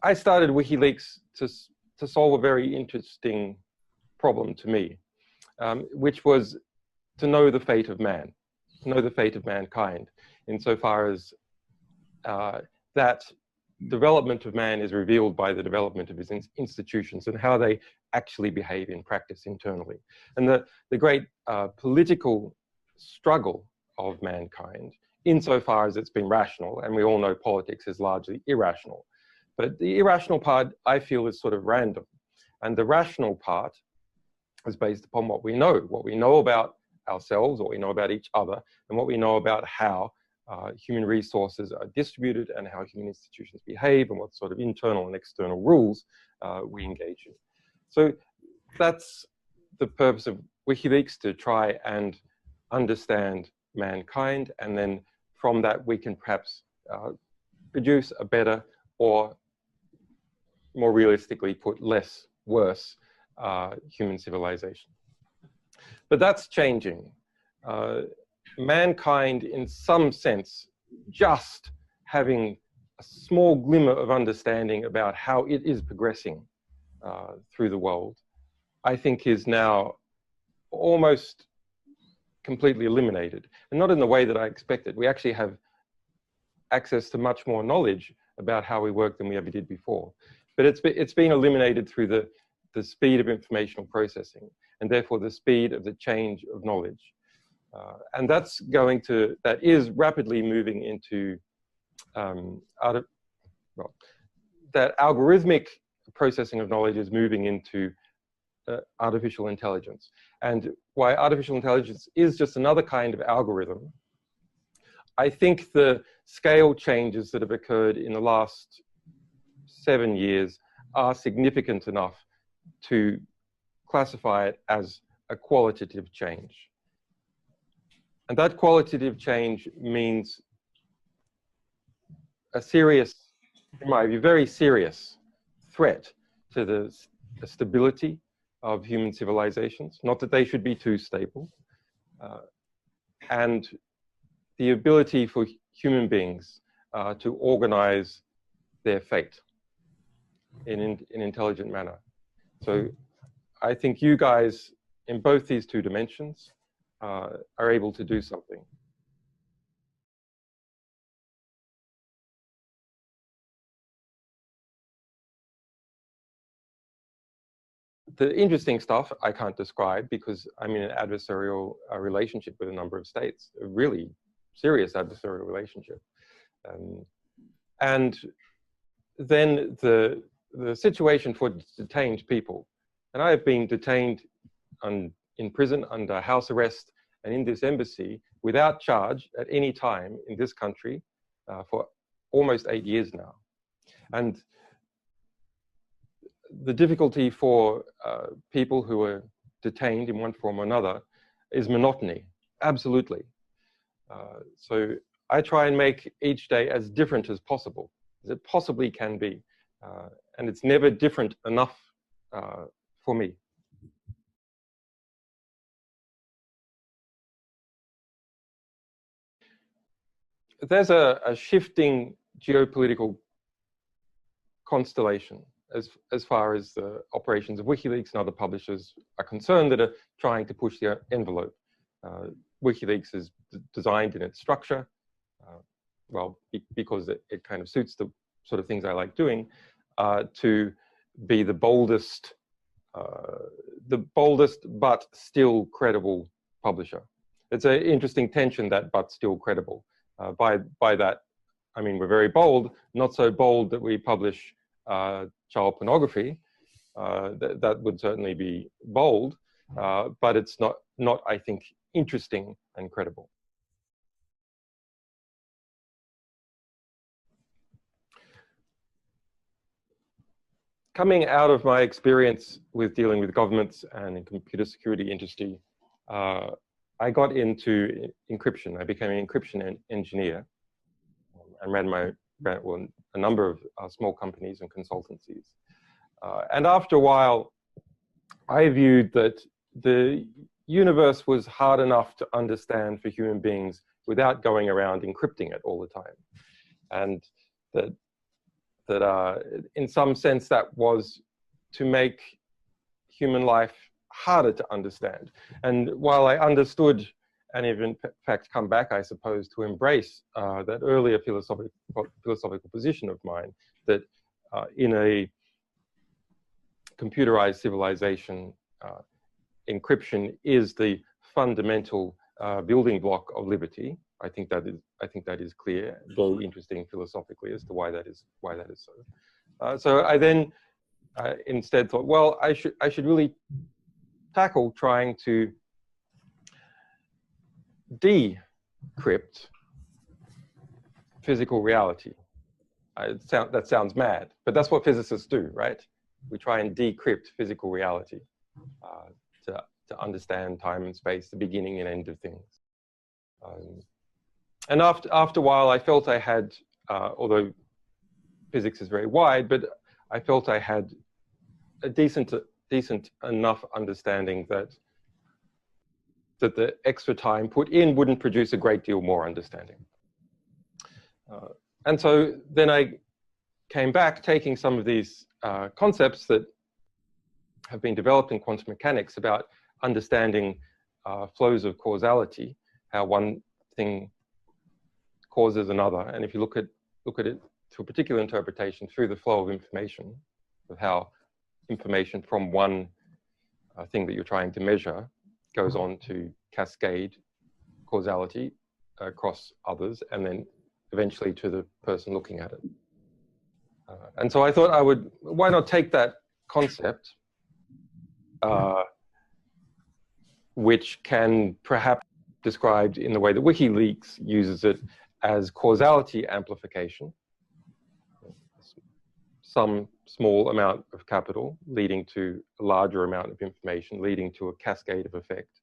I started WikiLeaks to solve a very interesting problem to me, which was to know the fate of man, to know the fate of mankind, insofar as that development of man is revealed by the development of his institutions and how they actually behave in practice internally. And the great political struggle of mankind, insofar as it's been rational, and we all know politics is largely irrational, but the irrational part, I feel, is sort of random. And the rational part is based upon what we know about ourselves, what we know about each other, and what we know about how human resources are distributed and how human institutions behave and what sort of internal and external rules we engage in. So that's the purpose of WikiLeaks, to try and understand mankind, and then from that we can perhaps produce a better, or more realistically put, worse human civilization. But that's changing. Mankind, in some sense, just having a small glimmer of understanding about how it is progressing through the world, I think is now almost completely eliminated. And not in the way that I expected. We actually have access to much more knowledge about how we work than we ever did before. But it's been eliminated through the speed of informational processing, and therefore the speed of the change of knowledge. And that is rapidly moving into that algorithmic processing of knowledge is moving into artificial intelligence. And why artificial intelligence is just another kind of algorithm, I think the scale changes that have occurred in the last 7 years are significant enough to classify it as a qualitative change. And that qualitative change means a serious, in my view, very serious threat to the stability of human civilizations. Not that they should be too stable. And the ability for human beings to organize their fate in an intelligent manner. So I think you guys, in both these two dimensions, are able to do something. The interesting stuff I can't describe because I'm in an adversarial relationship with a number of states, a really serious adversarial relationship. And then the situation for detained people. And I have been detained in prison under house arrest and in this embassy without charge at any time in this country for almost 8 years now. And the difficulty for people who are detained in one form or another is monotony, absolutely. So I try and make each day as different as possible, as it possibly can be. And it's never different enough for me. There's a shifting geopolitical constellation as far as the operations of WikiLeaks and other publishers are concerned that are trying to push the envelope. WikiLeaks is designed in its structure, well, because it kind of suits the sort of things I like doing, to be the boldest but still credible publisher. It's an interesting tension, that but still credible. By that, I mean, we're very bold, not so bold that we publish child pornography. That would certainly be bold, but it's not, I think, interesting and credible. Coming out of my experience with dealing with governments and in computer security industry, I got into encryption. I became an encryption engineer and ran a number of small companies and consultancies. And after a while, I viewed that the universe was hard enough to understand for human beings without going around encrypting it all the time. And that that in some sense that was to make human life harder to understand. And while I understood, and even in fact come back, I suppose, to embrace that earlier philosophical position of mine, that in a computerized civilization, encryption is the fundamental building block of liberty. I think that is clear. Very interesting philosophically as to why that is so. So I then instead thought, well, I should really tackle trying to decrypt physical reality. That sounds mad, but that's what physicists do, right? We try and decrypt physical reality to understand time and space, the beginning and end of things. And after a while, I felt I had, although physics is very wide, but I felt I had a decent enough understanding that the extra time put in wouldn't produce a great deal more understanding. And so then I came back taking some of these concepts that have been developed in quantum mechanics about understanding flows of causality, how one thing causes another. And if you look at it to a particular interpretation through the flow of information, of how information from one thing that you're trying to measure goes on to cascade causality across others, and then eventually to the person looking at it. And so I thought why not take that concept, which can perhaps be described in the way that WikiLeaks uses it as causality amplification. Some small amount of capital leading to a larger amount of information, leading to a cascade of effect.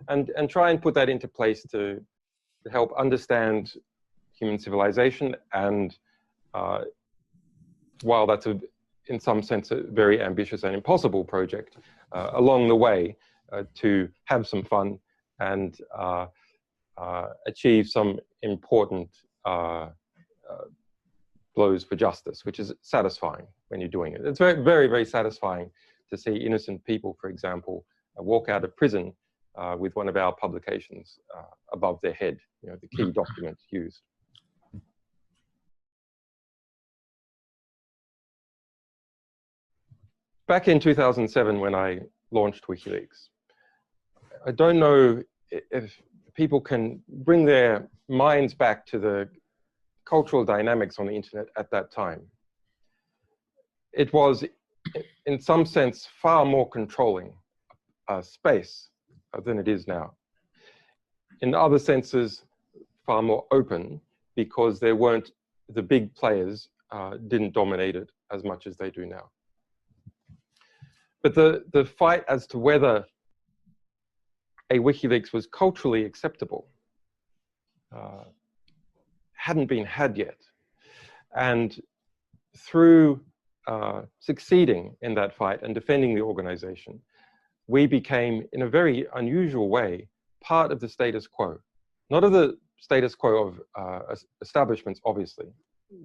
And try and put that into place to help understand human civilization. And while that's in some sense a very ambitious and impossible project, along the way to have some fun and achieve some important blows for justice, which is satisfying when you're doing it. It's very, very, very satisfying to see innocent people, for example, walk out of prison with one of our publications above their head, you know, the key document used. Back in 2007, when I launched WikiLeaks, I don't know if people can bring their minds back to the cultural dynamics on the internet at that time. It was, in some sense, far more controlling space than it is now. In other senses, far more open, because there weren't, the big players didn't dominate it as much as they do now. But the fight as to whether a WikiLeaks was culturally acceptable hadn't been had yet. And through succeeding in that fight and defending the organization, we became, in a very unusual way, part of the status quo. Not of the status quo of establishments, obviously.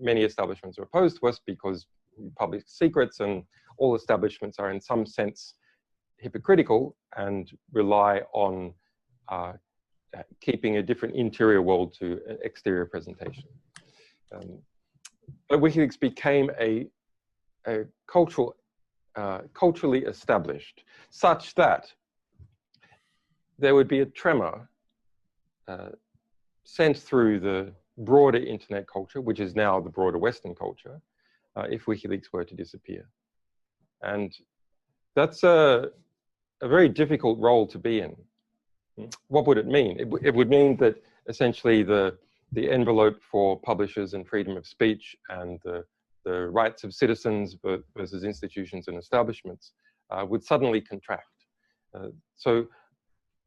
Many establishments are opposed to us because we publish secrets, and all establishments are in some sense hypocritical and rely on keeping a different interior world to an exterior presentation. But WikiLeaks became a culturally established, such that there would be a tremor sent through the broader internet culture, which is now the broader Western culture, if WikiLeaks were to disappear. And that's a very difficult role to be in. What would it mean? It would mean that essentially the envelope for publishers and freedom of speech and the rights of citizens versus institutions and establishments would suddenly contract. So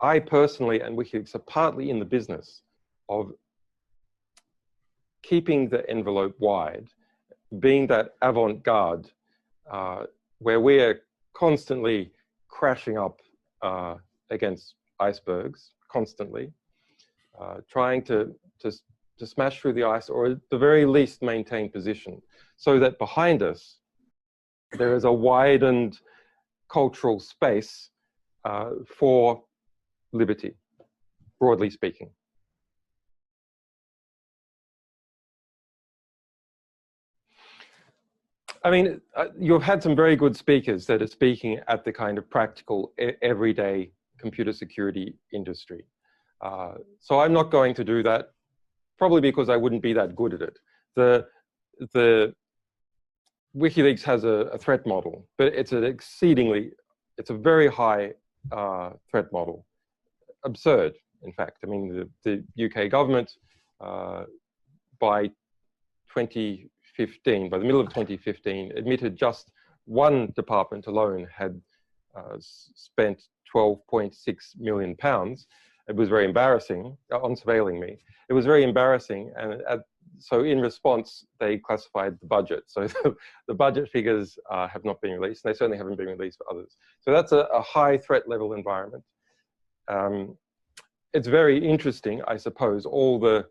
I personally and WikiLeaks are partly in the business of keeping the envelope wide, being that avant-garde where we're constantly crashing up against icebergs, constantly, trying to to smash through the ice, or at the very least maintain position, so that behind us there is a widened cultural space for liberty, broadly speaking. I mean, you've had some very good speakers that are speaking at the kind of practical, everyday computer security industry. So I'm not going to do that, probably because I wouldn't be that good at it. The WikiLeaks has a threat model, but it's a very high threat model. Absurd, in fact. I mean, the UK government, by the middle of 2015, admitted just one department alone had spent £12.6 million. It was very embarrassing, on surveilling me. It was very embarrassing, and so in response, they classified the budget. So the budget figures have not been released, and they certainly haven't been released for others. So that's a high threat level environment. It's very interesting, I suppose, all the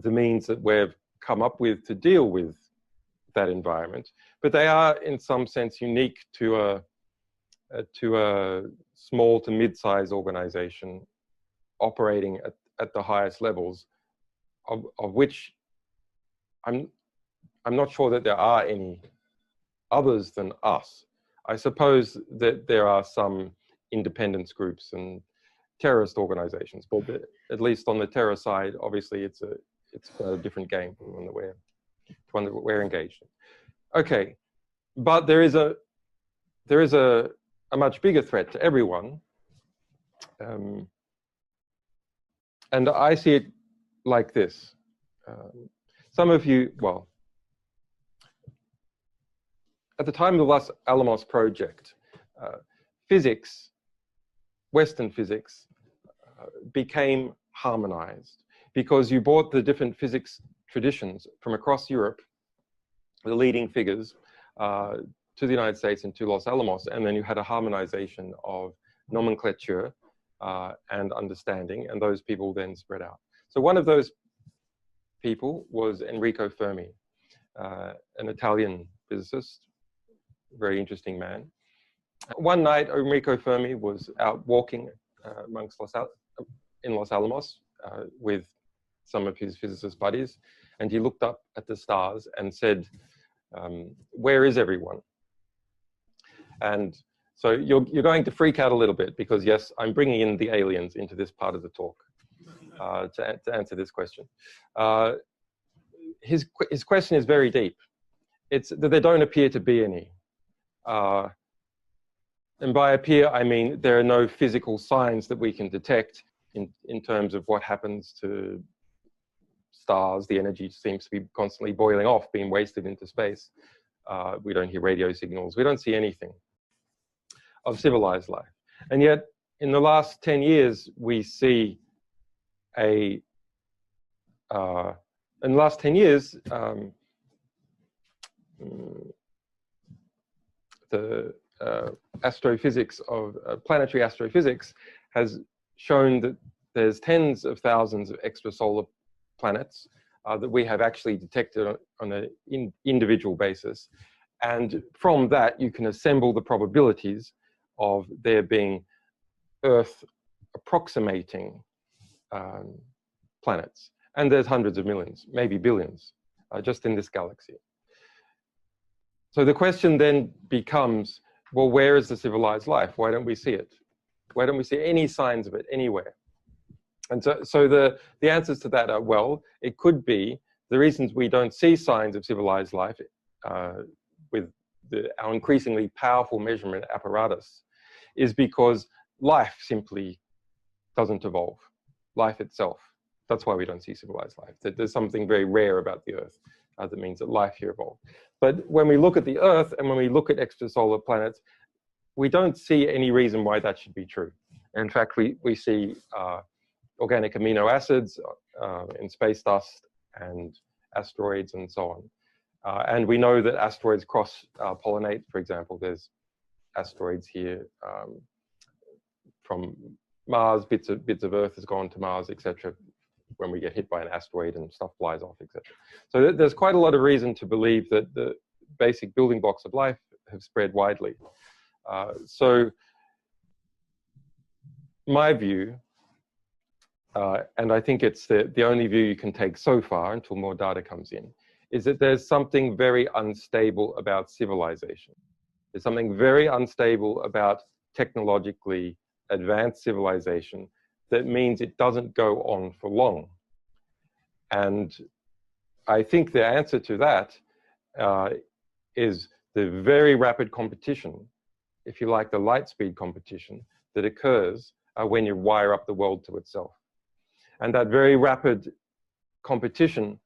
means that we've come up with to deal with that environment, but they are in some sense unique to a small to mid-sized organization operating at the highest levels, of which I'm not sure that there are any others than us. I suppose that there are some independence groups and terrorist organizations, but at least on the terror side, obviously it's a different game from the one that we're engaged in. Okay, but there is a much bigger threat to everyone, and I see it like this. Some of you, well, at the time of the Los Alamos project, physics, Western physics, became harmonized, because you brought the different physics traditions from across Europe, the leading figures, to the United States and to Los Alamos, and then you had a harmonization of nomenclature and understanding, and those people then spread out. So one of those people was Enrico Fermi, an Italian physicist, very interesting man. One night, Enrico Fermi was out walking amongst in Los Alamos with some of his physicist buddies, and he looked up at the stars and said, "Where is everyone?" And so you're going to freak out a little bit, because yes, I'm bringing in the aliens into this part of the talk to answer this question. His question is very deep. It's that there don't appear to be any. And by appear, I mean there are no physical signs that we can detect in terms of what happens to stars. The energy seems to be constantly boiling off, being wasted into space. We don't hear radio signals. We don't see anything of civilized life. And yet, in the last 10 years, we see in the last 10 years, the astrophysics of planetary astrophysics has shown that there's tens of thousands of extrasolar planets that we have actually detected on an individual basis. And from that, you can assemble the probabilities of there being Earth approximating planets. And there's hundreds of millions, maybe billions, just in this galaxy. So the question then becomes, well, where is the civilized life? Why don't we see it? Why don't we see any signs of it anywhere? And so the answers to that are, well, it could be the reasons we don't see signs of civilized life with our increasingly powerful measurement apparatus is because life simply doesn't evolve, life itself. That's why we don't see civilized life. There's something very rare about the Earth that means that life here evolved. But when we look at the Earth and when we look at extrasolar planets, we don't see any reason why that should be true. In fact, we see organic amino acids in space dust and asteroids and so on. And we know that asteroids cross-pollinate. For example, there's asteroids here from Mars, bits of Earth has gone to Mars, etc. when we get hit by an asteroid and stuff flies off, etc. So there's quite a lot of reason to believe that the basic building blocks of life have spread widely. So my view, and I think it's the only view you can take so far until more data comes in, is that there's something very unstable about civilization. There's something very unstable about technologically advanced civilization that means it doesn't go on for long. And I think the answer to that is the very rapid competition, if you like, the light speed competition that occurs when you wire up the world to itself. And that very rapid competition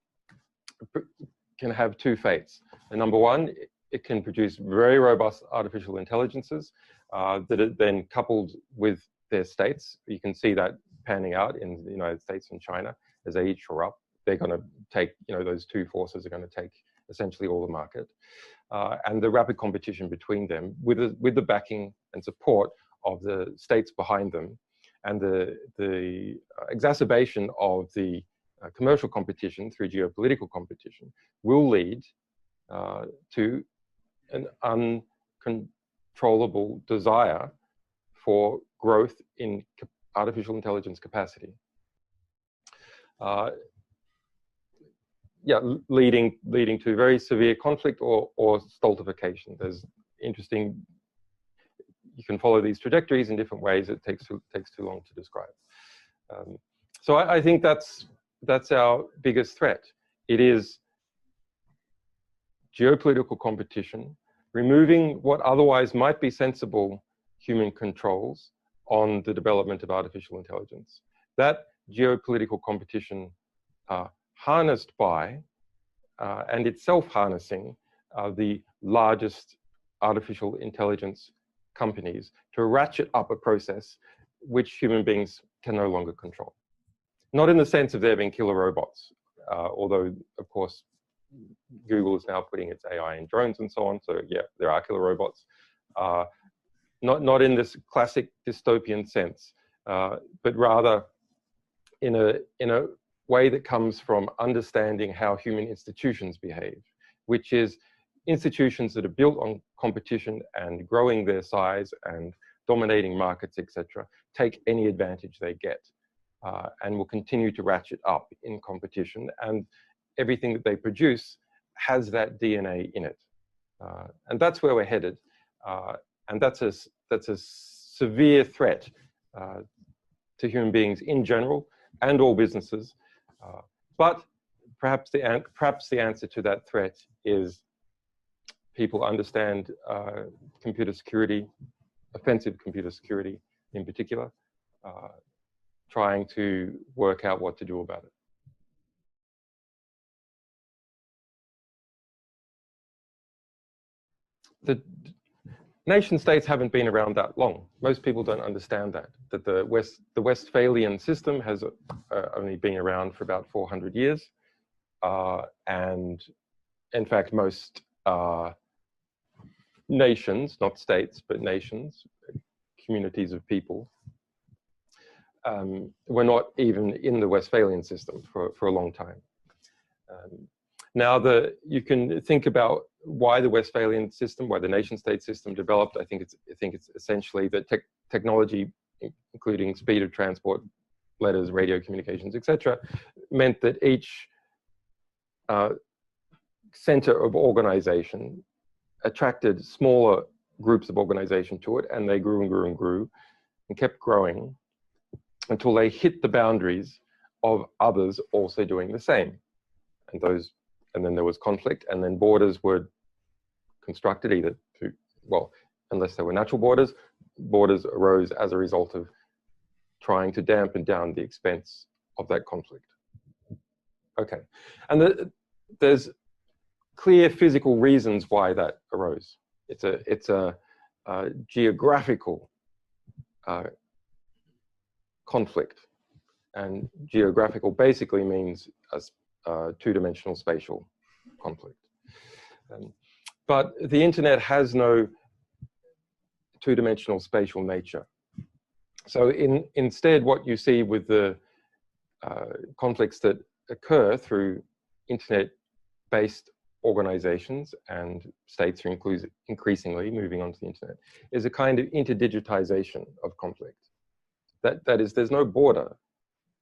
can have two fates. And number one, it can produce very robust artificial intelligences that are then coupled with their states. You can see that panning out in the United States and China as they each shore up. They're going to take, those two forces are going to take essentially all the market. And the rapid competition between them with the backing and support of the states behind them, and the exacerbation of the commercial competition through geopolitical competition will lead to an uncontrollable desire for growth in artificial intelligence capacity. Leading to very severe conflict or stultification. There's interesting, you can follow these trajectories in different ways. It takes too long to describe. So I think that's our biggest threat. It is geopolitical competition, removing what otherwise might be sensible human controls on the development of artificial intelligence. That geopolitical competition harnessed by and itself harnessing the largest artificial intelligence companies to ratchet up a process which human beings can no longer control. Not in the sense of there being killer robots, although of course Google is now putting its AI in drones and so on, so yeah, there are killer robots. Not in this classic dystopian sense, but rather in a way that comes from understanding how human institutions behave, which is institutions that are built on competition and growing their size and dominating markets, etc., take any advantage they get and will continue to ratchet up in competition, and everything that they produce has that DNA in it. And that's where we're headed. And that's a severe threat to human beings in general and all businesses. But perhaps the answer to that threat is people understand computer security, offensive computer security in particular, trying to work out what to do about it. The nation states haven't been around that long. Most people don't understand that the Westphalian system has only been around for about 400 years. And in fact, most nations, not states, but nations, communities of people, were not even in the Westphalian system for a long time. Now, you can think about why the Westphalian system, why the nation-state system developed. I think it's essentially that technology, including speed of transport, letters, radio communications, etc., meant that each center of organization attracted smaller groups of organization to it, and they grew and grew and grew and kept growing until they hit the boundaries of others also doing the same. And then there was conflict, and then borders were constructed either through, well, unless they were natural borders arose as a result of trying to dampen down the expense of that conflict. Okay, and there's clear physical reasons why that arose. It's a geographical conflict, and geographical basically means a two-dimensional spatial conflict. But the internet has no two-dimensional spatial nature. So instead, what you see with the conflicts that occur through internet-based organizations, and states are increasingly moving onto the internet, is a kind of interdigitization of conflict. That is, there's no border.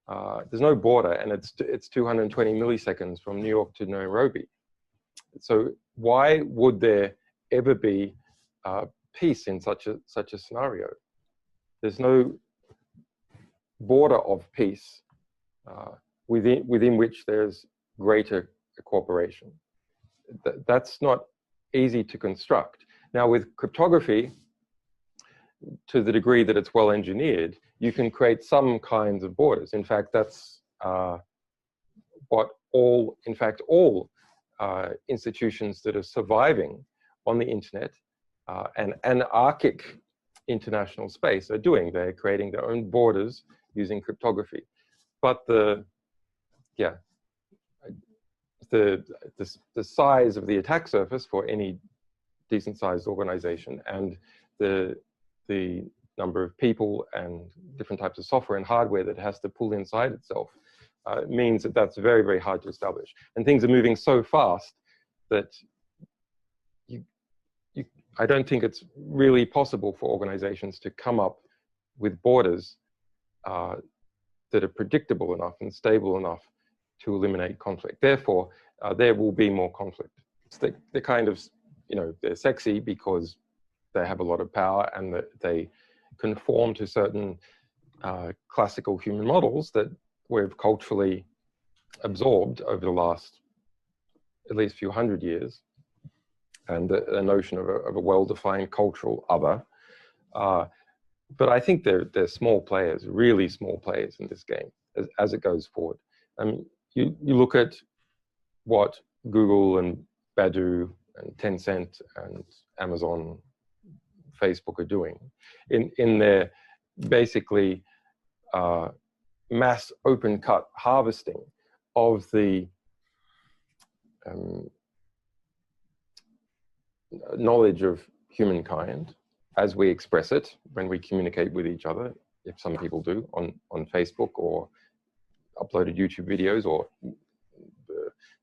And it's 220 milliseconds from New York to Nairobi. So why would there ever be peace in such a scenario? There's no border of peace within which there's greater cooperation. That's not easy to construct. Now, with cryptography, to the degree that it's well engineered, you can create some kinds of borders. In fact, that's what all institutions that are surviving on the internet and anarchic international space are doing. They're creating their own borders using cryptography. But the size of the attack surface for any decent sized organization, and the number of people and different types of software and hardware that it has to pull inside itself means that that's very, very hard to establish. And things are moving so fast that I don't think it's really possible for organizations to come up with borders that are predictable enough and stable enough to eliminate conflict. Therefore, there will be more conflict. They're kind of, they're sexy because they have a lot of power and that they conform to certain classical human models that we've culturally absorbed over the last at least few hundred years, and the notion of a well-defined cultural other. But I think they're small players, really small players in this game as it goes forward. You look at what Google and Baidu and Tencent and Amazon, Facebook are doing in their basically mass open cut harvesting of the knowledge of humankind as we express it when we communicate with each other, if some people do on Facebook, or uploaded YouTube videos, or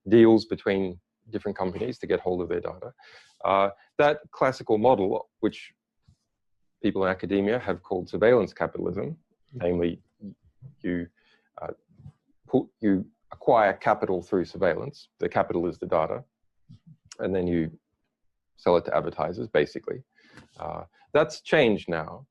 deals between different companies to get hold of their data. That classical model, which people in academia have called surveillance capitalism, namely you acquire capital through surveillance. The capital is the data, and then you sell it to advertisers, basically. That's changed now.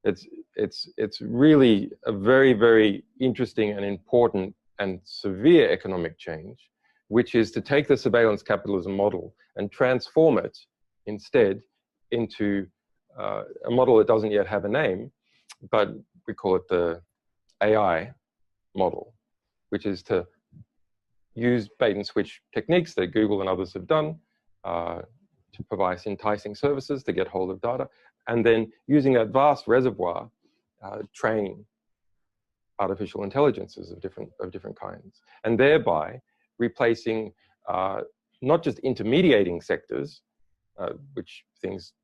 It's really a very, very interesting and important and severe economic change, which is to take the surveillance capitalism model and transform it instead into a model that doesn't yet have a name, but we call it the AI model, which is to use bait and switch techniques that Google and others have done to provide enticing services to get hold of data, and then using that vast reservoir, train artificial intelligences of different kinds, and thereby replacing not just intermediating sectors, which things,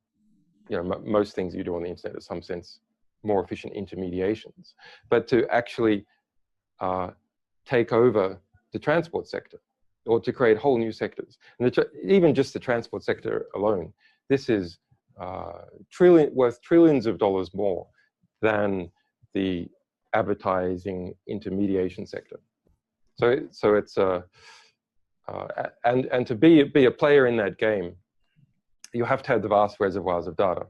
most things you do on the internet are, in some sense, more efficient intermediations, but to actually take over the transport sector, or to create whole new sectors. And even just the transport sector alone, this is worth trillions of dollars more than the advertising intermediation sector. So it's and to be a player in that game, you have to have the vast reservoirs of data.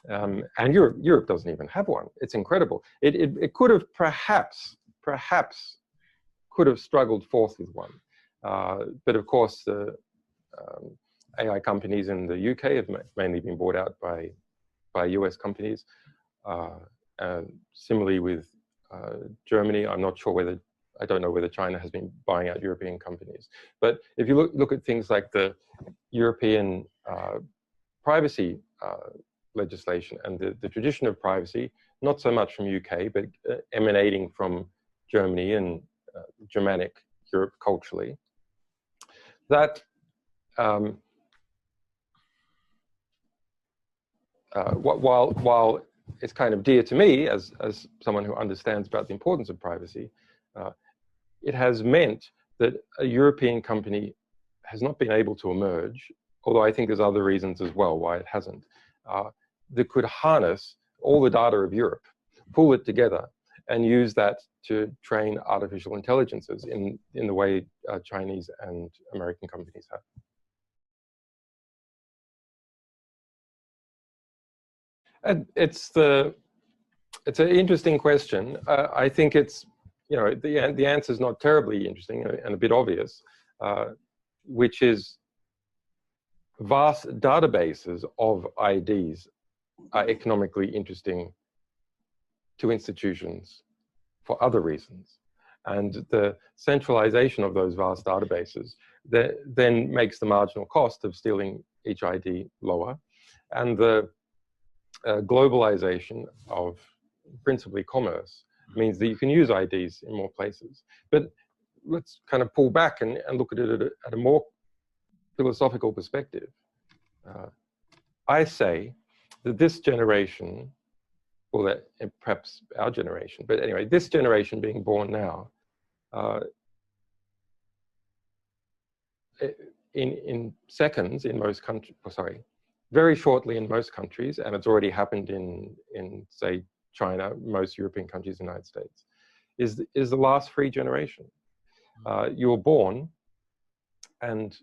And Europe doesn't even have one. It's incredible. It could have perhaps could have struggled forth with one. But of course, the AI companies in the UK have mainly been bought out by US companies. Similarly with Germany, I'm not sure I don't know whether China has been buying out European companies. But if you look at things like the European privacy legislation and the tradition of privacy, not so much from UK, but emanating from Germany and Germanic Europe culturally, that while it's kind of dear to me as someone who understands about the importance of privacy, It has meant that a European company has not been able to emerge, although I think there's other reasons as well why it hasn't, that could harness all the data of Europe, pull it together, and use that to train artificial intelligences in the way Chinese and American companies have. And it's an interesting question. I think it's, the answer is not terribly interesting and a bit obvious, which is vast databases of IDs are economically interesting to institutions for other reasons. And the centralization of those vast databases then makes the marginal cost of stealing each ID lower. And the globalization of principally commerce means that you can use IDs in more places. But let's kind of pull back and look at it at a more philosophical perspective. I say that this generation, or that perhaps our generation, but anyway, this generation being born now, in seconds in most countries, very shortly in most countries, and it's already happened in say, China, most European countries, the United States, is the last free generation. You were born, and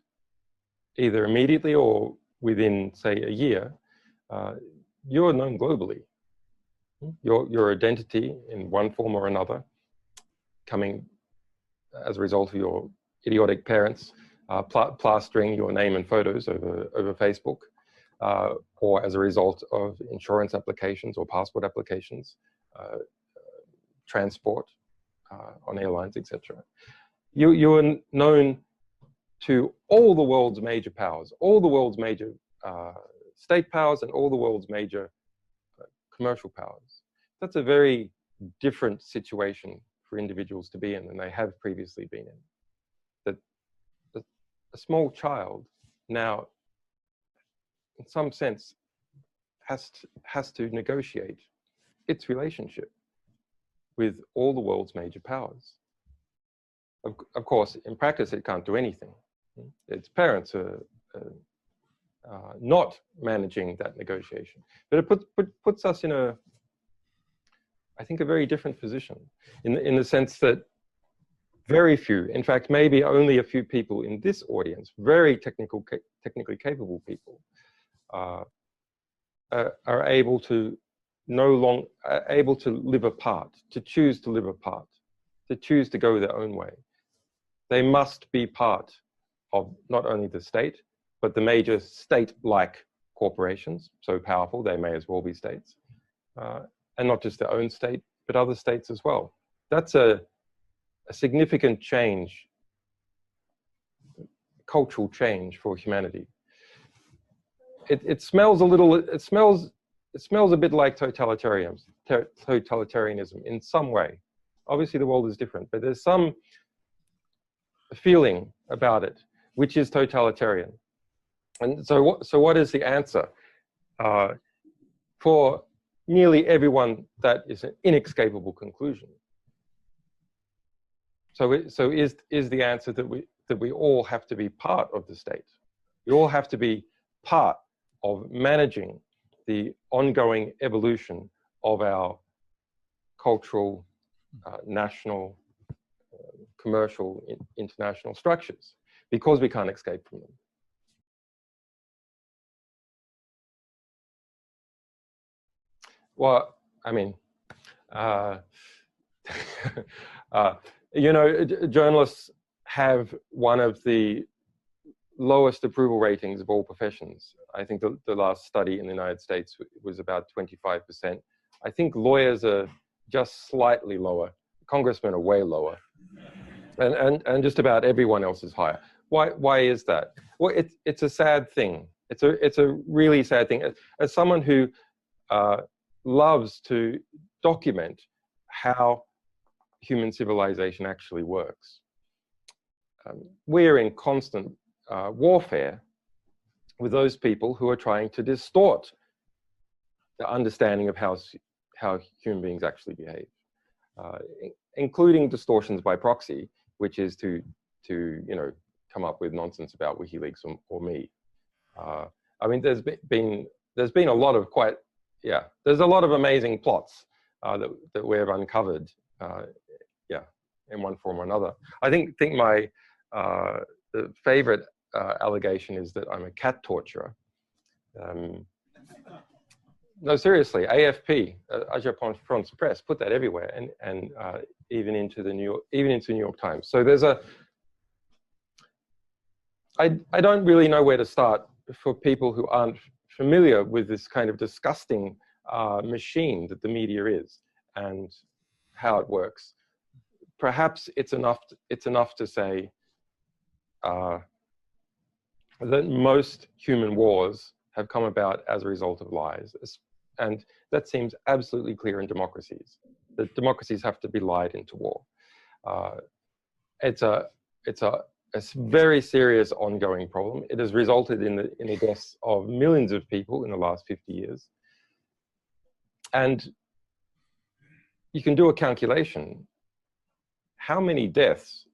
either immediately or within, say, a year, you're known globally. Your identity in one form or another, coming as a result of your idiotic parents plastering your name and photos over Facebook, or as a result of insurance applications or passport applications, transport on airlines, etc. You are known to all the world's major powers, all the world's major state powers, and all the world's major commercial powers. That's a very different situation for individuals to be in than they have previously been in. That a small child now, in some sense, has to negotiate its relationship with all the world's major powers. Of course, in practice, it can't do anything. Its parents are not managing that negotiation. But it puts us in I think, a very different position in the sense that very few, in fact, maybe only a few people in this audience, very technically capable people, are able to able to live apart, to choose to live apart, to choose to go their own way. They must be part of not only the state, but the major state-like corporations, so powerful they may as well be states, and not just their own state, but other states as well. That's a significant change, cultural change for humanity. It smells a little. It smells a bit like totalitarianism in some way. Obviously, the world is different, but there's some feeling about it which is totalitarian. And so what is the answer for nearly everyone? That is an inescapable conclusion. So is the answer that we all have to be part of the state? We all have to be part of managing the ongoing evolution of our cultural, national, commercial, international structures, because we can't escape from them. Well, I mean, journalists have one of the lowest approval ratings of all professions. I think the last study in the United States was about 25%. I think lawyers are just slightly lower. Congressmen are way lower. And just about everyone else is higher. Why is that? Well, it's a sad thing. It's a really sad thing. As someone who loves to document how human civilization actually works, we're in constant warfare with those people who are trying to distort the understanding of how human beings actually behave. including distortions by proxy, which is to come up with nonsense about WikiLeaks or me. I mean, there's been a lot of there's a lot of amazing plots that we've uncovered, in one form or another. I think my the favorite allegation is that I'm a cat torturer. No, seriously, AFP, Agence France Presse, put that everywhere, and even into the New York Times. So there's I don't really know where to start for people who aren't familiar with this kind of disgusting machine that the media is and how it works. Perhaps it's enough to say that most human wars have come about as a result of lies. And that seems absolutely clear in democracies, that democracies have to be lied into war. It's a very serious ongoing problem. It has resulted in the deaths of millions of people in the last 50 years. And you can do a calculation. How many deaths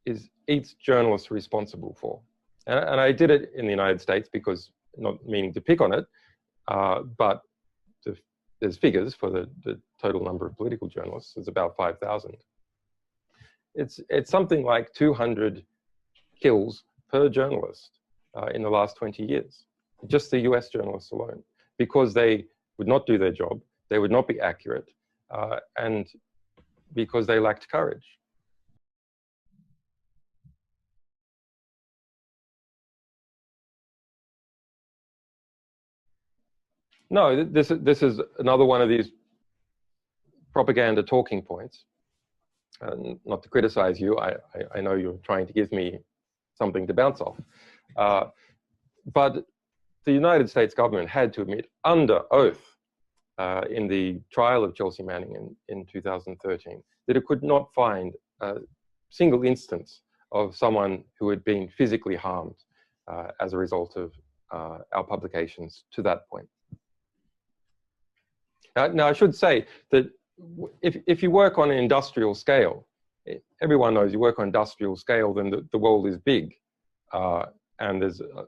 is each journalist responsible for? And I did it in the United States because, not meaning to pick on it, but there's figures for the total number of political journalists. It's about 5,000. It's something like 200 kills per journalist in the last 20 years, just the US journalists alone, because they would not do their job, they would not be accurate, and because they lacked courage. No, this is another one of these propaganda talking points. Not to criticize you, I know you're trying to give me something to bounce off. But the United States government had to admit under oath in the trial of Chelsea Manning in 2013 that it could not find a single instance of someone who had been physically harmed as a result of our publications to that point. Now, I should say that if you work on an industrial scale, everyone knows you work on industrial scale, then the world is big. And there's a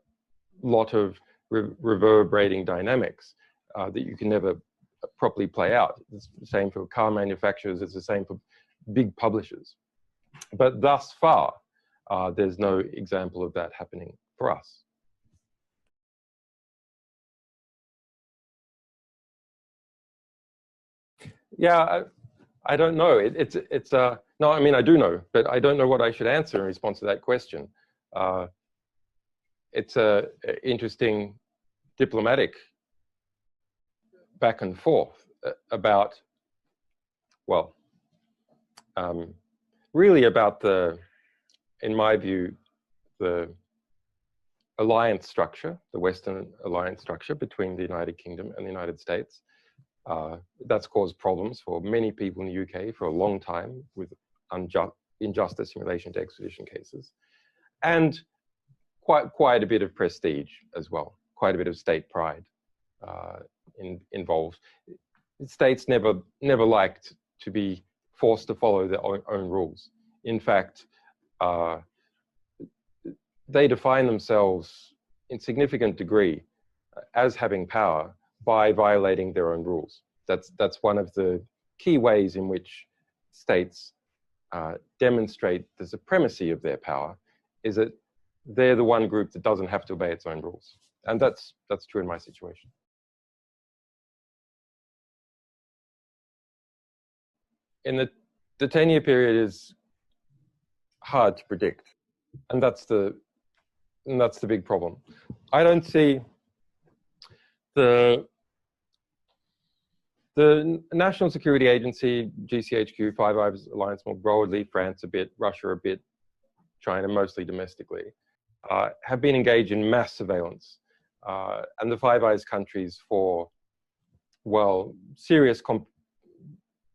lot of reverberating dynamics that you can never properly play out. It's the same for car manufacturers, it's the same for big publishers. But thus far, there's no example of that happening for us. Yeah, I don't know. No, I mean, I do know, but I don't know what I should answer in response to that question. It's an interesting diplomatic back and forth about, well, really about in my view, the alliance structure, the Western alliance structure between the United Kingdom and the United States. That's caused problems for many people in the UK for a long time with injustice in relation to extradition cases, and quite a bit of prestige as well, quite a bit of state pride involved. States never liked to be forced to follow their own rules. In fact, they define themselves in significant degree as having power by violating their own rules. That's one of the key ways in which states demonstrate the supremacy of their power, is that they're the one group that doesn't have to obey its own rules. And that's true in my situation. In the 10-year period is hard to predict. And that's the big problem. I don't see the National Security Agency, GCHQ, Five Eyes Alliance more broadly, France a bit, Russia a bit, China mostly domestically, have been engaged in mass surveillance. And the Five Eyes countries for, well, serious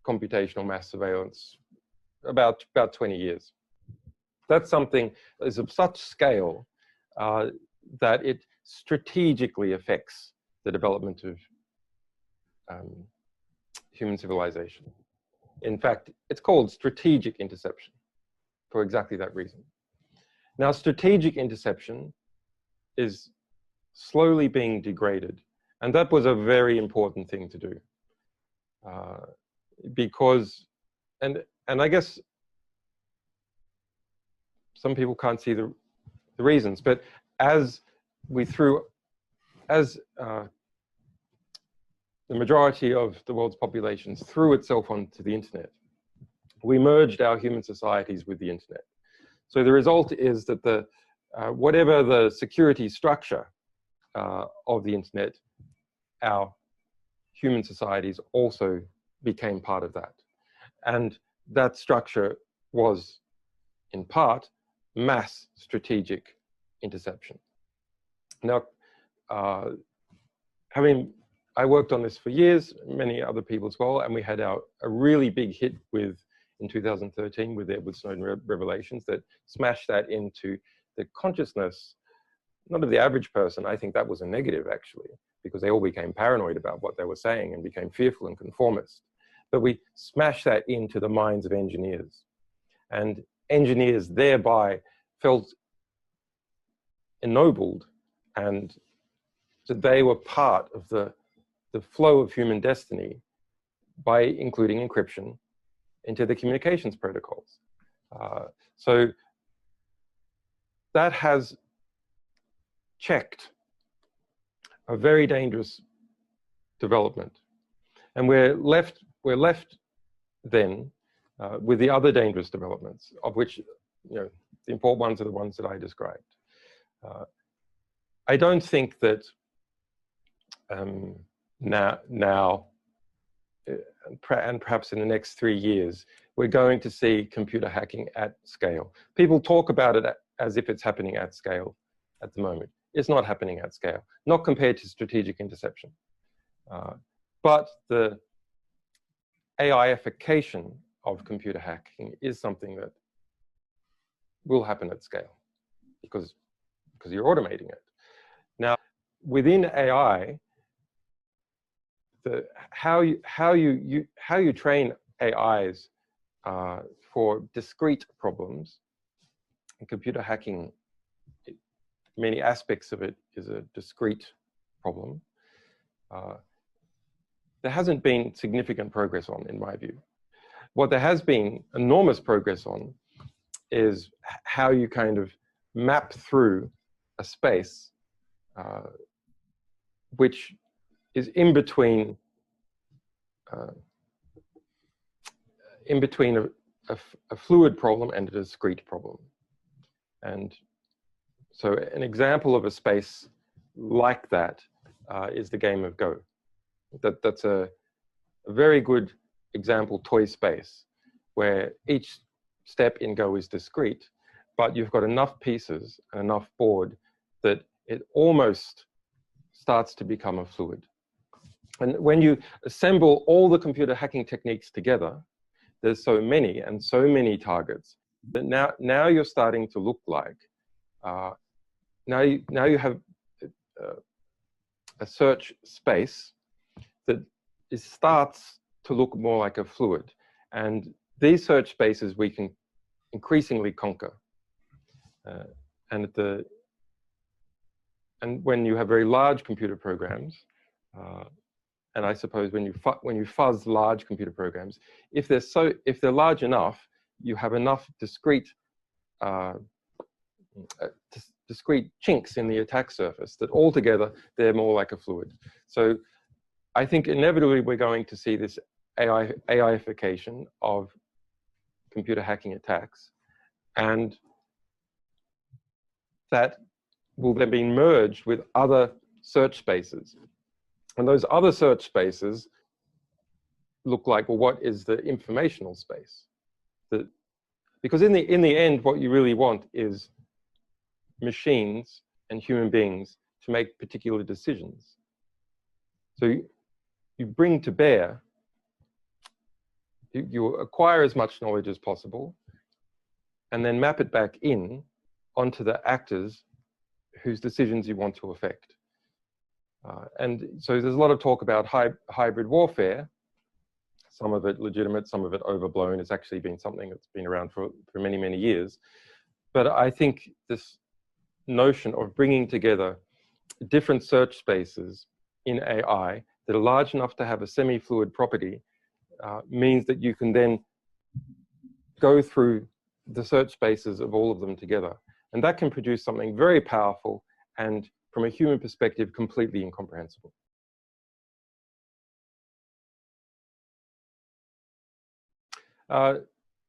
computational mass surveillance about 20 years. That's something that is of such scale that it strategically affects the development of human civilization. In fact, it's called strategic interception for exactly that reason. Now, strategic interception is slowly being degraded. And that was a very important thing to do. Because, and I guess some people can't see the reasons, but as the majority of the world's populations threw itself onto the internet, we merged our human societies with the internet. So the result is that whatever the security structure of the internet, our human societies also became part of that. And that structure was, in part, mass strategic interception. Now, I worked on this for years, many other people as well, and we had a really big hit in 2013 with the Edward Snowden revelations that smashed that into the consciousness, not of the average person. I think that was a negative, actually, because they all became paranoid about what they were saying and became fearful and conformist. But we smashed that into the minds of engineers. And engineers thereby felt ennobled, and that they were part of the flow of human destiny by including encryption into the communications protocols. So that has checked a very dangerous development. And we're left then with the other dangerous developments, of which, the important ones are the ones that I described. I don't think that now, and perhaps in the next 3 years, we're going to see computer hacking at scale. People talk about it as if it's happening at scale at the moment. It's not happening at scale, not compared to strategic interception. But the AIification of computer hacking is something that will happen at scale because you're automating it. Now, within AI, how you train AIs for discrete problems, and computer hacking, many aspects of it is a discrete problem. There hasn't been significant progress on, in my view. What there has been enormous progress on is how you kind of map through a space which is in between a fluid problem and a discrete problem. And so an example of a space like that is the game of Go. That's a very good example toy space where each step in Go is discrete, but you've got enough pieces and enough board that it almost starts to become a fluid. And when you assemble all the computer hacking techniques together, there's so many and so many targets that now you're starting to look like, now you have a search space that starts to look more like a fluid. And these search spaces we can increasingly conquer. And when you have very large computer programs, and I suppose when you fuzz large computer programs, if they're large enough, you have enough discrete chinks in the attack surface that altogether they're more like a fluid. So I think inevitably we're going to see this AIification of computer hacking attacks, and that will then be merged with other search spaces. And those other search spaces look like, well, what is the informational space? Because in the end, what you really want is machines and human beings to make particular decisions. So you bring to bear, you acquire as much knowledge as possible, and then map it back in onto the actors whose decisions you want to affect. And so there's a lot of talk about hybrid warfare. some of it legitimate, some of it overblown. It's actually been something that's been around for many, many years. But I think this notion of bringing together different search spaces in AI that are large enough to have a semi-fluid property means that you can then go through the search spaces of all of them together. And that can produce something very powerful and, from a human perspective, completely incomprehensible.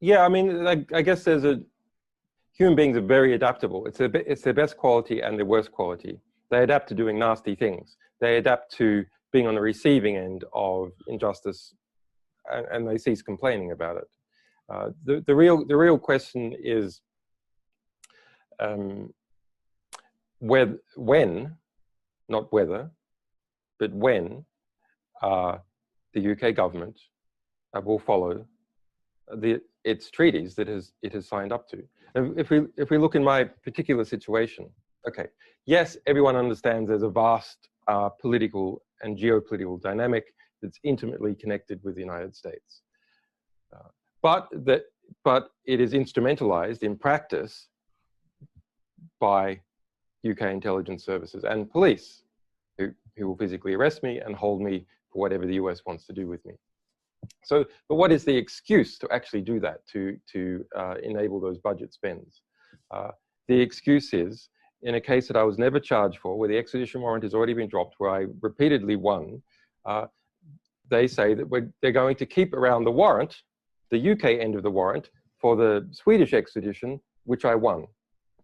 Yeah, I mean, I guess human beings are very adaptable. It's their best quality and their worst quality. They adapt to doing nasty things. They adapt to being on the receiving end of injustice, and they cease complaining about it. The real question is when, not whether, but when the UK government will follow its treaties that it has signed up to. If we look in my particular situation, okay, yes, everyone understands there's a vast political and geopolitical dynamic that's intimately connected with the United States, but it is instrumentalized in practice by UK intelligence services and police, who will physically arrest me and hold me for whatever the US wants to do with me. So, but what is the excuse to actually do that, to enable those budget spends? The excuse is, in a case that I was never charged for, where the extradition warrant has already been dropped, where I repeatedly won, they say that they're going to keep around the warrant, the UK end of the warrant, for the Swedish extradition, which I won.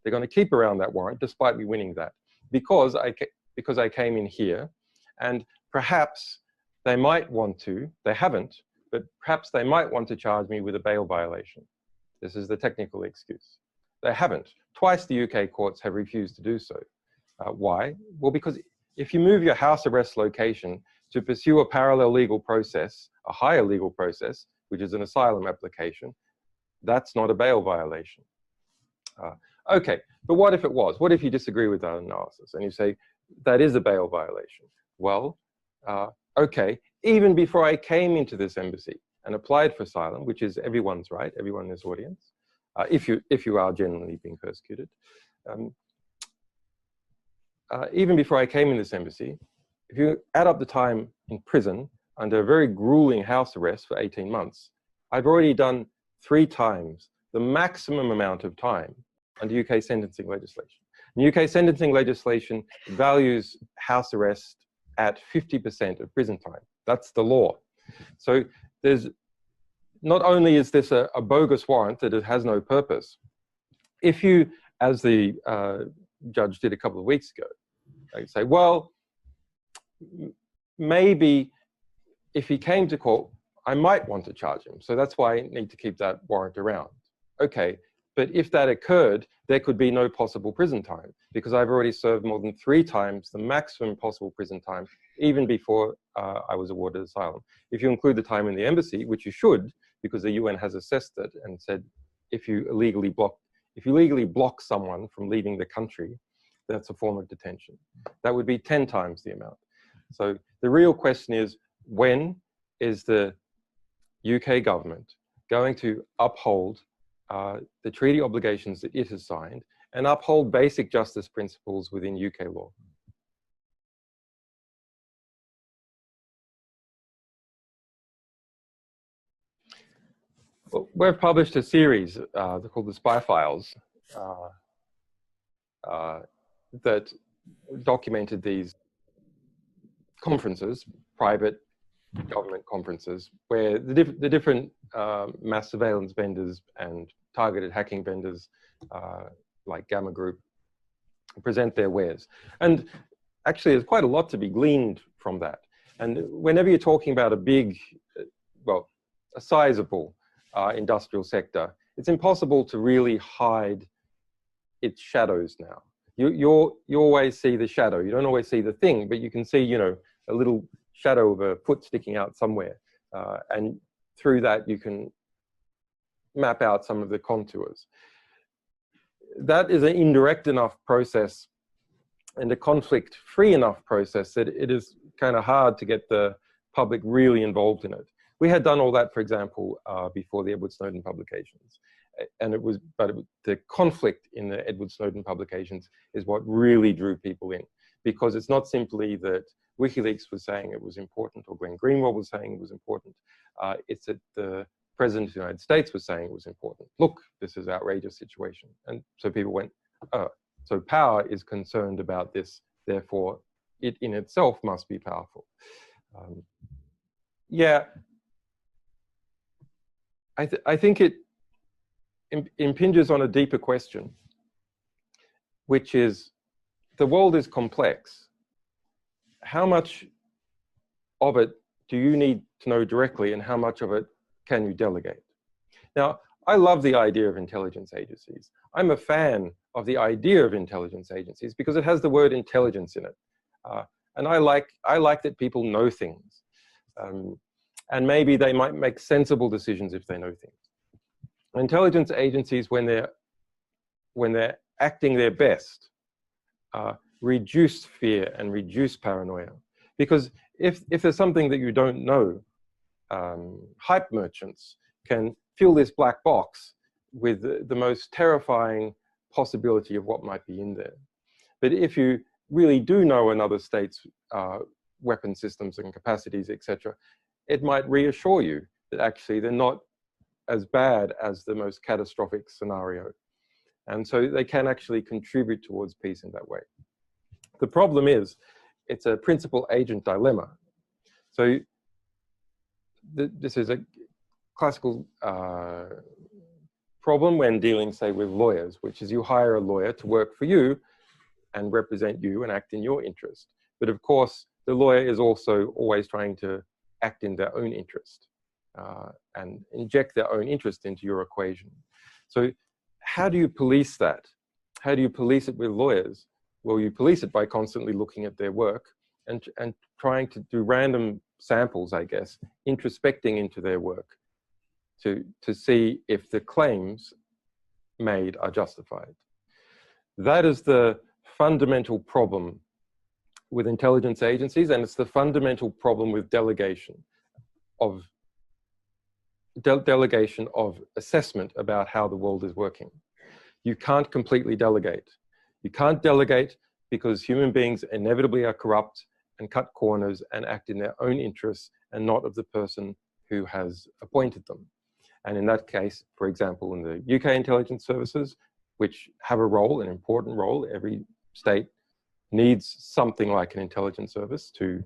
They're going to keep around that warrant, despite me winning that, because I came in here, and perhaps they might want to, they haven't, but perhaps they might want to charge me with a bail violation. This is the technical excuse. They haven't. Twice the UK courts have refused to do so. Why? Well, because if you move your house arrest location to pursue a parallel legal process, a higher legal process, which is an asylum application, that's not a bail violation. Okay, but what if it was? What if you disagree with that analysis and you say, that is a bail violation? Well, okay, even before I came into this embassy and applied for asylum, which is everyone's right, everyone in this audience, if you are genuinely being persecuted, even before I came in this embassy, if you add up the time in prison under a very grueling house arrest for 18 months, I've already done 3 times the maximum amount of time under UK sentencing legislation. And UK sentencing legislation values house arrest at 50% of prison time. That's the law. So there's, not only is this a bogus warrant that it has no purpose, if you, as the judge did a couple of weeks ago, they say, well, maybe if he came to court, I might want to charge him. So that's why I need to keep that warrant around. Okay, but if that occurred, there could be no possible prison time, because I've already served more than 3 times the maximum possible prison time, even before I was awarded asylum. If you include the time in the embassy, which you should, because the UN has assessed it and said, if you legally block someone from leaving the country, that's a form of detention. That would be 10 times the amount. So the real question is, when is the UK government going to uphold the treaty obligations that it has signed and uphold basic justice principles within UK law? Well, we've published a series called the Spy Files that documented these conferences, private government conferences, where the different mass surveillance vendors and targeted hacking vendors like Gamma Group present their wares. And actually, there's quite a lot to be gleaned from that. And whenever you're talking about a big, well, a sizable industrial sector, it's impossible to really hide its shadows now. You always see the shadow. You don't always see the thing, but you can see, you know, a little shadow of a foot sticking out somewhere. And through that, you can map out some of the contours. That is an indirect enough process and a conflict-free enough process that it is kind of hard to get the public really involved in it. We had done all that, for example, before the Edward Snowden publications. And the conflict in the Edward Snowden publications is what really drew people in, because it's not simply that WikiLeaks was saying it was important, or Glenn Greenwald was saying it was important. It's that the President of the United States was saying it was important. Look, this is an outrageous situation. And so people went, oh, so power is concerned about this, therefore it in itself must be powerful. Yeah, I think it impinges on a deeper question, which is, the world is complex. How much of it do you need to know directly, and how much of it can you delegate? Now, I love the idea of intelligence agencies. I'm a fan of the idea of intelligence agencies because it has the word intelligence in it. And I like that people know things. And maybe they might make sensible decisions if they know things. Intelligence agencies, when they're acting their best, reduce fear and reduce paranoia. Because if there's something that you don't know, hype merchants can fill this black box with the most terrifying possibility of what might be in there. But if you really do know another state's weapon systems and capacities, etc., it might reassure you that actually they're not as bad as the most catastrophic scenario. And so they can actually contribute towards peace in that way. The problem is, it's a principal-agent dilemma. So this is a classical problem when dealing, say, with lawyers, which is you hire a lawyer to work for you and represent you and act in your interest. But of course, the lawyer is also always trying to act in their own interest and inject their own interest into your equation. So how do you police that? How do you police it with lawyers? Well, you police it by constantly looking at their work and trying to do random samples, I guess, introspecting into their work to see if the claims made are justified. That is the fundamental problem with intelligence agencies, and it's the fundamental problem with delegation of assessment about how the world is working. You can't completely delegate. You can't delegate because human beings inevitably are corrupt and cut corners and act in their own interests and not of the person who has appointed them. And in that case, for example, in the UK intelligence services, which have a role, an important role, every state needs something like an intelligence service to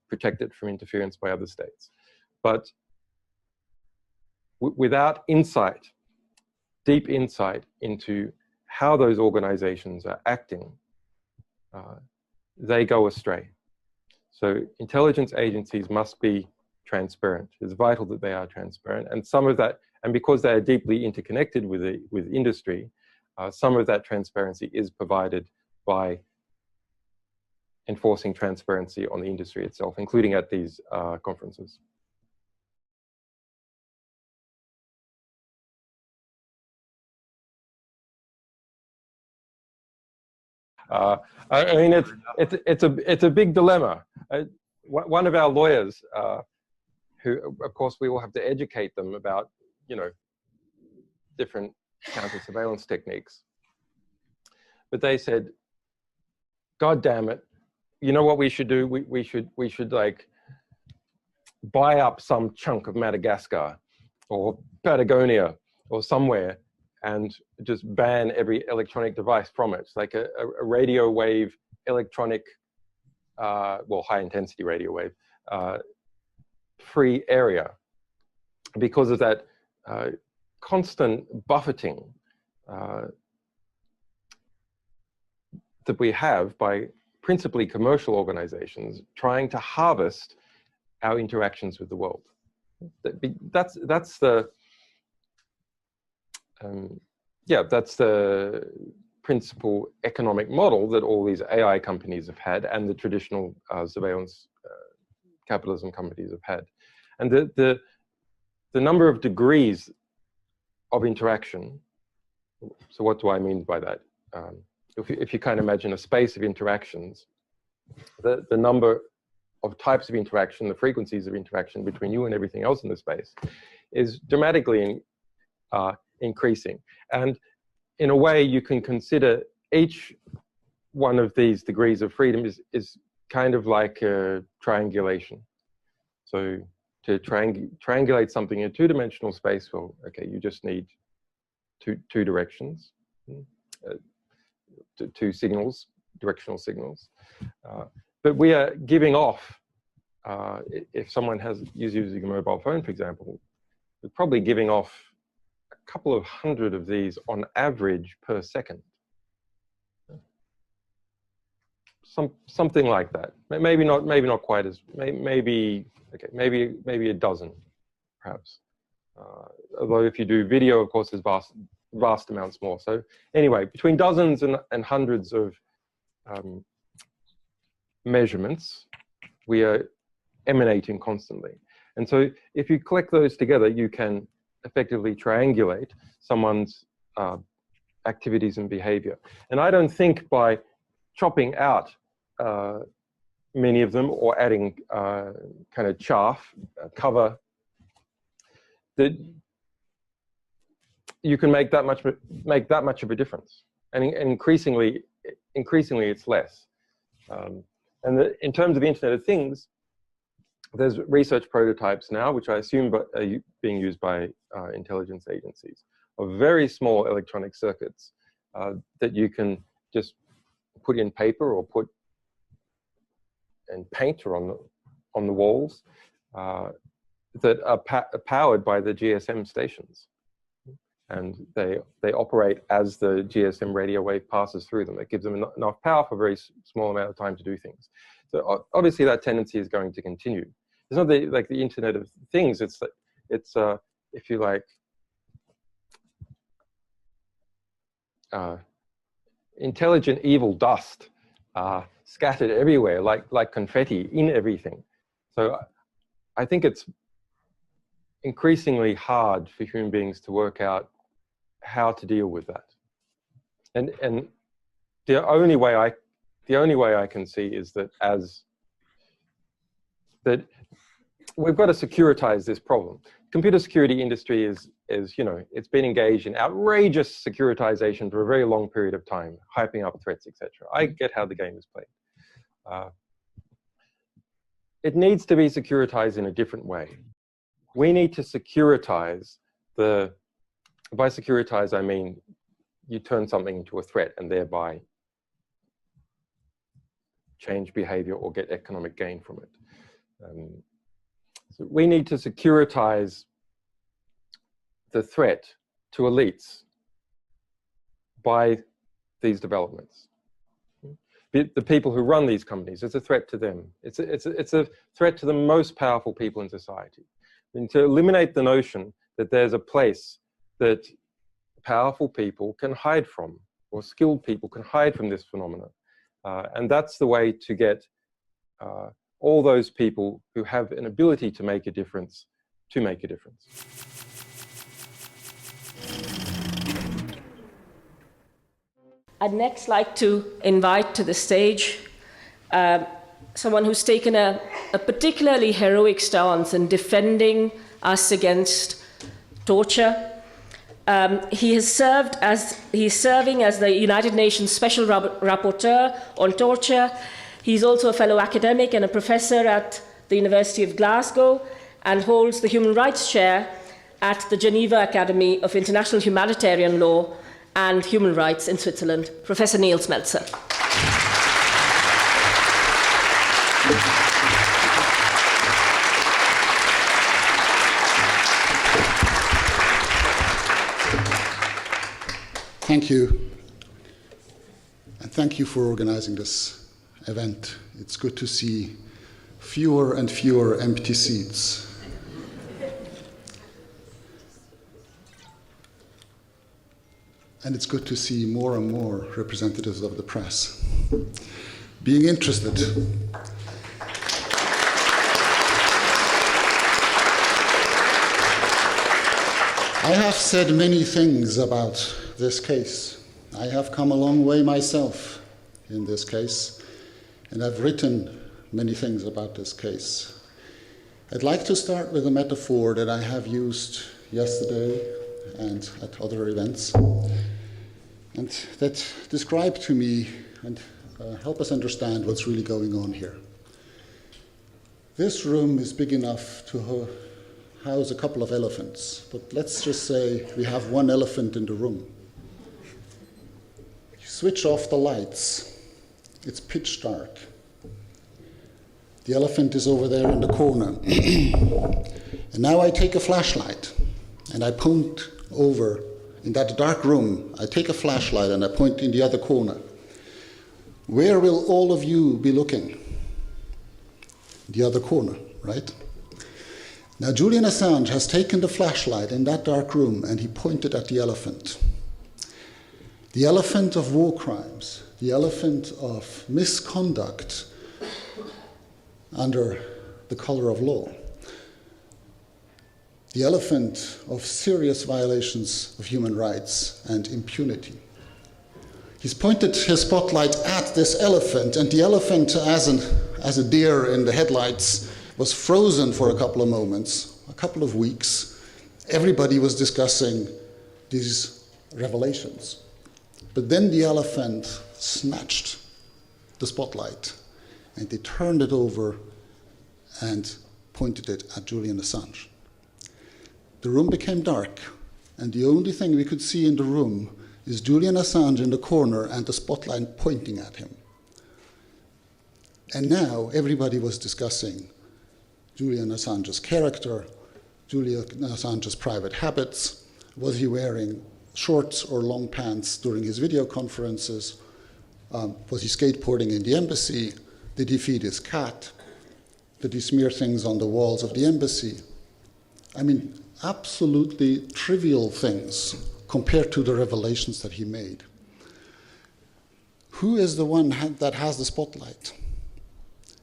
protect it from interference by other states. But without insight, deep insight into how those organizations are acting, they go astray. So intelligence agencies must be transparent. It's vital that they are transparent. And some of that, and because they are deeply interconnected with industry, some of that transparency is provided by enforcing transparency on the industry itself, including at these conferences. I mean, it's a big dilemma. One of our lawyers, who of course we will have to educate them about, different counter surveillance techniques. But they said, "God damn it, you know what we should do? We should like buy up some chunk of Madagascar or Patagonia or somewhere and just ban every electronic device from it. It's like a radio wave electronic, well, high intensity radio wave, free area because of that constant buffeting that we have by principally commercial organizations trying to harvest our interactions with the world. That's the that's the principal economic model that all these AI companies have had and the traditional surveillance capitalism companies have had. And the number of degrees of interaction, so what do I mean by that? If you kind of imagine a space of interactions, the number types of interaction, the frequencies of interaction between you and everything else in the space, is dramatically increasing. And in a way, you can consider each one of these degrees of freedom is kind of like a triangulation. So to triangulate something in a two-dimensional space, well, okay, you just need two directions, two signals, directional signals. But we are giving off, if someone is using a mobile phone, for example, we're probably giving off a couple of hundred of these on average per second. Something like that. Maybe not quite as, maybe a dozen, perhaps. Although if you do video, of course, there's vast amounts more. So anyway, between dozens and hundreds of measurements, we are emanating constantly. And so if you collect those together, you can effectively triangulate someone's activities and behavior. And I don't think by chopping out many of them or adding kind of chaff, cover, that you can make that much of a difference. And increasingly it's less. And in terms of the Internet of Things, there's research prototypes now, which I assume are being used by intelligence agencies, of very small electronic circuits that you can just put in paper or put in paint or on the walls that are powered by the GSM stations. And they operate as the GSM radio wave passes through them. It gives them enough power for a very small amount of time to do things. So obviously that tendency is going to continue. It's not like the Internet of Things. It's if you like, intelligent evil dust scattered everywhere, like confetti in everything. So I think it's increasingly hard for human beings to work out how to deal with that. And the only way I can see is that we've got to securitize this problem. Computer security industry is it's been engaged in outrageous securitization for a very long period of time, hyping up threats, etc. I get how the game is played. It needs to be securitized in a different way. We need to securitize by securitize, I mean, you turn something into a threat and thereby change behavior or get economic gain from it. So we need to securitize the threat to elites by these developments. The people who run these companies, it's a threat to them. It's a threat to the most powerful people in society. And to eliminate the notion that there's a place that powerful people can hide from, or skilled people can hide from this phenomenon. And that's the way to get all those people who have an ability to make a difference, to make a difference. I'd next like to invite to the stage someone who's taken a particularly heroic stance in defending us against torture. He's serving as the United Nations Special Rapporteur on Torture. He's also a fellow academic and a professor at the University of Glasgow and holds the Human Rights Chair at the Geneva Academy of International Humanitarian Law and Human Rights in Switzerland, Professor Niels Melzer. Thank you. And thank you for organizing this event. It's good to see fewer and fewer empty seats. And it's good to see more and more representatives of the press being interested. I have said many things about this case. I have come a long way myself in this case, and I've written many things about this case. I'd like to start with a metaphor that I have used yesterday and at other events, and that describe to me and help us understand what's really going on here. This room is big enough to house a couple of elephants, but let's just say we have one elephant in the room. You switch off the lights, it's pitch dark. The elephant is over there in the corner. And now I take a flashlight and I point over in that dark room. I take a flashlight and I point in the other corner. Where will all of you be looking? The other corner, right? Now Julian Assange has taken the flashlight in that dark room and he pointed at the elephant. The elephant of war crimes, the elephant of misconduct under the color of law, the elephant of serious violations of human rights and impunity. He's pointed his spotlight at this elephant, and the elephant, as a deer in the headlights, was frozen for a couple of moments, a couple of weeks. Everybody was discussing these revelations. But then the elephant snatched the spotlight and they turned it over and pointed it at Julian Assange. The room became dark, and the only thing we could see in the room is Julian Assange in the corner and the spotlight pointing at him. And now everybody was discussing Julian Assange's character, Julian Assange's private habits. Was he wearing shorts or long pants during his video conferences? Was he skateboarding in the embassy? Did he feed his cat? Did he smear things on the walls of the embassy? I mean, absolutely trivial things compared to the revelations that he made. Who is the one that has the spotlight?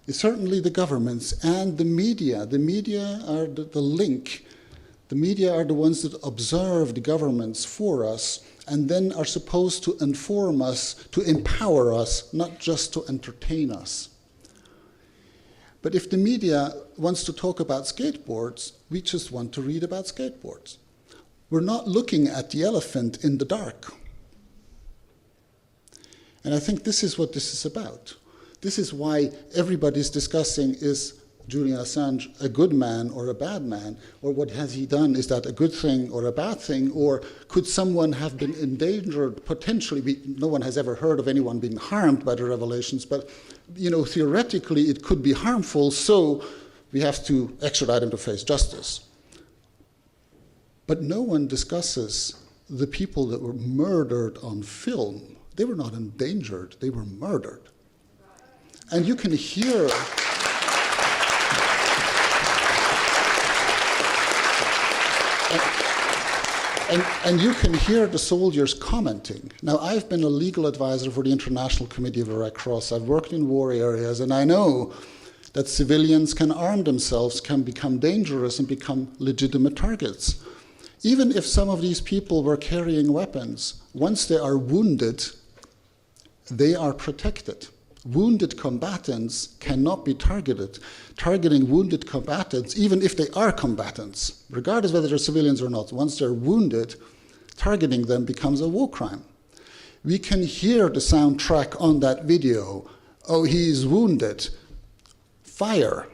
It's certainly the governments and the media. The media are the link. The media are the ones that observe the governments for us and then are supposed to inform us, to empower us, not just to entertain us. But if the media wants to talk about skateboards, we just want to read about skateboards. We're not looking at the elephant in the dark. And I think this is what this is about. This is why everybody's discussing, is Julian Assange a good man or a bad man? Or what has he done? Is that a good thing or a bad thing? Or could someone have been endangered potentially? No one has ever heard of anyone being harmed by the revelations, but theoretically it could be harmful, so we have to extradite him to face justice. But no one discusses the people that were murdered on film. They were not endangered, they were murdered. And you can hear and you can hear the soldiers commenting. Now, I've been a legal advisor for the International Committee of the Red Cross. I've worked in war areas, and I know that civilians can arm themselves, can become dangerous, and become legitimate targets. Even if some of these people were carrying weapons, once they are wounded, they are protected. Wounded combatants cannot be targeted. Targeting wounded combatants, even if they are combatants, regardless whether they're civilians or not, once they're wounded, targeting them becomes a war crime. We can hear the soundtrack on that video. Oh, he's wounded. Fire.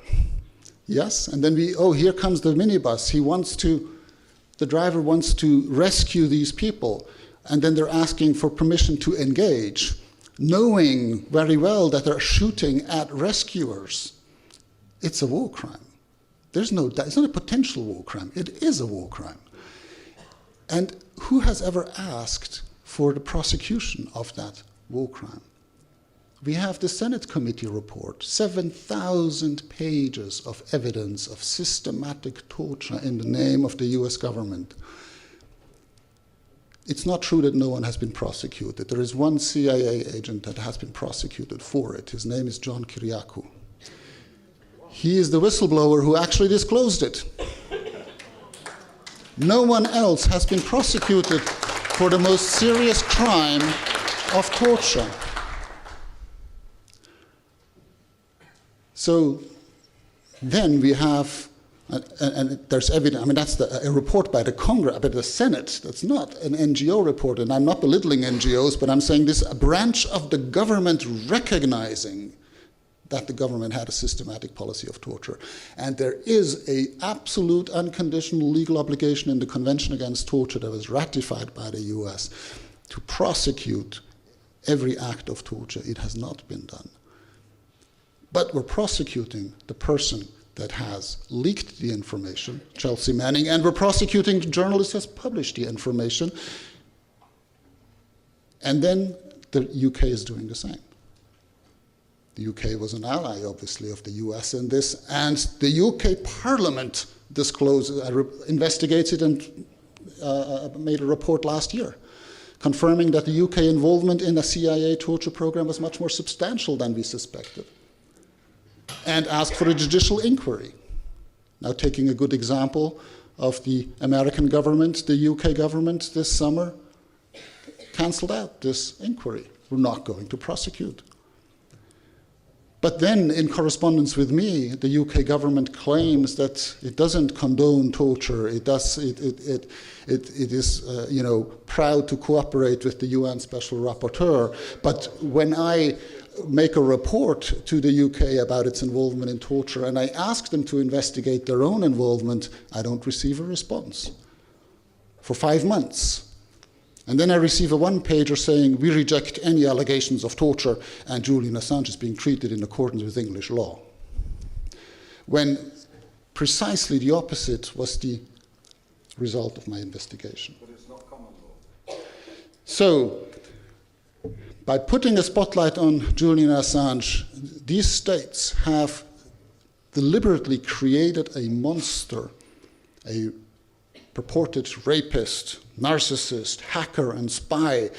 Yes, and then here comes the minibus. The driver wants to rescue these people, and then they're asking for permission to engage, knowing very well that they're shooting at rescuers. It's a war crime. It's not a potential war crime. It is a war crime. And who has ever asked for the prosecution of that war crime? We have the Senate committee report, 7,000 pages of evidence of systematic torture in the name of the US government. It's not true that no one has been prosecuted. There is one CIA agent that has been prosecuted for it. His name is John Kiriakou. He is the whistleblower who actually disclosed it. No one else has been prosecuted for the most serious crime of torture. So then we have, and there's evidence, I mean, that's a report by the Congress, by the Senate. That's not an NGO report, and I'm not belittling NGOs, but I'm saying this, a branch of the government recognizing that the government had a systematic policy of torture. And there is an absolute unconditional legal obligation in the Convention Against Torture that was ratified by the US to prosecute every act of torture. It has not been done. But we're prosecuting the person that has leaked the information, Chelsea Manning, and we're prosecuting the journalist who has published the information. And then the UK is doing the same. The UK was an ally, obviously, of the US in this, and the UK Parliament investigated and made a report last year, confirming that the UK involvement in a CIA torture program was much more substantial than we suspected, and asked for a judicial inquiry. Now, taking a good example of the American government, the UK government this summer cancelled out this inquiry. We're not going to prosecute. But then, in correspondence with me, the UK government claims that it doesn't condone torture. It is proud to cooperate with the UN Special Rapporteur. But when I make a report to the UK about its involvement in torture, and I ask them to investigate their own involvement, I don't receive a response for 5 months. And then I receive a one-pager saying, we reject any allegations of torture, and Julian Assange is being treated in accordance with English law. When precisely the opposite was the result of my investigation. But it's not common law. So, by putting a spotlight on Julian Assange, these states have deliberately created a monster, a purported rapist, narcissist, hacker, and spy.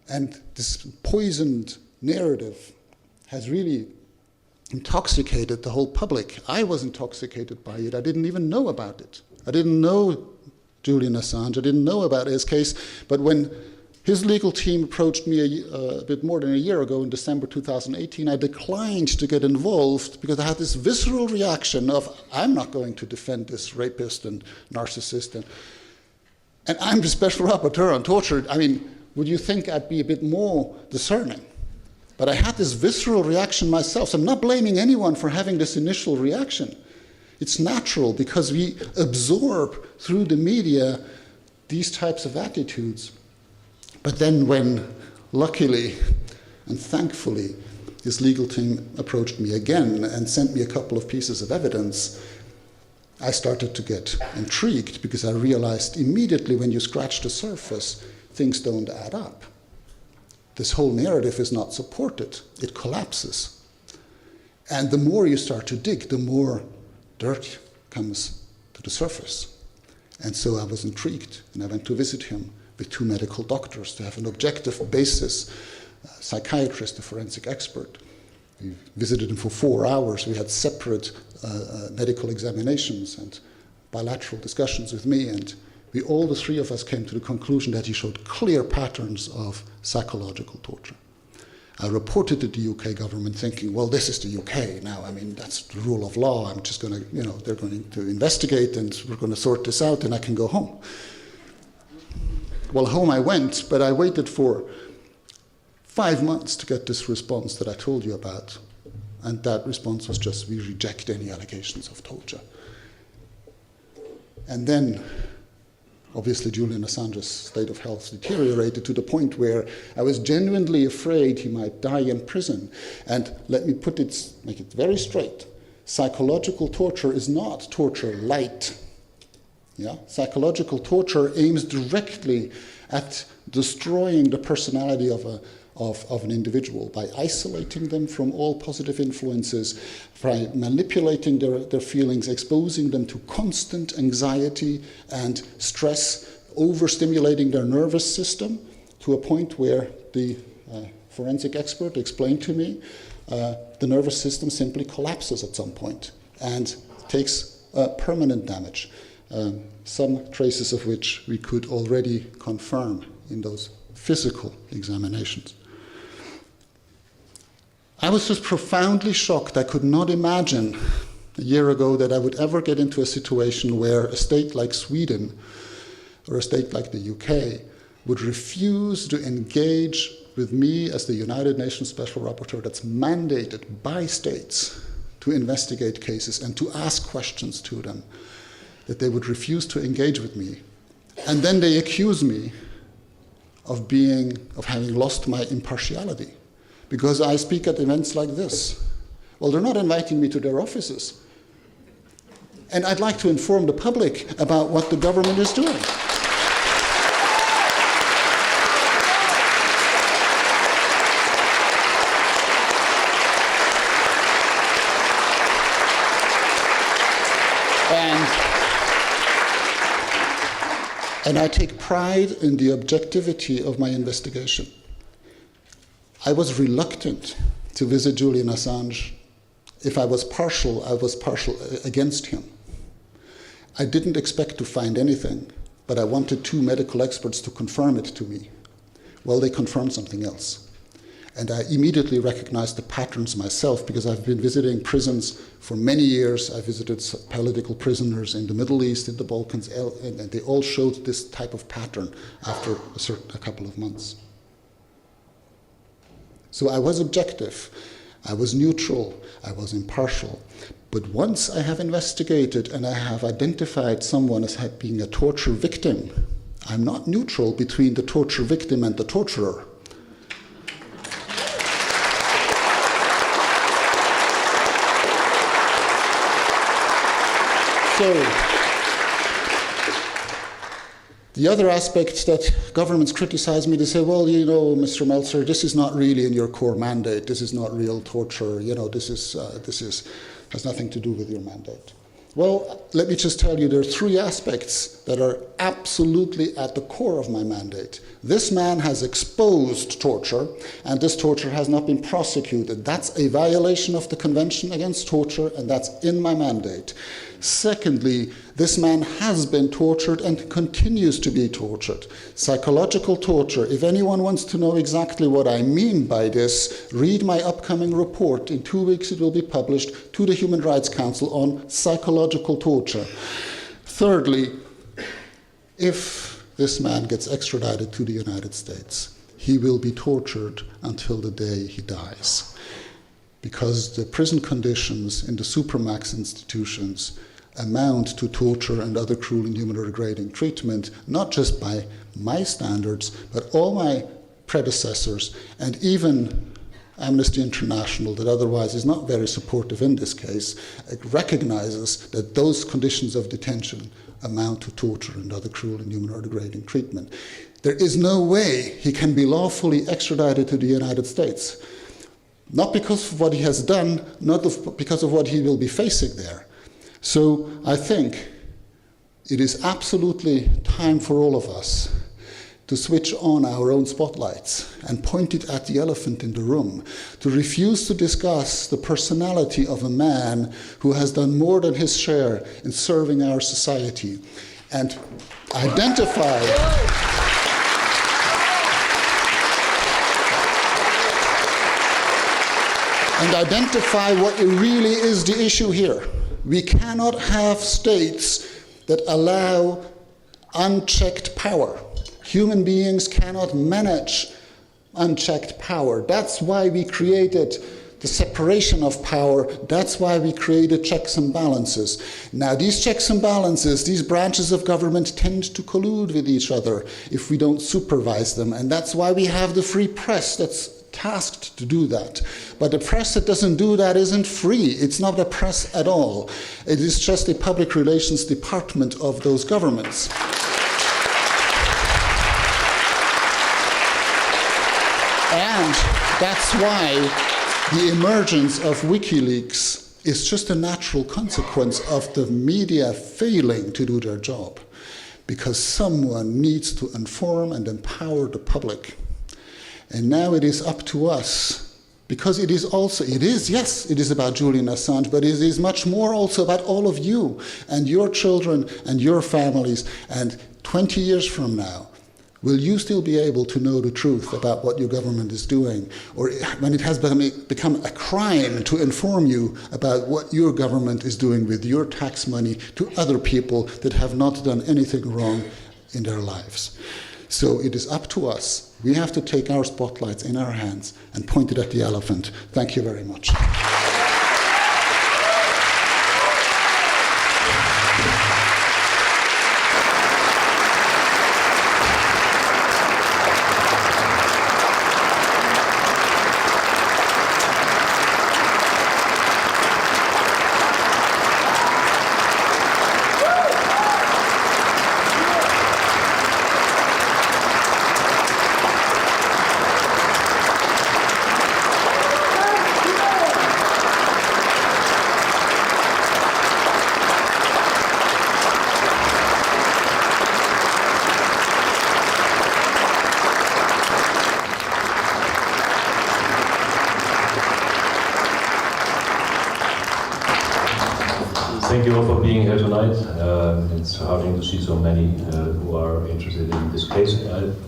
And this poisoned narrative has really intoxicated the whole public. I was intoxicated by it. I didn't even know about it. I didn't know Julian Assange. I didn't know about his case. But when his legal team approached me a bit more than a year ago in December 2018, I declined to get involved because I had this visceral reaction of, I'm not going to defend this rapist and narcissist. And I'm the special rapporteur on torture. I mean, would you think I'd be a bit more discerning? But I had this visceral reaction myself. So I'm not blaming anyone for having this initial reaction. It's natural because we absorb through the media these types of attitudes. But then when, luckily and thankfully, his legal team approached me again and sent me a couple of pieces of evidence, I started to get intrigued because I realized immediately when you scratch the surface, things don't add up. This whole narrative is not supported. It collapses. And the more you start to dig, the more dirt comes to the surface. And so I was intrigued, and I went to visit him with 2 medical doctors to have an objective basis, a psychiatrist, a forensic expert. We visited him for 4 hours. We had separate medical examinations and bilateral discussions with me, and all the 3 of us came to the conclusion that he showed clear patterns of psychological torture. I reported to the UK government thinking, well, this is the UK now. I mean, that's the rule of law. I'm just going to, they're going to investigate and we're going to sort this out and I can go home. Well, home I went, but I waited for 5 months to get this response that I told you about. And that response was just, we reject any allegations of torture. And then, obviously, Julian Assange's state of health deteriorated to the point where I was genuinely afraid he might die in prison. And let me make it very straight. Psychological torture is not torture light. Yeah? Psychological torture aims directly at destroying the personality of an individual by isolating them from all positive influences, by manipulating their feelings, exposing them to constant anxiety and stress, overstimulating their nervous system to a point where the forensic expert explained to me the nervous system simply collapses at some point and takes permanent damage. Some traces of which we could already confirm in those physical examinations. I was just profoundly shocked. I could not imagine a year ago that I would ever get into a situation where a state like Sweden or a state like the UK would refuse to engage with me as the United Nations Special Rapporteur that's mandated by states to investigate cases and to ask questions to them, that they would refuse to engage with me. And then they accuse me of having lost my impartiality because I speak at events like this. Well, they're not inviting me to their offices. And I'd like to inform the public about what the government is doing. And I take pride in the objectivity of my investigation. I was reluctant to visit Julian Assange. If I was partial against him. I didn't expect to find anything, but I wanted 2 medical experts to confirm it to me. Well, they confirmed something else. And I immediately recognized the patterns myself because I've been visiting prisons for many years. I visited political prisoners in the Middle East, in the Balkans, and they all showed this type of pattern after a couple of months. So I was objective, I was neutral, I was impartial. But once I have investigated and I have identified someone as being a torture victim, I'm not neutral between the torture victim and the torturer. So, the other aspect that governments criticize me, they say, well, you know, Mr. Meltzer, this is not really in your core mandate. This is not real torture. You know, this has nothing to do with your mandate. Well, let me just tell you, there are 3 aspects that are absolutely at the core of my mandate. This man has exposed torture, and this torture has not been prosecuted. That's a violation of the Convention Against Torture, and that's in my mandate. Secondly, this man has been tortured and continues to be tortured. Psychological torture. If anyone wants to know exactly what I mean by this, read my upcoming report. In 2 weeks it will be published to the Human Rights Council on psychological torture. Thirdly, if this man gets extradited to the United States, he will be tortured until the day he dies. Because the prison conditions in the supermax institutions amount to torture and other cruel, inhuman, or degrading treatment, not just by my standards, but all my predecessors, and even Amnesty International, that otherwise is not very supportive in this case, recognizes that those conditions of detention amount to torture and other cruel, inhuman, or degrading treatment. There is no way he can be lawfully extradited to the United States. Not because of what he has done, not because of what he will be facing there. So I think it is absolutely time for all of us to switch on our own spotlights and point it at the elephant in the room, to refuse to discuss the personality of a man who has done more than his share in serving our society, and identify what really is the issue here. We cannot have states that allow unchecked power. Human beings cannot manage unchecked power. That's why we created the separation of power. That's why we created checks and balances. Now, these checks and balances, these branches of government tend to collude with each other if we don't supervise them. And that's why we have the free press that's tasked to do that. But the press that doesn't do that isn't free. It's not a press at all. It is just a public relations department of those governments. And that's why the emergence of WikiLeaks is just a natural consequence of the media failing to do their job, because someone needs to inform and empower the public. And now it is up to us, because it is about Julian Assange, but it is much more also about all of you and your children and your families. And 20 years from now, will you still be able to know the truth about what your government is doing? Or when it has become a crime to inform you about what your government is doing with your tax money to other people that have not done anything wrong in their lives? So it is up to us. We have to take our spotlights in our hands and point it at the elephant. Thank you very much. Thank you all for being here tonight. It's heartening to see so many who are interested in this case,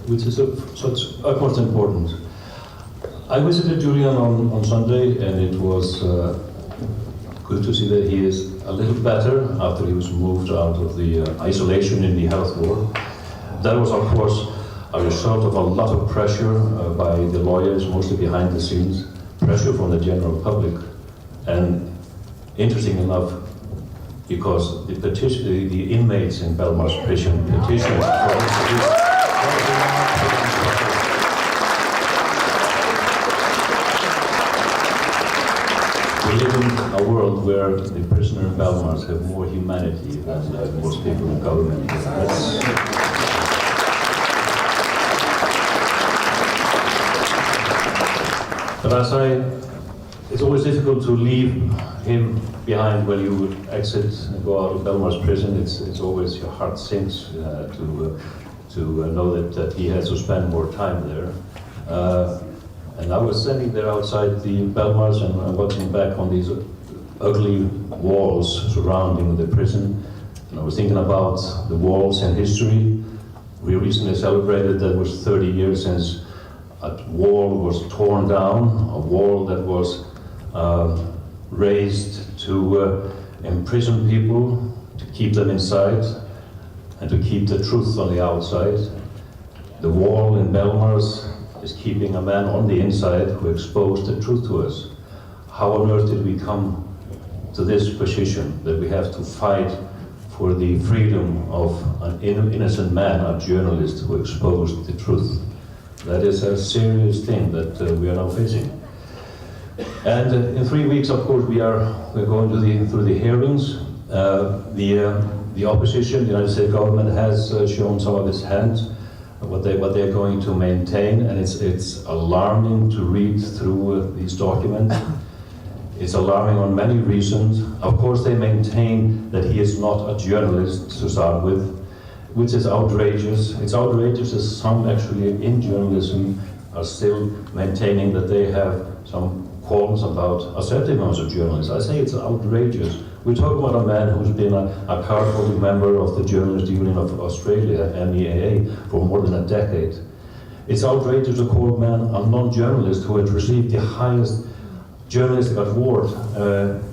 which is of such utmost importance. I visited Julian on Sunday, and it was good to see that he is a little better after he was moved out of the isolation in the health ward. That was, of course, a result of a lot of pressure by the lawyers, mostly behind the scenes, pressure from the general public, and interesting enough, because the inmates in Belmarsh prison petitioned we live in a world where the prisoners in Belmarsh have more humanity than most people in government. But it's always difficult to leave him behind when you would exit and go out of Belmarsh prison. It's always, your heart sinks to know that he has to spend more time there. And I was standing there outside the Belmarsh and watching back on these ugly walls surrounding the prison. And I was thinking about the walls and history. We recently celebrated that it was 30 years since a wall was torn down, a wall that was raised to imprison people, to keep them inside, and to keep the truth on the outside. The wall in Belmarsh is keeping a man on the inside who exposed the truth to us. How on earth did we come to this position that we have to fight for the freedom of an innocent man, a journalist who exposed the truth? That is a serious thing that we are now facing. And in 3 weeks, of course, we're going through the hearings. The opposition, the United States government, has shown some of its hand, what they're going to maintain, and it's alarming to read through these documents. It's alarming on many reasons. Of course, they maintain that he is not a journalist to start with, which is outrageous. It's outrageous as some actually in journalism are still maintaining that they have some qualms about asserting him as a journalist. I say it's outrageous. We're talking about a man who's been a card-holding member of the Journalist Union of Australia, MEAA, for more than a decade. It's outrageous to call a man a non-journalist who had received the highest journalistic award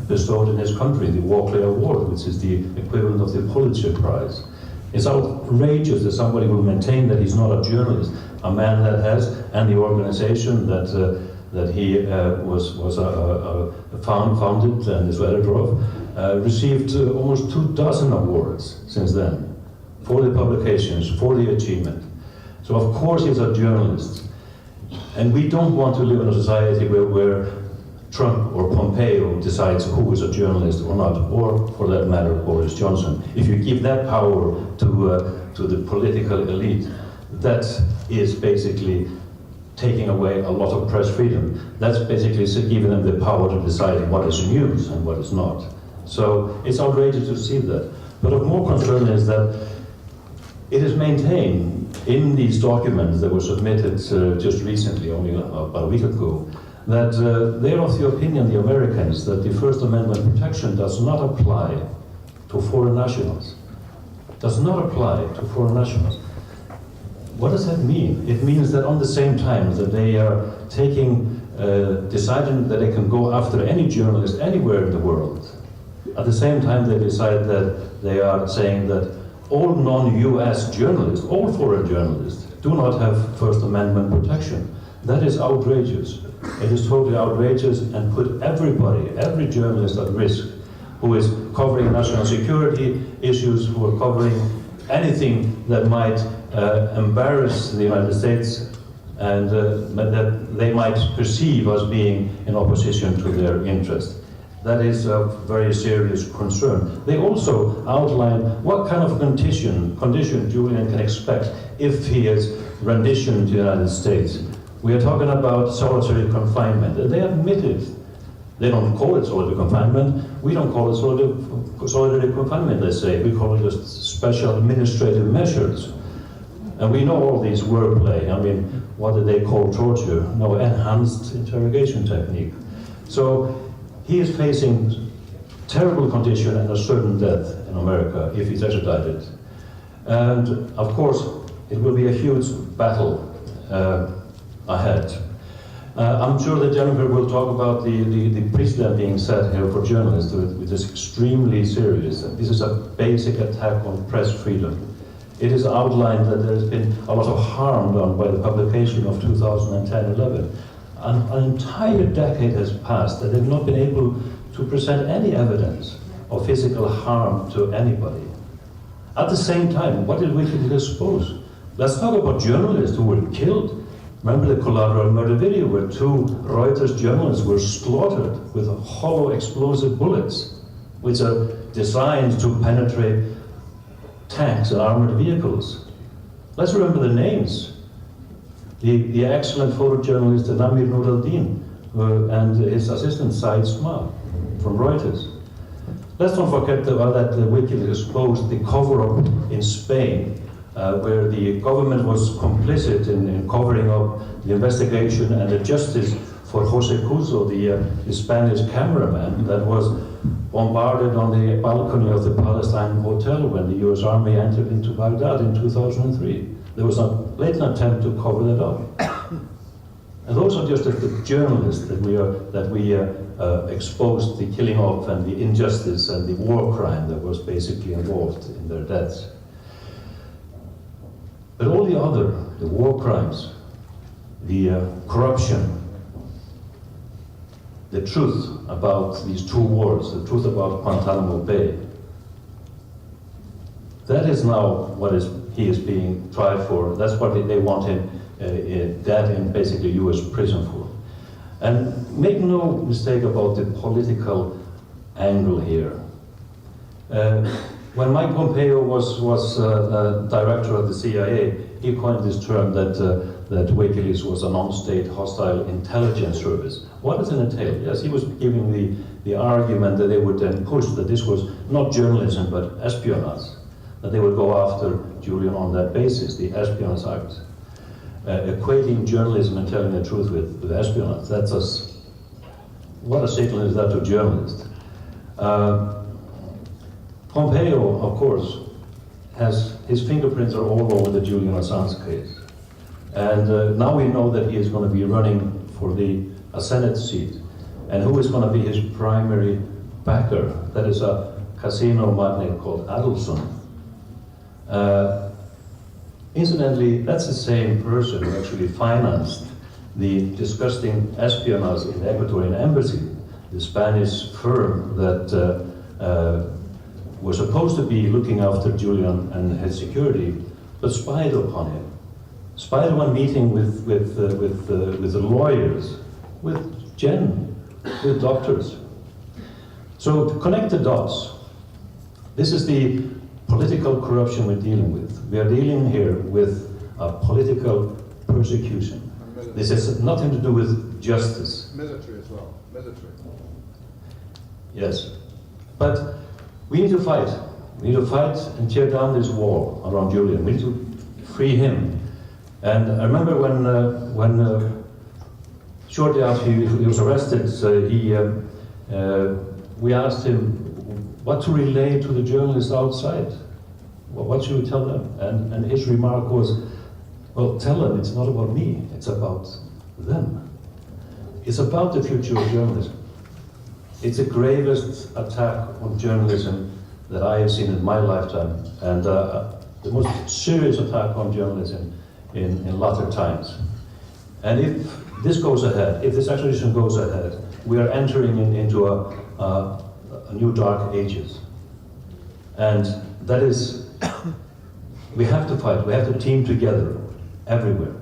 bestowed in his country, the Walkley Award, which is the equivalent of the Pulitzer Prize. It's outrageous that somebody will maintain that he's not a journalist, a man that has, and the organization that he was founded and is editor of, received almost 24 awards since then for the publications, for the achievement. So of course he's a journalist. And we don't want to live in a society where Trump or Pompeo decides who is a journalist or not, or for that matter, Boris Johnson. If you give that power to the political elite, that is basically taking away a lot of press freedom. That's basically giving them the power to decide what is news and what is not. So it's outrageous to see that. But of more concern is that it is maintained in these documents that were submitted just recently, only about a week ago, that they're of the opinion, the Americans, that the First Amendment protection does not apply to foreign nationals. Does not apply to foreign nationals. what does that mean? It means that on the same time that they are deciding that they can go after any journalist anywhere in the world, at the same time they decide that they are saying that all non-US journalists, all foreign journalists, do not have First Amendment protection. That is outrageous. It is totally outrageous and put everybody, every journalist at risk who is covering national security issues, who are covering anything that might embarrass the United States and that they might perceive as being in opposition to their interest. That is a very serious concern. They also outline what kind of condition Julian can expect if he is renditioned to the United States. We are talking about solitary confinement. They admitted, they don't call it solitary confinement, we don't call it solitary confinement, they say. We call it just special administrative measures. And we know all these wordplay. I mean, what do they call torture? No, enhanced interrogation technique. So he is facing terrible condition and a certain death in America if he's extradited. And of course, it will be a huge battle ahead. I'm sure that Jennifer will talk about the precedent being set here for journalists, which is extremely serious. This is a basic attack on press freedom. It is outlined that there has been a lot of harm done by the publication of 2010-11. An entire decade has passed that they've not been able to present any evidence of physical harm to anybody. At the same time, what did WikiLeaks expose? Let's talk about journalists who were killed. Remember the collateral murder video where 2 Reuters journalists were slaughtered with hollow explosive bullets, which are designed to penetrate tanks and armored vehicles. Let's remember the names. The excellent photojournalist Namir Nur-al-Din and his assistant Said Sma from Reuters. Let's not forget that WikiLeaks exposed the cover-up in Spain, where the government was complicit in covering up the investigation and the justice for Jose Cuso, the Spanish cameraman that was bombarded on the balcony of the Palestine Hotel when the US Army entered into Baghdad in 2003. There was a blatant attempt to cover that up. And those are just the journalists that we exposed the killing of and the injustice and the war crime that was basically involved in their deaths. But all the other, the war crimes, the corruption, the truth about these 2 wars, the truth about Guantanamo Bay, that is now what he is being tried for. That's what they want him dead in basically US prison for. And make no mistake about the political angle here. When Mike Pompeo was director of the CIA, he coined this term that WikiLeaks was a non-state hostile intelligence service. What does it entail? Yes, he was giving the argument that they would then push that this was not journalism but espionage, that they would go after Julian on that basis, the Espionage Act. Equating journalism and telling the truth with espionage, that's what a signal is that to journalists? Pompeo, of course, his fingerprints are all over the Julian Assange case. And now we know that he is going to be running for a Senate seat. And who is going to be his primary backer? That is a casino magnate called Adelson. Incidentally, that's the same person who actually financed the disgusting espionage in the Ecuadorian embassy, the Spanish firm that was supposed to be looking after Julian and his security, but spied upon him. Spied on meeting with the lawyers, with doctors. So to connect the dots, this is the political corruption we're dealing with. We are dealing here with a political persecution. This has nothing to do with justice. Military as well. Military. Yes. But we need to fight. We need to fight and tear down this wall around Julian. We need to free him. And I remember when shortly after he was arrested, we asked him what to relay to the journalists outside. What should we tell them? And his remark was, Well, tell them it's not about me, it's about them. It's about the future of journalism. It's the gravest attack on journalism that I have seen in my lifetime, and the most serious attack on journalism in latter times. And if this goes ahead, if this extradition goes ahead, we are entering into a new dark ages. And that is, we have to fight, we have to team together everywhere.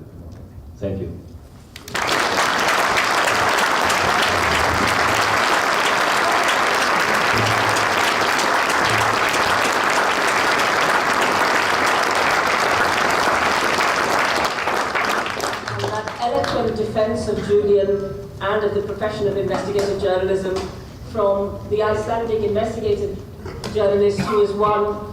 Thank you. Defense of Julian and of the profession of investigative journalism from the Icelandic investigative journalist who has won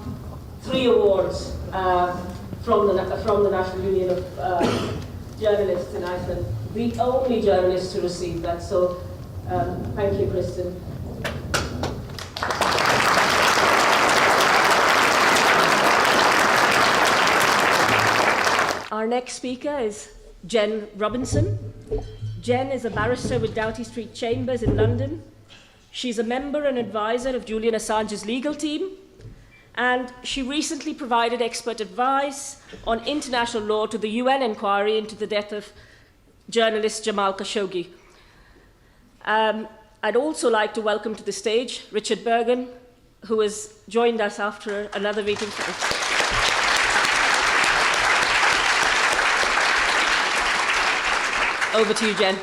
3 awards from the National Union of Journalists in Iceland, the only journalist to receive that. So thank you, Kristen. Our next speaker is Jen Robinson. Jen is a barrister with Doughty Street Chambers in London. She's a member and advisor of Julian Assange's legal team, and she recently provided expert advice on international law to the UN inquiry into the death of journalist Jamal Khashoggi. I'd also like to welcome to the stage Richard Bergen, who has joined us after another meeting. Over to you, Jen.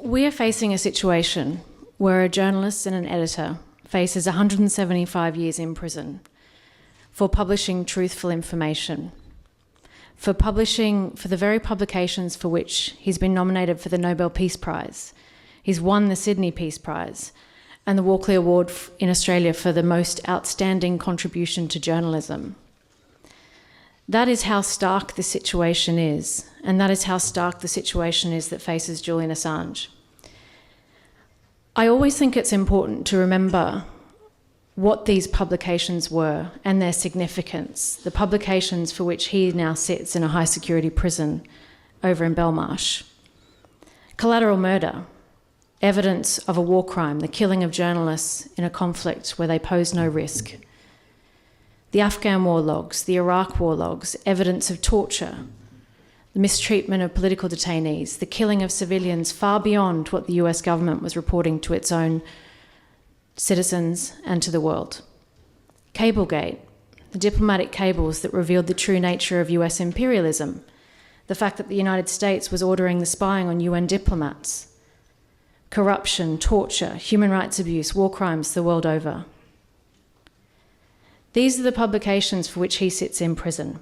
We are facing a situation where a journalist and an editor faces 175 years in prison for publishing truthful information, for the very publications for which he's been nominated for the Nobel Peace Prize. He's won the Sydney Peace Prize and the Walkley Award in Australia for the most outstanding contribution to journalism. That is how stark the situation is, and that is how stark the situation is that faces Julian Assange. I always think it's important to remember what these publications were and their significance, the publications for which he now sits in a high security prison over in Belmarsh. Collateral murder, evidence of a war crime, the killing of journalists in a conflict where they pose no risk. The Afghan war logs, the Iraq war logs, evidence of torture, the mistreatment of political detainees, the killing of civilians far beyond what the US government was reporting to its own citizens and to the world. Cablegate, the diplomatic cables that revealed the true nature of US imperialism, the fact that the United States was ordering the spying on UN diplomats, corruption, torture, human rights abuse, war crimes the world over. These are the publications for which he sits in prison.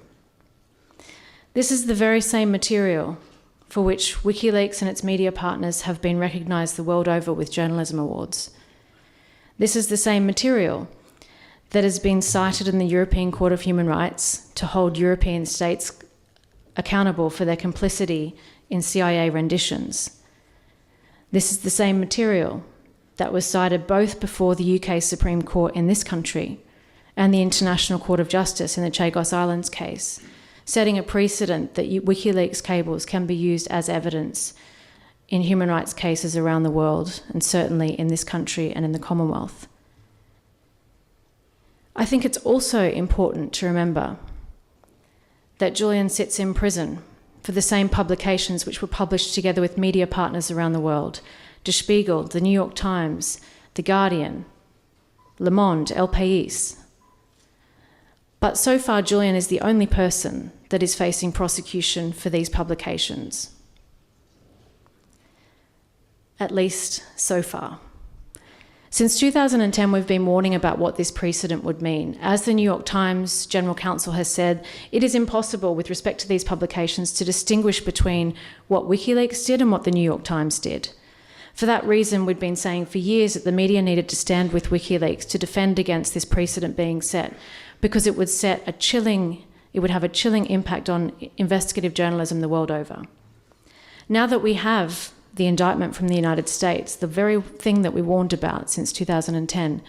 This is the very same material for which WikiLeaks and its media partners have been recognised the world over with journalism awards. This is the same material that has been cited in the European Court of Human Rights to hold European states accountable for their complicity in CIA renditions. This is the same material that was cited both before the UK Supreme Court in this country and the International Court of Justice in the Chagos Islands case, setting a precedent that WikiLeaks cables can be used as evidence in human rights cases around the world, and certainly in this country and in the Commonwealth. I think it's also important to remember that Julian sits in prison for the same publications which were published together with media partners around the world: Der Spiegel, the New York Times, The Guardian, Le Monde, El País. But so far, Julian is the only person that is facing prosecution for these publications. At least so far. Since 2010, we've been warning about what this precedent would mean. As the New York Times General Counsel has said, it is impossible with respect to these publications to distinguish between what WikiLeaks did and what the New York Times did. For that reason, we'd been saying for years that the media needed to stand with WikiLeaks to defend against this precedent being set, because it would have a chilling impact on investigative journalism the world over. Now that we have the indictment from the United States, the very thing that we warned about since 2010,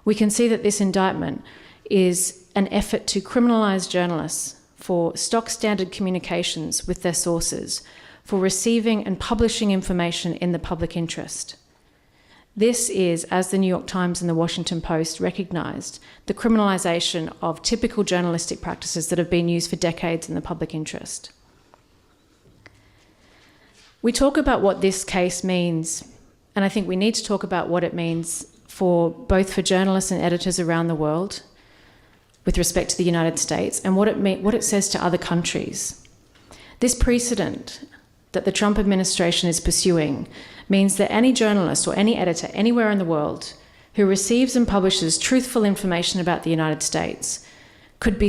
we can see that this indictment is an effort to criminalise journalists for stock standard communications with their sources, for receiving and publishing information in the public interest. This is, as the New York Times and the Washington Post recognised, the criminalisation of typical journalistic practices that have been used for decades in the public interest. We talk about what this case means, and I think we need to talk about what it means for both for journalists and editors around the world with respect to the United States, and what it says to other countries. This precedent that the Trump administration is pursuing means that any journalist or any editor anywhere in the world who receives and publishes truthful information about the United States could be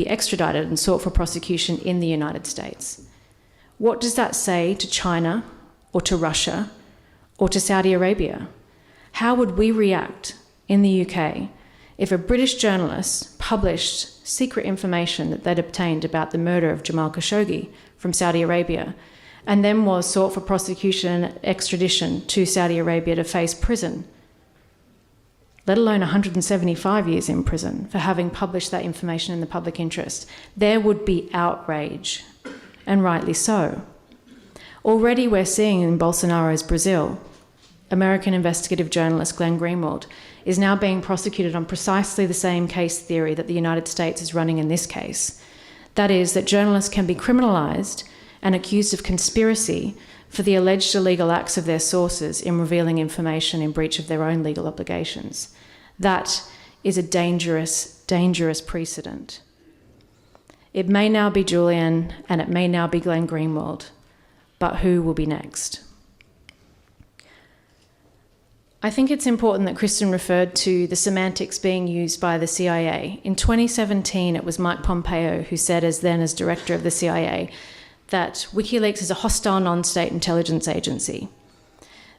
extradited and sought for prosecution in the United States. What does that say to China or to Russia or to Saudi Arabia? How would we react in the UK if a British journalist published secret information that they'd obtained about the murder of Jamal Khashoggi from Saudi Arabia, and then was sought for prosecution and extradition to Saudi Arabia to face prison, let alone 175 years in prison for having published that information in the public interest? There would be outrage, and rightly so. Already we're seeing in Bolsonaro's Brazil, American investigative journalist Glenn Greenwald is now being prosecuted on precisely the same case theory that the United States is running in this case. That is, that journalists can be criminalised and accused of conspiracy for the alleged illegal acts of their sources in revealing information in breach of their own legal obligations. That is a dangerous, dangerous precedent. It may now be Julian and it may now be Glenn Greenwald, but who will be next? I think it's important that Kristen referred to the semantics being used by the CIA. In 2017, it was Mike Pompeo who said, as director of the CIA, that WikiLeaks is a hostile non-state intelligence agency.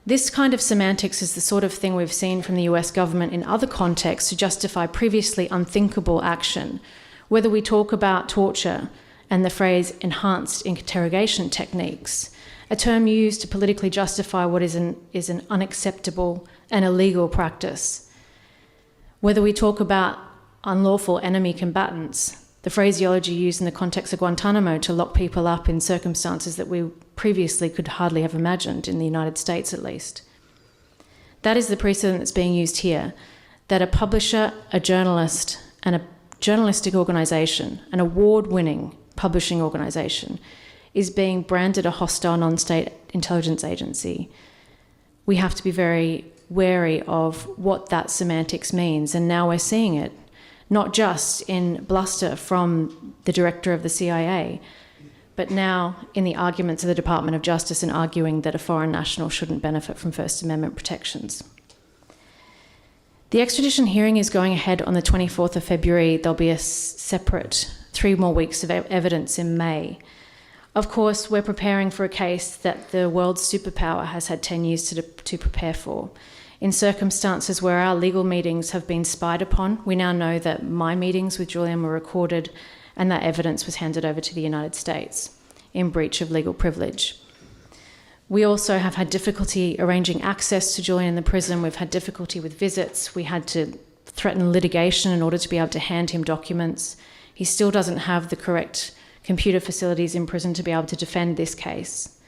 This kind of semantics is the sort of thing we've seen from the US government in other contexts to justify previously unthinkable action. Whether we talk about torture and the phrase enhanced interrogation techniques, a term used to politically justify what is an unacceptable and illegal practice. Whether we talk about unlawful enemy combatants, the phraseology used in the context of Guantanamo to lock people up in circumstances that we previously could hardly have imagined, in the United States at least. That is the precedent that's being used here, that a publisher, a journalist, and a journalistic organisation, an award-winning publishing organisation, is being branded a hostile non-state intelligence agency. We have to be very wary of what that semantics means, and now we're seeing it, not just in bluster from the director of the CIA, but now in the arguments of the Department of Justice in arguing that a foreign national shouldn't benefit from First Amendment protections. The extradition hearing is going ahead on the 24th of February. There'll be a separate 3 more weeks of evidence in May. Of course, we're preparing for a case that the world's superpower has had 10 years to prepare for. In circumstances where our legal meetings have been spied upon, we now know that my meetings with Julian were recorded and that evidence was handed over to the United States in breach of legal privilege. We also have had difficulty arranging access to Julian in the prison. We've had difficulty with visits. We had to threaten litigation in order to be able to hand him documents. He still doesn't have the correct computer facilities in prison to be able to defend this case.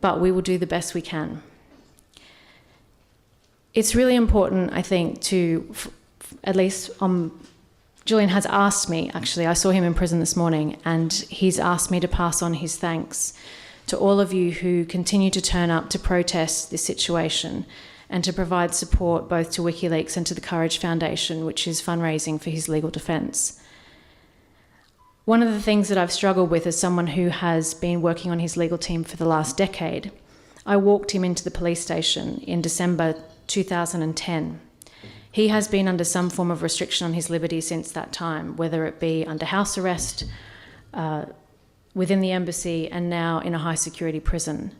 But we will do the best we can. It's really important, I think, to, at least Julian has asked me, actually, I saw him in prison this morning, and he's asked me to pass on his thanks to all of you who continue to turn up to protest this situation and to provide support both to WikiLeaks and to the Courage Foundation, which is fundraising for his legal defence. One of the things that I've struggled with as someone who has been working on his legal team for the last decade, I walked him into the police station in December 2010. He has been under some form of restriction on his liberty since that time, whether it be under house arrest, within the embassy, and now in a high security prison.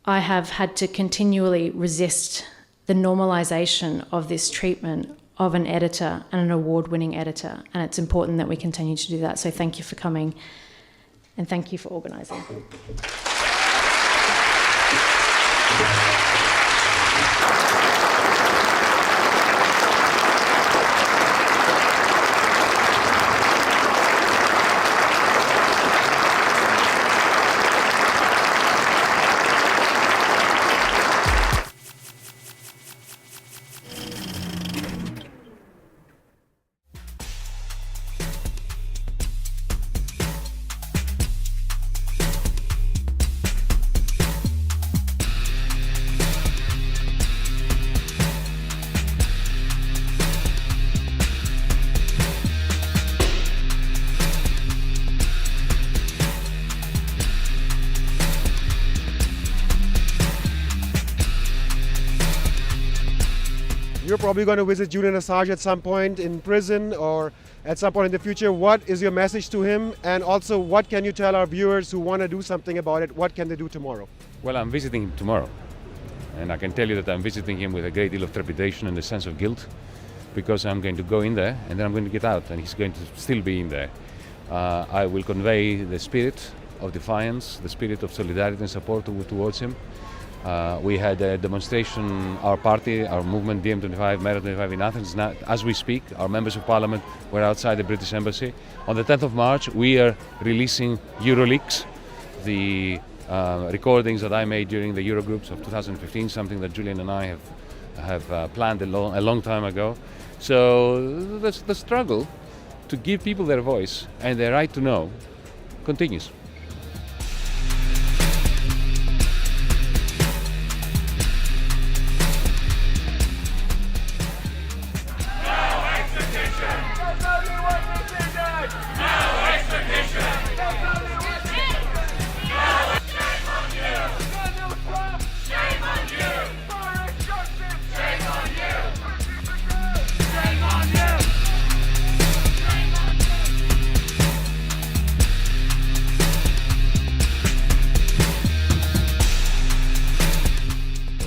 I have had to continually resist the normalisation of this treatment of an editor and an award-winning editor, and it's important that we continue to do that. So thank you for coming. And thank you for organising. You're probably going to visit Julian Assange at some point in prison or at some point in the future. What is your message to him? And also, what can you tell our viewers who want to do something about it? What can they do tomorrow? Well, I'm visiting him tomorrow. And I can tell you that I'm visiting him with a great deal of trepidation and a sense of guilt, because I'm going to go in there and then I'm going to get out and he's going to still be in there. I will convey the spirit of defiance, the spirit of solidarity and support towards him. We had a demonstration, our party, our movement, DM25, Mayor25 in Athens. Now, as we speak, our members of parliament were outside the British Embassy. On the 10th of March, we are releasing EuroLeaks, the recordings that I made during the Eurogroups of 2015, something that Julian and I have planned a long time ago. So the struggle to give people their voice and their right to know continues.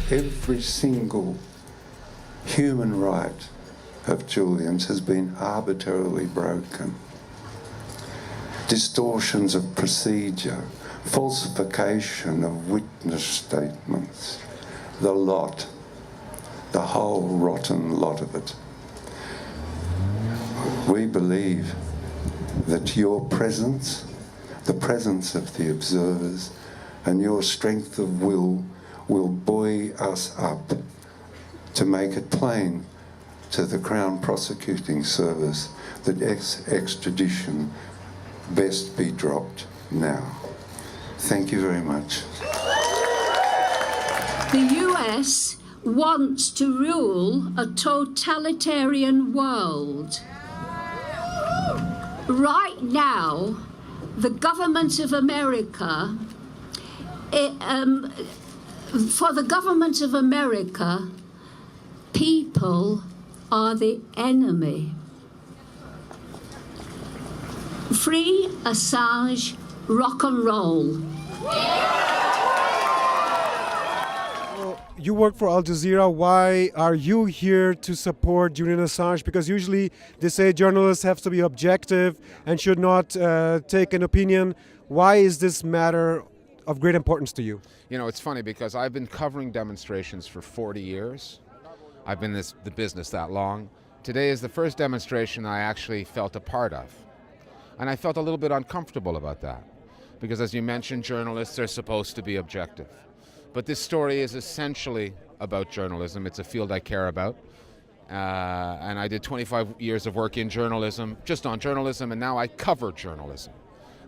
Every single human right of Julian's has been arbitrarily broken. Distortions of procedure, falsification of witness statements, the lot, the whole rotten lot of it. We believe that your presence, the presence of the observers, and your strength of will buoy us up to make it plain to the Crown Prosecuting Service that extradition best be dropped now. Thank you very much. The US wants to rule a totalitarian world. Right now, the government of America, for the government of America, people are the enemy. Free Assange, rock and roll. You work for Al Jazeera. Why are you here to support Julian Assange? Because usually they say journalists have to be objective and should not take an opinion. Why is this matter of great importance to you? You know, it's funny because I've been covering demonstrations for 40 years. I've been in the business that long. Today is the first demonstration I actually felt a part of. And I felt a little bit uncomfortable about that. Because as you mentioned, journalists are supposed to be objective. But this story is essentially about journalism. It's a field I care about. And I did 25 years of work in journalism, just on journalism, and now I cover journalism.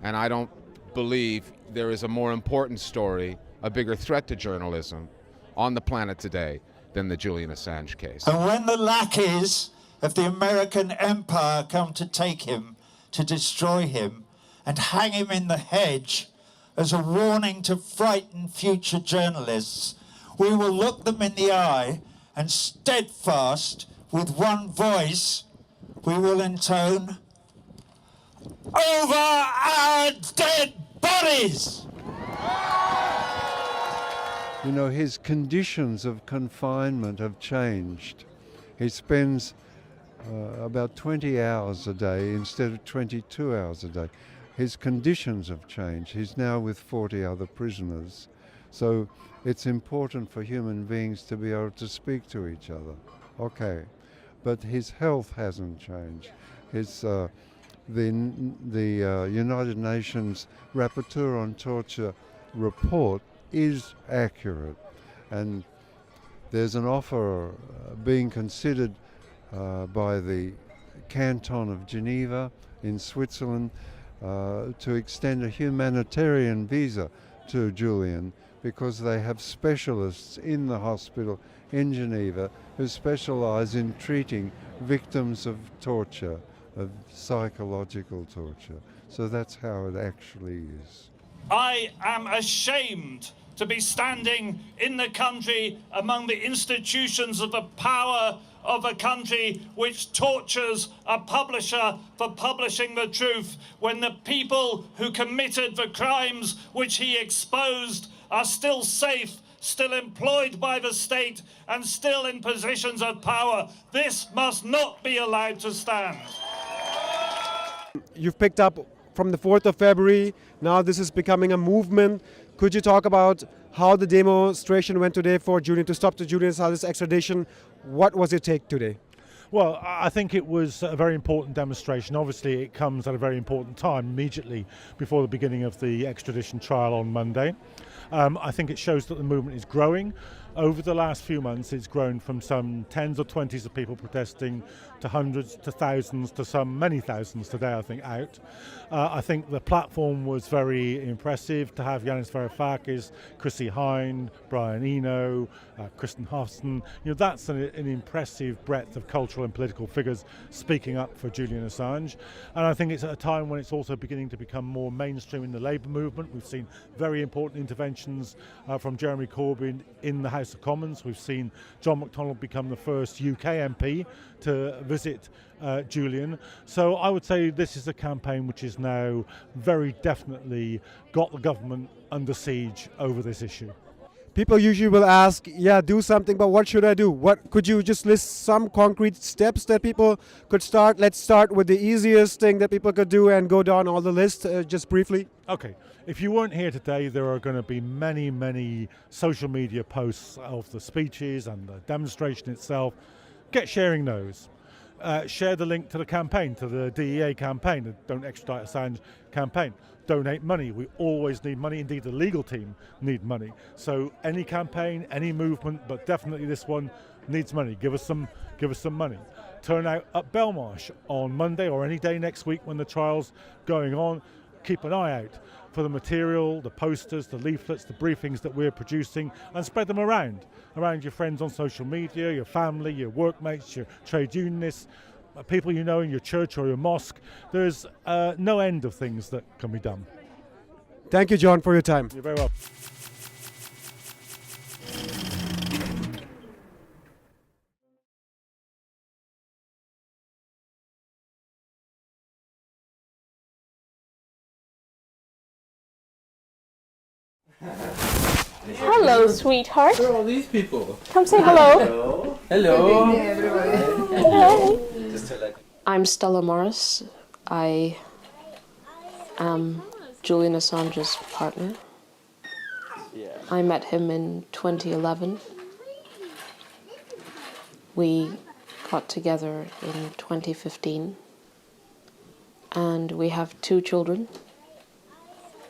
And I don't believe there is a more important story, a bigger threat to journalism on the planet today than the Julian Assange case. And when the lackeys of the American empire come to take him, to destroy him, and hang him in the hedge as a warning to frighten future journalists, we will look them in the eye and steadfast, with one voice, we will intone, "Over our dead bodies!" You know, his conditions of confinement have changed. He spends about 20 hours a day instead of 22 hours a day. his conditions have changed. He's now with 40 other prisoners. So it's important for human beings to be able to speak to each other. Okay. But his health hasn't changed. His, the United Nations Rapporteur on Torture report is accurate, and there's an offer being considered by the Canton of Geneva in Switzerland to extend a humanitarian visa to Julian, because they have specialists in the hospital in Geneva who specialize in treating victims of torture, of psychological torture. So that's how it actually is. I am ashamed to be standing in the country among the institutions of the power of a country which tortures a publisher for publishing the truth, when the people who committed the crimes which he exposed are still safe, still employed by the state, and still in positions of power. This must not be allowed to stand. You've picked up from the 4th of February, now this is becoming a movement. Could you talk about how the demonstration went today for Julian, to stop the Julian Assange's extradition? What was your take today? Well, I think it was a very important demonstration. Obviously, it comes at a very important time, immediately before the beginning of the extradition trial on Monday. I think it shows that the movement is growing. Over the last few months, it's grown from some tens or 20s of people protesting to hundreds, to thousands, to some many thousands today, I think, out. I think the platform was very impressive to have Yanis Varoufakis, Chrissy Hine, Brian Eno, Kristen Hofsten. You know, that's an impressive breadth of cultural and political figures speaking up for Julian Assange. And I think it's at a time when it's also beginning to become more mainstream in the Labour movement. We've seen very important interventions from Jeremy Corbyn in the House of Commons. We've seen John McDonnell become the first UK MP to visit Julian. So I would say this is a campaign which is now very definitely got the government under siege over this issue. People usually will ask, yeah, do something, but what should I do? What could you just list some concrete steps that people could start? Let's start with the easiest thing that people could do and go down all the list just briefly. Okay, if you weren't here today, there are going to be many, many social media posts of the speeches and the demonstration itself. Get sharing those. Share the link to the campaign, to the DEA campaign, the Don't Extradite Assange campaign. Donate money. We always need money. Indeed, the legal team need money. So any campaign, any movement, but definitely this one needs money. Give us some money. Turn out at Belmarsh on Monday or any day next week when the trial's going on. Keep an eye out for the material, the posters, the leaflets, the briefings that we're producing, and spread them around your friends on social media, your family, your workmates, your trade unionists, people you know in your church or your mosque. There's no end of things that can be done. Thank you, John, for your time. You're very welcome. Hello, sweetheart. Who are all these people? Come say hello. Hello. Hello. I'm Stella Morris. I am Julian Assange's partner. I met him in 2011. We got together in 2015. And we have 2 children,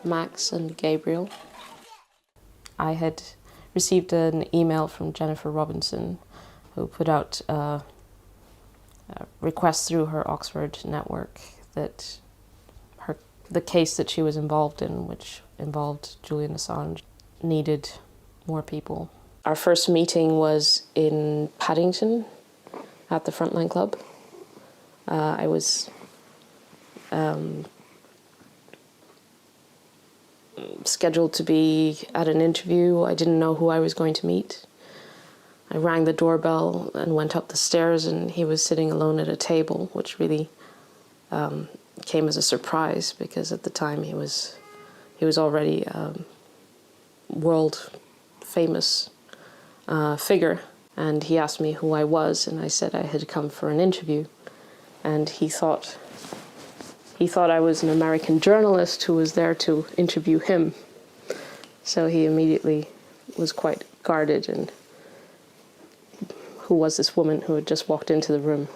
Max and Gabriel. I had received an email from Jennifer Robinson, who put out a request through her Oxford network that the case that she was involved in, which involved Julian Assange, needed more people. Our first meeting was in Paddington at the Frontline Club. I was scheduled to be at an interview. I didn't know who I was going to meet. I rang the doorbell and went up the stairs, and he was sitting alone at a table, which really came as a surprise, because at the time he was already a world famous figure. And he asked me who I was, and I said I had come for an interview. And he thought he thought I was an American journalist who was there to interview him. So he immediately was quite guarded, and who was this woman who had just walked into the room?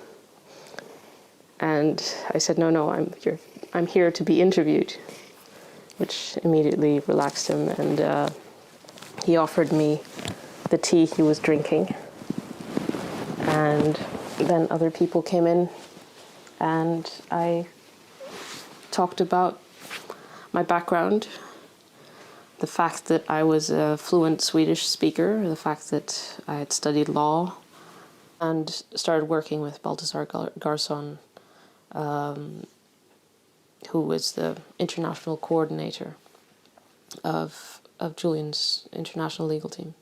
And I said, no, I'm here to be interviewed, which immediately relaxed him, and he offered me the tea he was drinking. And then other people came in, and I talked about my background, the fact that I was a fluent Swedish speaker, the fact that I had studied law, and started working with Baltasar Garzon, who was the international coordinator of Julian's international legal team.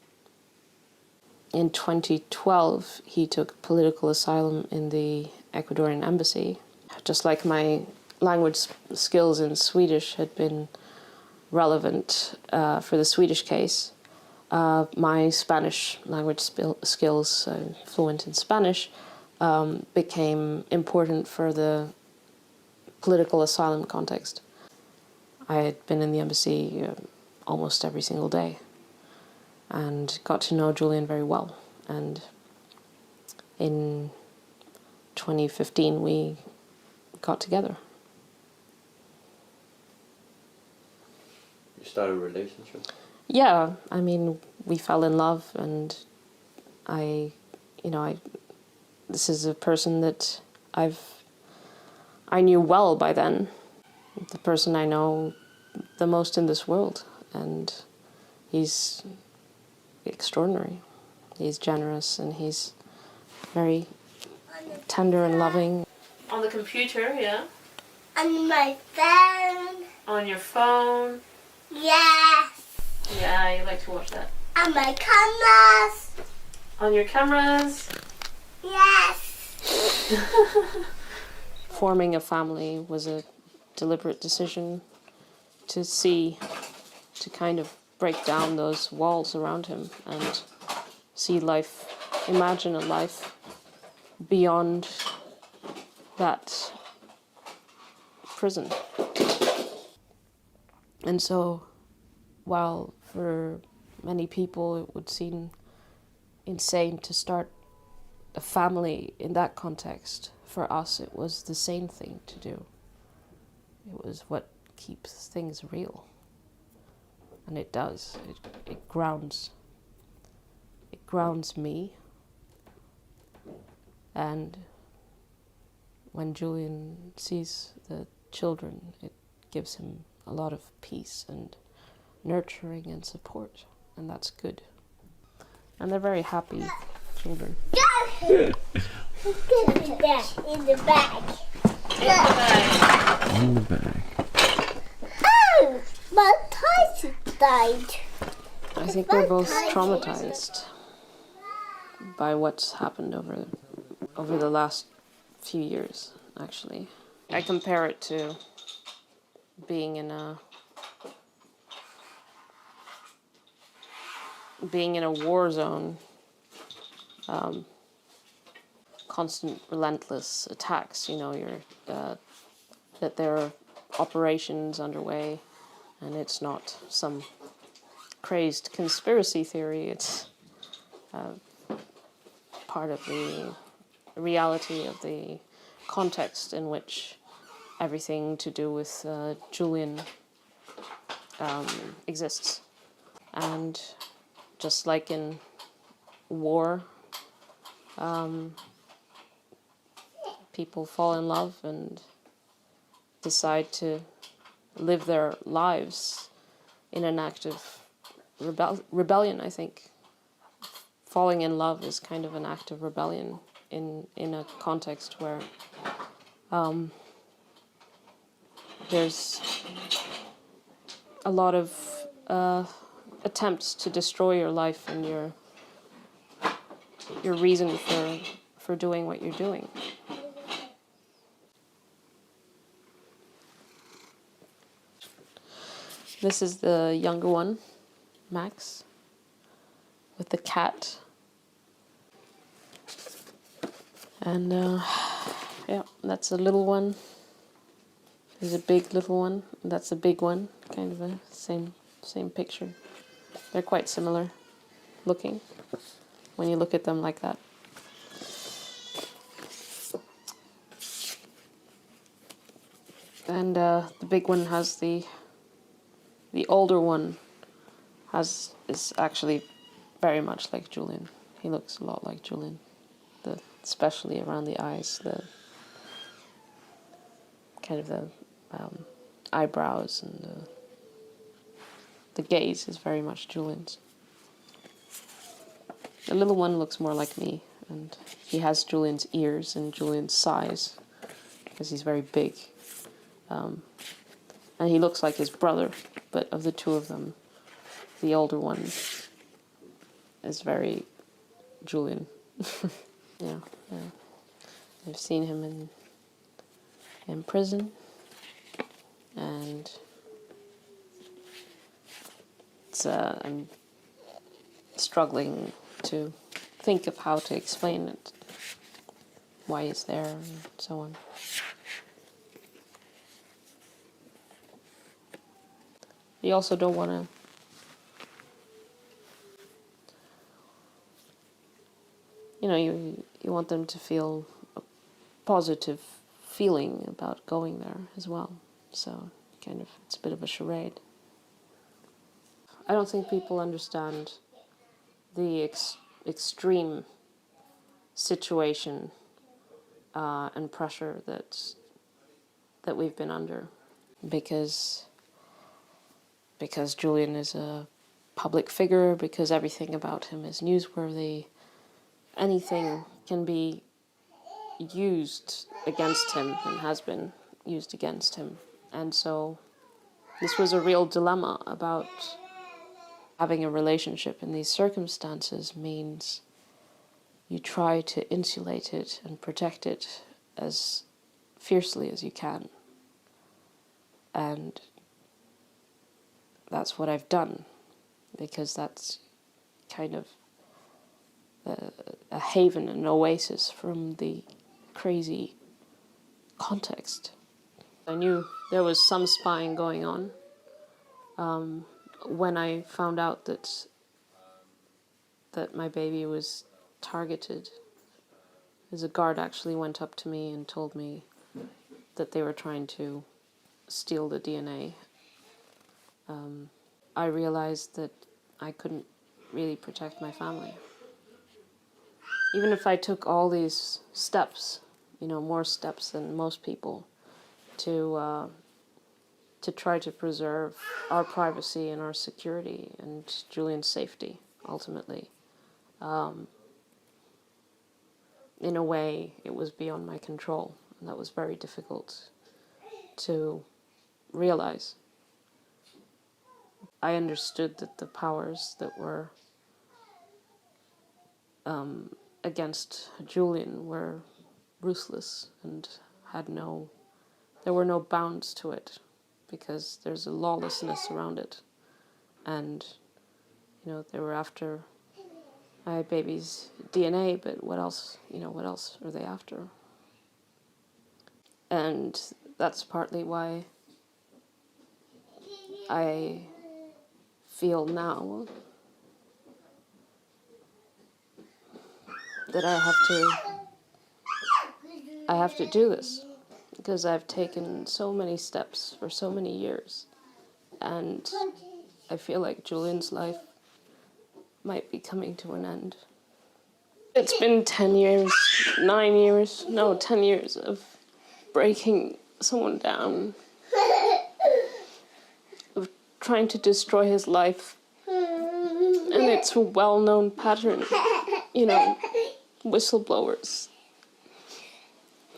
In 2012, he took political asylum in the Ecuadorian embassy. Just like my language skills in Swedish had been relevant for the Swedish case, my Spanish language skills, fluent in Spanish, became important for the political asylum context. I had been in the embassy almost every single day and got to know Julian very well. And in 2015, we got together. You started a relationship? Yeah, I mean, we fell in love, and this is a person that I knew well by then, the person I know the most in this world, and he's extraordinary. He's generous, and he's very tender and loving. On the computer, yeah? On my phone. On your phone? Yes. Yeah, you like to watch that. On my cameras. On your cameras? Yes. Forming a family was a deliberate decision to kind of break down those walls around him and see life, imagine a life beyond that prison. And so, while for many people it would seem insane to start a family in that context, for us it was the same thing to do. It was what keeps things real. And it does. It grounds me. And when Julian sees the children, it gives him a lot of peace and nurturing and support, and that's good. And they're very happy children. Good. In the bag. In the bag. In the bag. Oh, my Tyson died. I think we're both traumatized by what's happened over the last few years, actually. I compare it to being in a war zone, constant relentless attacks, that there are operations underway, and it's not some crazed conspiracy theory, it's part of the reality of the context in which everything to do with Julian exists. And just like in war, people fall in love and decide to live their lives in an act of rebellion, I think. Falling in love is kind of an act of rebellion in a context where there's a lot of attempts to destroy your life and your reason for doing what you're doing. This is the younger one, Max, with the cat. And yeah, that's the little one There's a big little one, and that's a big one, kind of a same picture. They're quite similar looking when you look at them like that. And the big one has the older one is actually very much like Julian. He looks a lot like Julian, especially around the eyes, the kind of the eyebrows, and the gaze is very much Julian's. The little one looks more like me, and he has Julian's ears and Julian's size because he's very big. And he looks like his brother, but of the two of them, the older one is very Julian. Yeah. I've seen him in prison, and I'm struggling to think of how to explain it, why he's there, and so on. You also don't want to you want them to feel a positive feeling about going there as well. So it's a bit of a charade. I don't think people understand the extreme situation and pressure that we've been under, because Julian is a public figure, because everything about him is newsworthy. Anything can be used against him and has been used against him. And so this was a real dilemma about having a relationship in these circumstances. Means you try to insulate it and protect it as fiercely as you can. And that's what I've done, because that's kind of a haven, an oasis from the crazy context. I knew there was some spying going on. When I found out that my baby was targeted, a guard actually went up to me and told me that they were trying to steal the DNA. I realized that I couldn't really protect my family. Even if I took all these steps, more steps than most people, to try to preserve our privacy and our security and Julian's safety, ultimately. In a way, it was beyond my control, and that was very difficult to realize. I understood that the powers that were against Julian were ruthless and there were no bounds to it, because there's a lawlessness around it. And, they were after my baby's DNA, but what else are they after? And that's partly why I feel now that I have to do this, because I've taken so many steps for so many years, and I feel like Julian's life might be coming to an end. It's been 10 years of breaking someone down, of trying to destroy his life, and it's a well-known pattern, whistleblowers,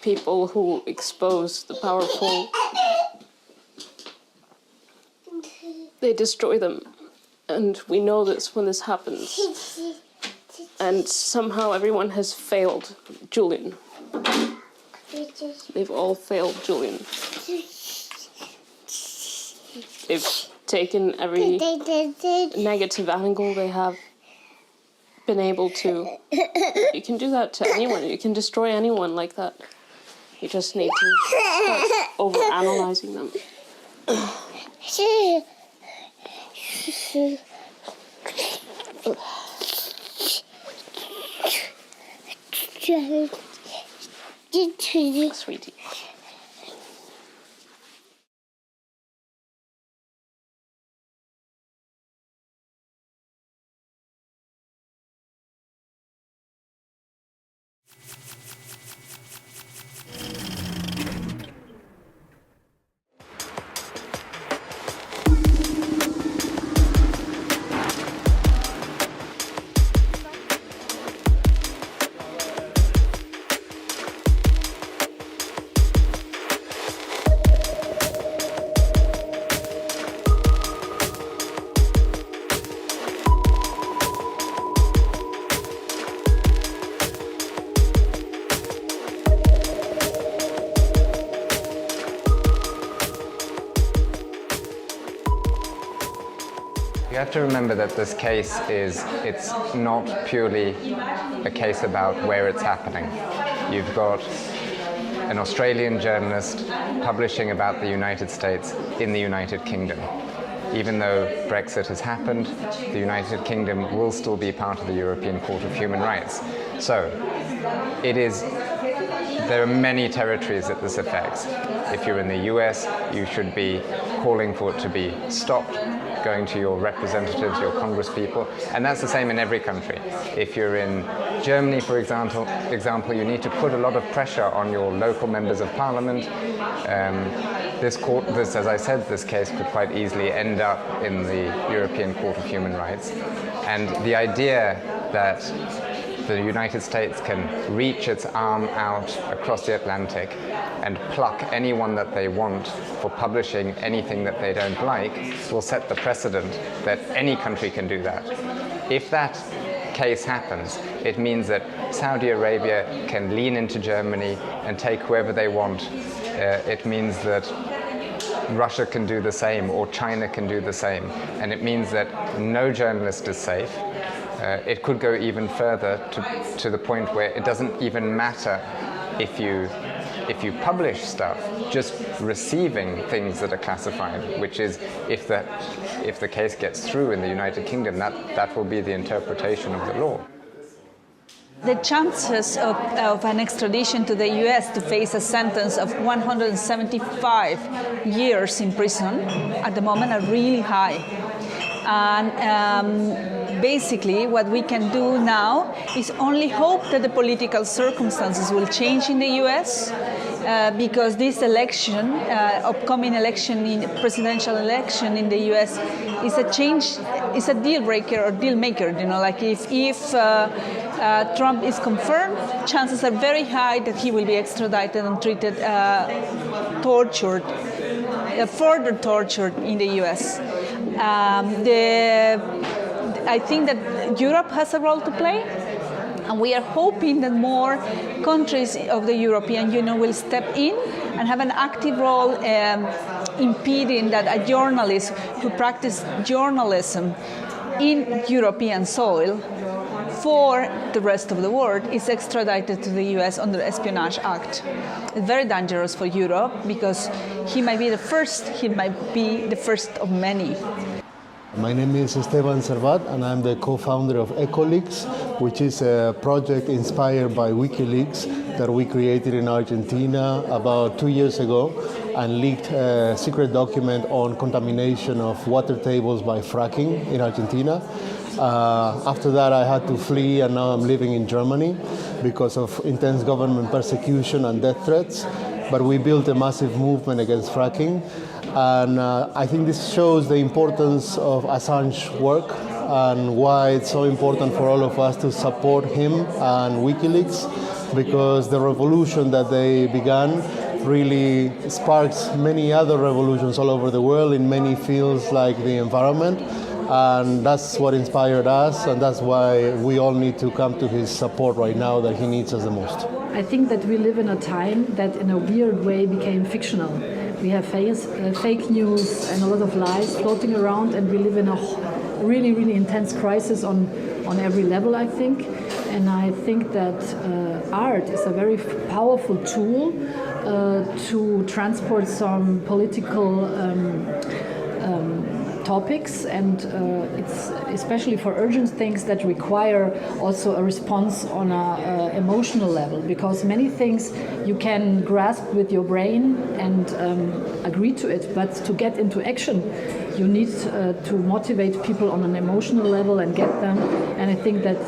people who expose the powerful, they destroy them. And we know this when this happens. And somehow everyone has failed Julian. They've all failed Julian. They've taken every negative angle they have been able to. You can do that to anyone. You can destroy anyone like that. You just need to start over analyzing them. Sweetie. You have to remember that this case it's not purely a case about where it's happening. You've got an Australian journalist publishing about the United States in the United Kingdom. Even though Brexit has happened, the United Kingdom will still be part of the European Court of Human Rights. So there are many territories that this affects. If you're in the US, you should be calling for it to be stopped, going to your representatives, your congresspeople, and that's the same in every country. If you're in Germany, for example, you need to put a lot of pressure on your local members of parliament. As I said, this case could quite easily end up in the European Court of Human Rights. And the idea that the United States can reach its arm out across the Atlantic and pluck anyone that they want for publishing anything that they don't like will set the precedent that any country can do that. If that case happens, it means that Saudi Arabia can lean into Germany and take whoever they want. It means that Russia can do the same, or China can do the same. And it means that no journalist is safe. It could go even further to the point where it doesn't even matter if you publish stuff, just receiving things that are classified, which is if the case gets through in the United Kingdom, that will be the interpretation of the law. The chances of an extradition to the US to face a sentence of 175 years in prison at the moment are really high. And basically what we can do now is only hope that the political circumstances will change in the US, because this election, upcoming election, presidential election in the US, is a deal breaker or deal maker. You know, like if Trump is confirmed, chances are very high that he will be extradited and treated, tortured, further tortured in the US. I think that Europe has a role to play, and we are hoping that more countries of the European Union will step in and have an active role impeding that a journalist who practices journalism in European soil for the rest of the world is extradited to the US under the Espionage Act. It's very dangerous for Europe because he might be the first of many. My name is Esteban Servat, and I'm the co-founder of EcoLeaks, which is a project inspired by WikiLeaks that we created in Argentina about 2 years ago and leaked a secret document on contamination of water tables by fracking in Argentina. After that, I had to flee, and now I'm living in Germany because of intense government persecution and death threats. But we built a massive movement against fracking. And I think this shows the importance of Assange's work and why it's so important for all of us to support him and WikiLeaks, because the revolution that they began really sparks many other revolutions all over the world in many fields like the environment. And that's what inspired us, and that's why we all need to come to his support right now that he needs us the most. I think that we live in a time that in a weird way became fictional. We have fake news and a lot of lies floating around, and we live in a really, really intense crisis on every level, I think. And I think that art is a very powerful tool to transport some political topics, and it's especially for urgent things that require also a response on an emotional level, because many things you can grasp with your brain and agree to it, but to get into action you need to motivate people on an emotional level and get them, and I think that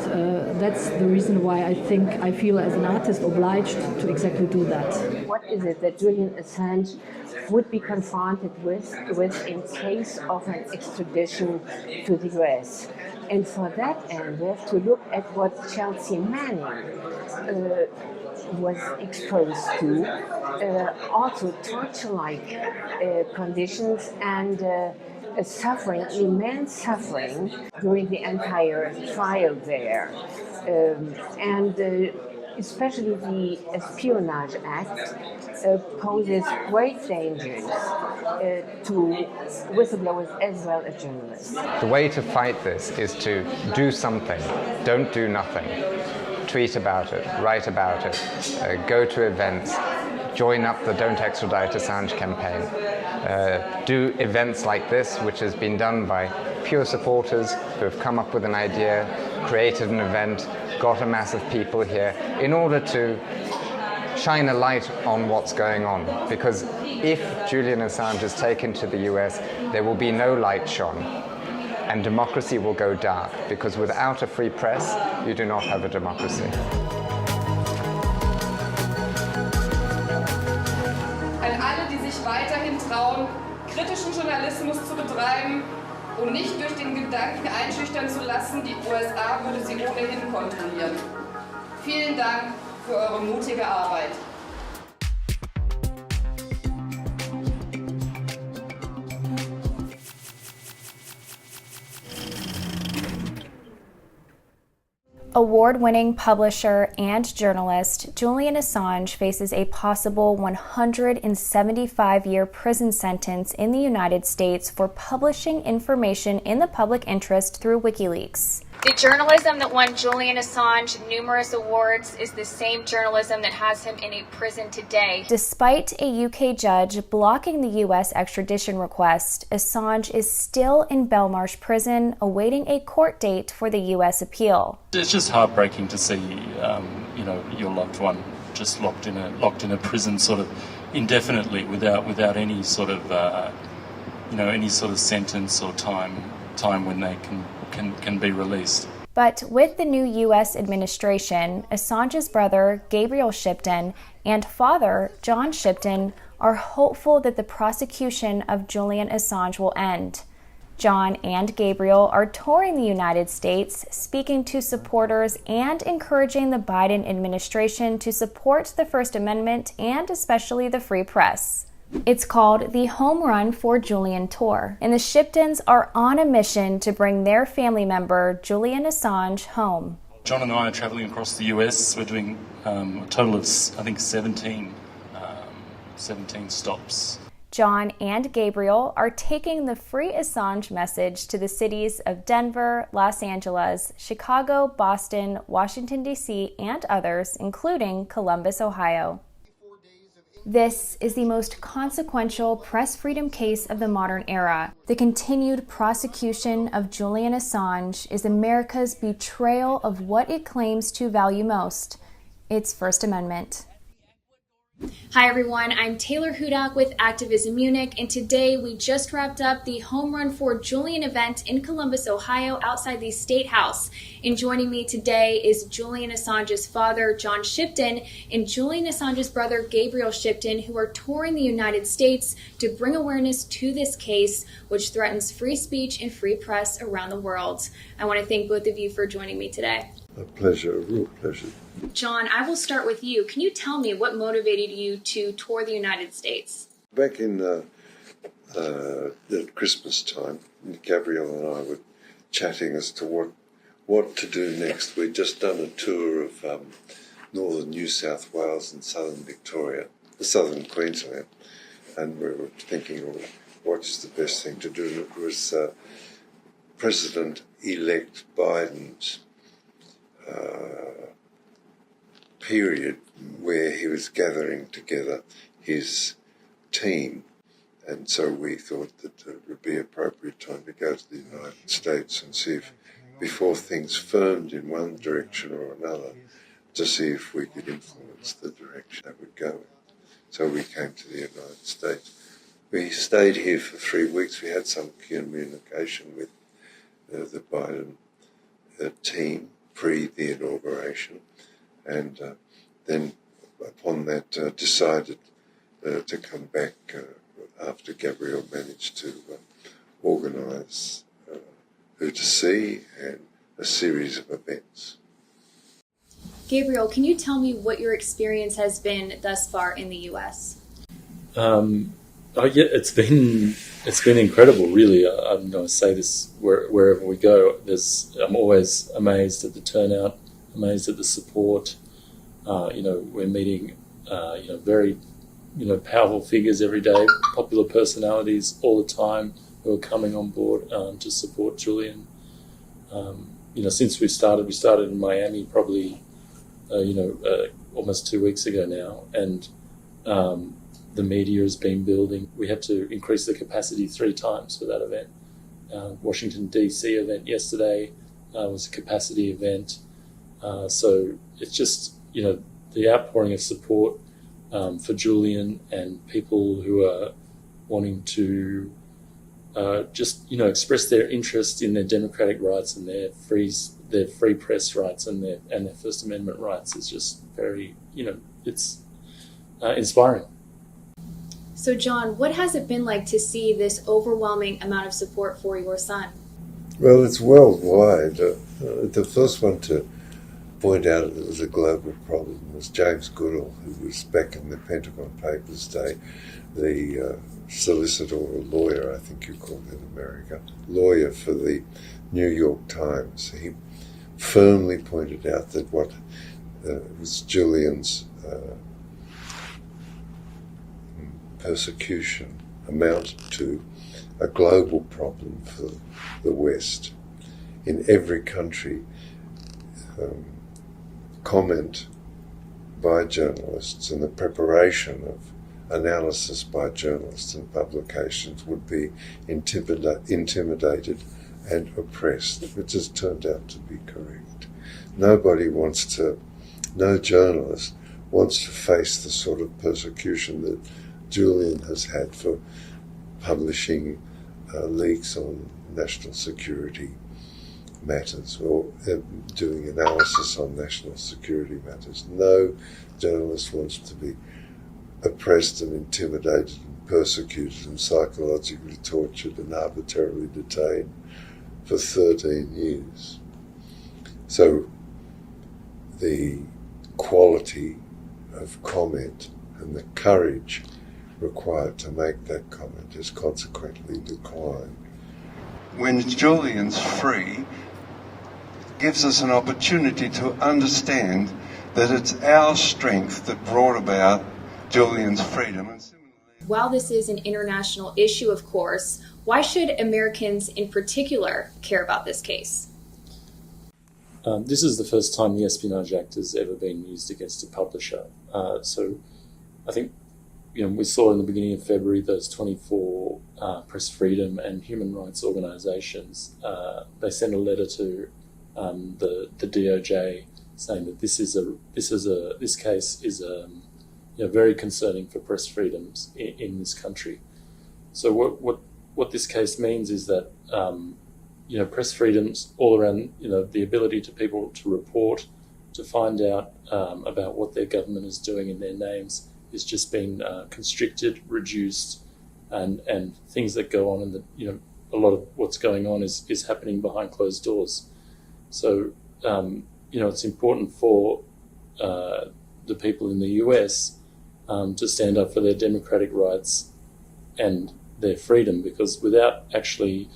that's the reason why I feel as an artist obliged to exactly do that. What is it that Julian Assange would be confronted with in case of an extradition to the US? And for that end, we have to look at what Chelsea Manning was exposed to, also torture-like conditions and suffering, immense suffering during the entire trial there. Especially the Espionage Act poses great dangers to whistleblowers as well as journalists. The way to fight this is to do something, don't do nothing. Tweet about it, write about it, go to events, join up the Don't Extradite Assange campaign. Do events like this, which has been done by pure supporters who have come up with an idea, created an event, got a mass of people here in order to shine a light on what's going on. Because if Julian Assange is taken to the US, there will be no light shone and democracy will go dark, because without a free press, you do not have a democracy. An alle, die sich weiterhin trauen, kritischen Journalismus zu betreiben und nicht durch den Gedanken einschüchtern zu lassen, die USA würde sie ohnehin kontrollieren. Vielen Dank für eure mutige Arbeit. Award-winning publisher and journalist Julian Assange faces a possible 175-year prison sentence in the United States for publishing information in the public interest through WikiLeaks. The journalism that won Julian Assange numerous awards is the same journalism that has him in a prison today. Despite a UK judge blocking the US extradition request, Assange is still in Belmarsh prison awaiting a court date for the US appeal. It's just heartbreaking to see, your loved one just locked in a prison sort of indefinitely without any sort of any sort of sentence or time when they can be released. But with the new U.S. administration, Assange's brother, Gabriel Shipton, and father, John Shipton, are hopeful that the prosecution of Julian Assange will end. John and Gabriel are touring the United States, speaking to supporters and encouraging the Biden administration to support the First Amendment and especially the free press. It's called the Home Run for Julian Tour, and the Shiptons are on a mission to bring their family member, Julian Assange, home. John and I are travelling across the US. We're doing a total of, I think, 17 stops. John and Gabriel are taking the free Assange message to the cities of Denver, Los Angeles, Chicago, Boston, Washington, D.C., and others, including Columbus, Ohio. This is the most consequential press freedom case of the modern era. The continued prosecution of Julian Assange is America's betrayal of what it claims to value most, its First Amendment. Hi everyone, I'm Taylor Hudak with acTVism Munich, and today we just wrapped up the Home Run for Julian event in Columbus, Ohio, outside the State House. And joining me today is Julian Assange's father, John Shipton, and Julian Assange's brother, Gabriel Shipton, who are touring the United States to bring awareness to this case, which threatens free speech and free press around the world. I want to thank both of you for joining me today. A pleasure, a real pleasure. John, I will start with you. Can you tell me what motivated you to tour the United States? Back in at Christmas time, Gabrielle and I were chatting as to what to do next. We'd just done a tour of northern New South Wales and southern Victoria, southern Queensland, and we were thinking, what is the best thing to do? And it was President-elect Biden's period where he was gathering together his team. And so we thought that it would be appropriate time to go to the United States and see if, before things firmed in one direction or another, to see if we could influence the direction that would go in. So we came to the United States. We stayed here for 3 weeks. We had some communication with the Biden team pre the inauguration, and then upon that decided to come back after Gabriel managed to organise her to see and a series of events. Gabriel, can you tell me what your experience has been thus far in the U.S.? Yeah, it's been incredible, really. I'm going to say this wherever we go. I'm always amazed at the turnout, amazed at the support. We're meeting, very, powerful figures every day, popular personalities all the time who are coming on board to support Julian. Since we started in Miami probably, almost 2 weeks ago now, and the media has been building. We had to increase the capacity 3 times for that event. Washington, D.C. event yesterday was a capacity event. So it's just, the outpouring of support for Julian and people who are wanting to express their interest in their democratic rights and their free press rights and their First Amendment rights is just very, it's inspiring. So, John, what has it been like to see this overwhelming amount of support for your son? Well, it's worldwide. The first one to point out that it was a global problem was James Goodall, who was back in the Pentagon Papers day, the solicitor or lawyer, I think you call it in America, lawyer for the New York Times. He firmly pointed out that what was Julian's persecution amounted to a global problem for the West. In every country, comment by journalists and the preparation of analysis by journalists and publications would be intimidated and oppressed, which has turned out to be correct. No journalist wants to face the sort of persecution that Julian has had for publishing leaks on national security matters or doing analysis on national security matters. No journalist wants to be oppressed and intimidated and persecuted and psychologically tortured and arbitrarily detained for 13 years. So the quality of comment and the courage required to make that comment has consequently declined. When Julian's free, gives us an opportunity to understand that it's our strength that brought about Julian's freedom. While this is an international issue, of course, why should Americans in particular care about this case? This is the first time the Espionage Act has ever been used against a publisher. So I think we saw in the beginning of February those 24 press freedom and human rights organisations. They sent a letter to the DOJ saying that this case is very concerning for press freedoms in this country. So what this case means is that press freedoms all around, the ability to people to report, to find out about what their government is doing in their names is just been constricted, reduced, and things that go on, and a lot of what's going on is happening behind closed doors. So it's important for the people in the US to stand up for their democratic rights and their freedom, because without actually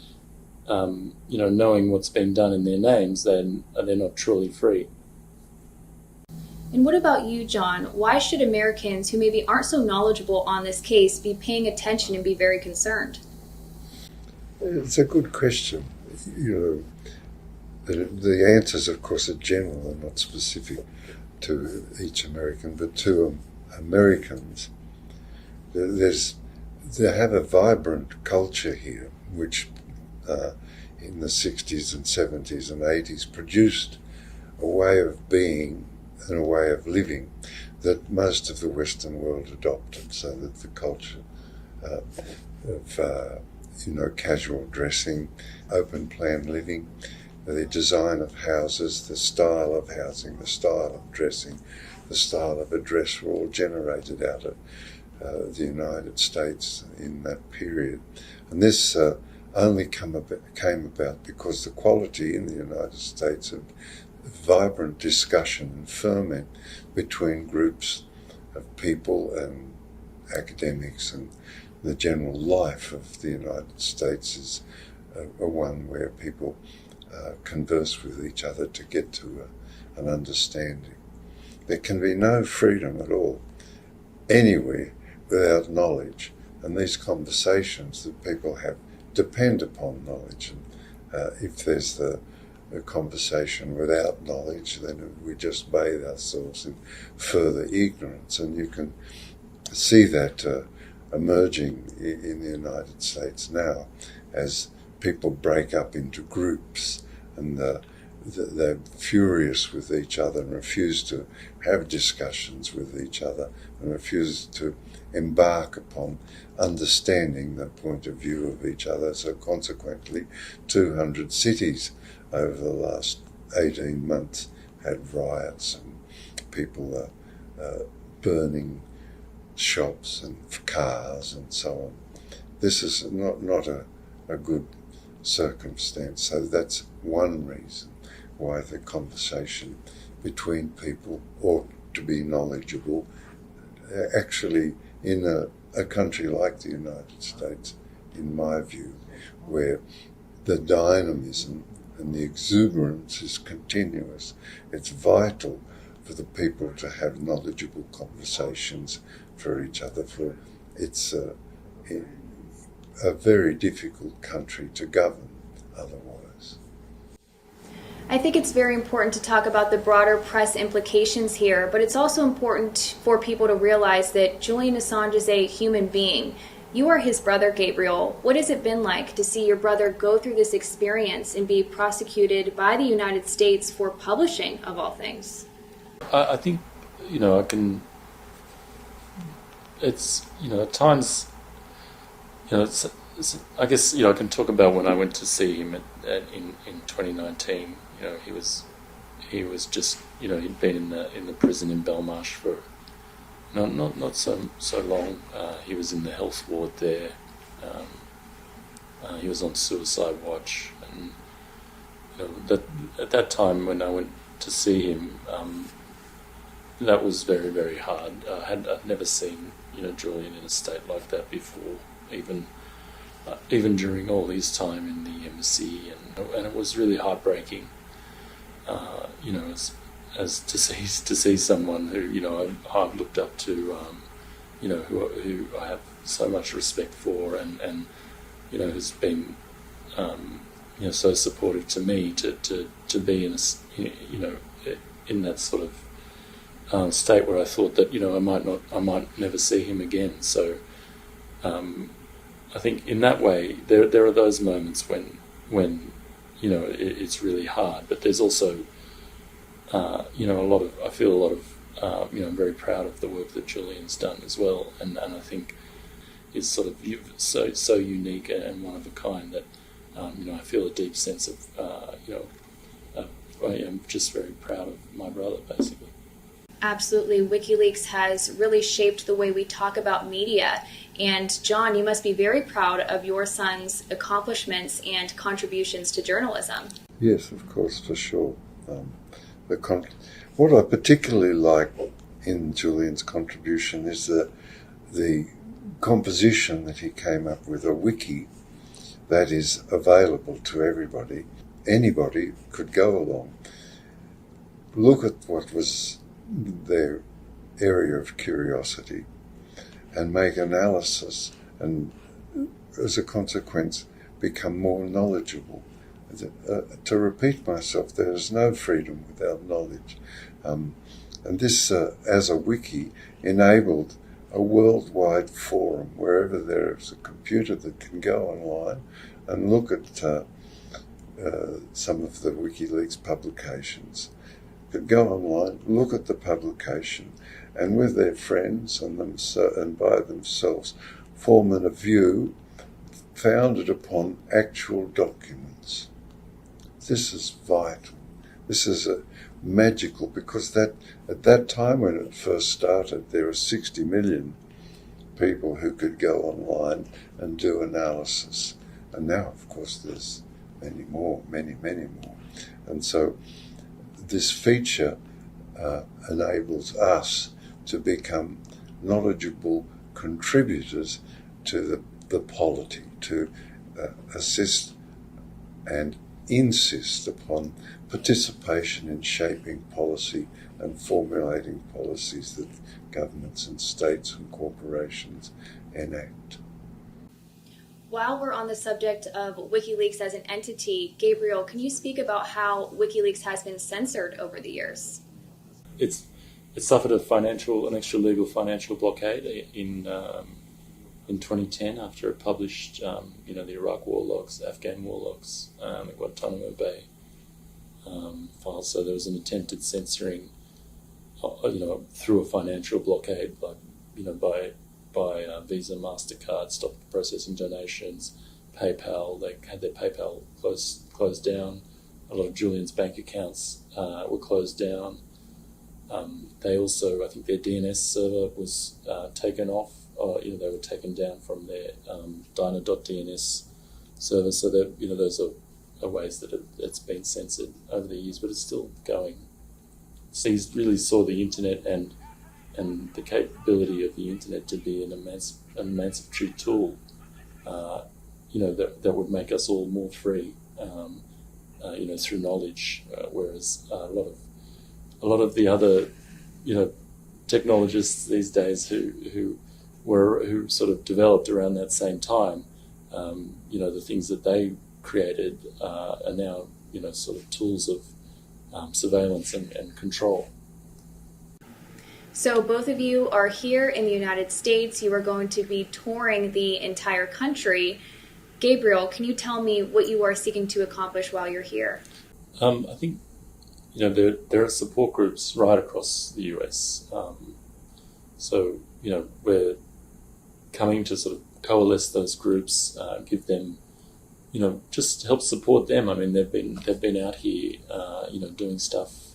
knowing what's being done in their names, then they're not truly free. And what about you, John? Why should Americans who maybe aren't so knowledgeable on this case be paying attention and be very concerned? It's a good question. The answers, of course, are general and not specific. to each American, but to Americans. They have a vibrant culture here, which in the 60s and 70s and 80s produced a way of being and a way of living that most of the Western world adopted, so that the culture of casual dressing, open plan living, the design of houses, the style of housing, the style of dressing, the style of address were all generated out of the United States in that period. And this only came about because the quality in the United States of vibrant discussion and ferment between groups of people and academics, and the general life of the United States is a one where people converse with each other to get to an understanding. There can be no freedom at all anywhere without knowledge, and these conversations that people have depend upon knowledge. And if there's a conversation without knowledge, then we just bathe ourselves in further ignorance, and you can see that emerging in the United States now as people break up into groups, and they're furious with each other and refuse to have discussions with each other and refuse to embark upon understanding the point of view of each other. So consequently, 200 cities over the last 18 months had riots, and people burning shops and cars and so on. This is not a good circumstance. So that's one reason why the conversation between people ought to be knowledgeable. Actually, in a country like the United States, in my view, where the dynamism and the exuberance is continuous, it's vital for the people to have knowledgeable conversations for each other. For it's a very difficult country to govern otherwise. I think it's very important to talk about the broader press implications here, but it's also important for people to realize that Julian Assange is a human being. You are his brother, Gabriel. What has it been like to see your brother go through this experience and be prosecuted by the United States for publishing, of all things? I think, I can, it's, at times, I guess, I can talk about when I went to see him in 2019. He was just, he'd been in the prison in Belmarsh for not so long. He was in the health ward there. He was on suicide watch, and at that time when I went to see him, that was very, very hard. I'd never seen Julian in a state like that before, even during all his time in the embassy, and it was really heartbreaking. As to see someone who I've looked up to, who I have so much respect for, and who's been so supportive to me to be in in that sort of state where I thought that I might never see him again. So I think in that way there are those moments when it's really hard, but there's also I feel a lot of I'm very proud of the work that Julian's done as well, and I think is sort of so unique and one of a kind that I feel a deep sense of I am just very proud of my brother, basically. Absolutely. WikiLeaks has really shaped the way we talk about media. And John, you must be very proud of your son's accomplishments and contributions to journalism. Yes, of course, for sure. What I particularly like in Julian's contribution is the composition that he came up with, a wiki that is available to everybody. Anybody could go along, look at what was their area of curiosity, and make analysis, and as a consequence become more knowledgeable. To repeat myself, there is no freedom without knowledge. And this, as a wiki, enabled a worldwide forum wherever there is a computer that can go online and look at some of the WikiLeaks publications. Could go online, look at the publication, and with their friends and by themselves form a view founded upon actual documents. This is vital. This is magical, because at that time when it first started, there were 60 million people who could go online and do analysis. And now, of course, there's many more. And so this feature enables us to become knowledgeable contributors to the polity, to assist and insist upon participation in shaping policy and formulating policies that governments and states and corporations enact. While we're on the subject of WikiLeaks as an entity, Gabriel, can you speak about how WikiLeaks has been censored over the years? It suffered an extra-legal financial blockade in 2010 after it published, the Iraq war logs, Afghan war logs, the Guantanamo Bay files. So there was an attempted censoring, through a financial blockade, by Visa, MasterCard, stopped processing donations. PayPal, they had their PayPal closed down. A lot of Julian's bank accounts were closed down. They also, I think their DNS server was taken off. They were taken down from their Dyna.DNS server. So that those are ways that it's been censored over the years, but it's still going. So he really saw the internet and the capability of the internet to be an emancipatory tool, that would make us all more free, through knowledge. Whereas a lot of the other, technologists these days who sort of developed around that same time, the things that they created are now, sort of tools of surveillance and control. So both of you are here in the United States. You are going to be touring the entire country. Gabriel, can you tell me what you are seeking to accomplish while you're here? I think, there are support groups right across the US. So, we're coming to sort of coalesce those groups, give them, just help support them. I mean, they've been out here, doing stuff.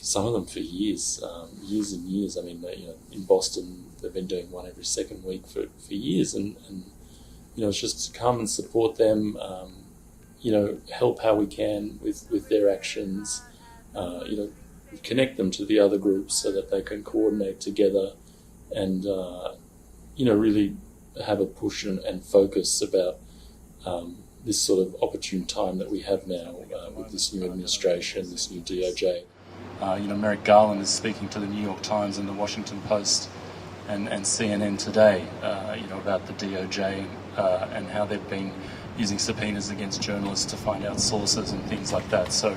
Some of them for years and years. I mean, in Boston, they've been doing one every second week for years, and it's just to come and support them. Help how we can with their actions. Connect them to the other groups so that they can coordinate together, and really have a push and focus about this sort of opportune time that we have now with this new administration, this new DOJ. Merrick Garland is speaking to the New York Times and the Washington Post and CNN today, about the DOJ and how they've been using subpoenas against journalists to find out sources and things like that. So,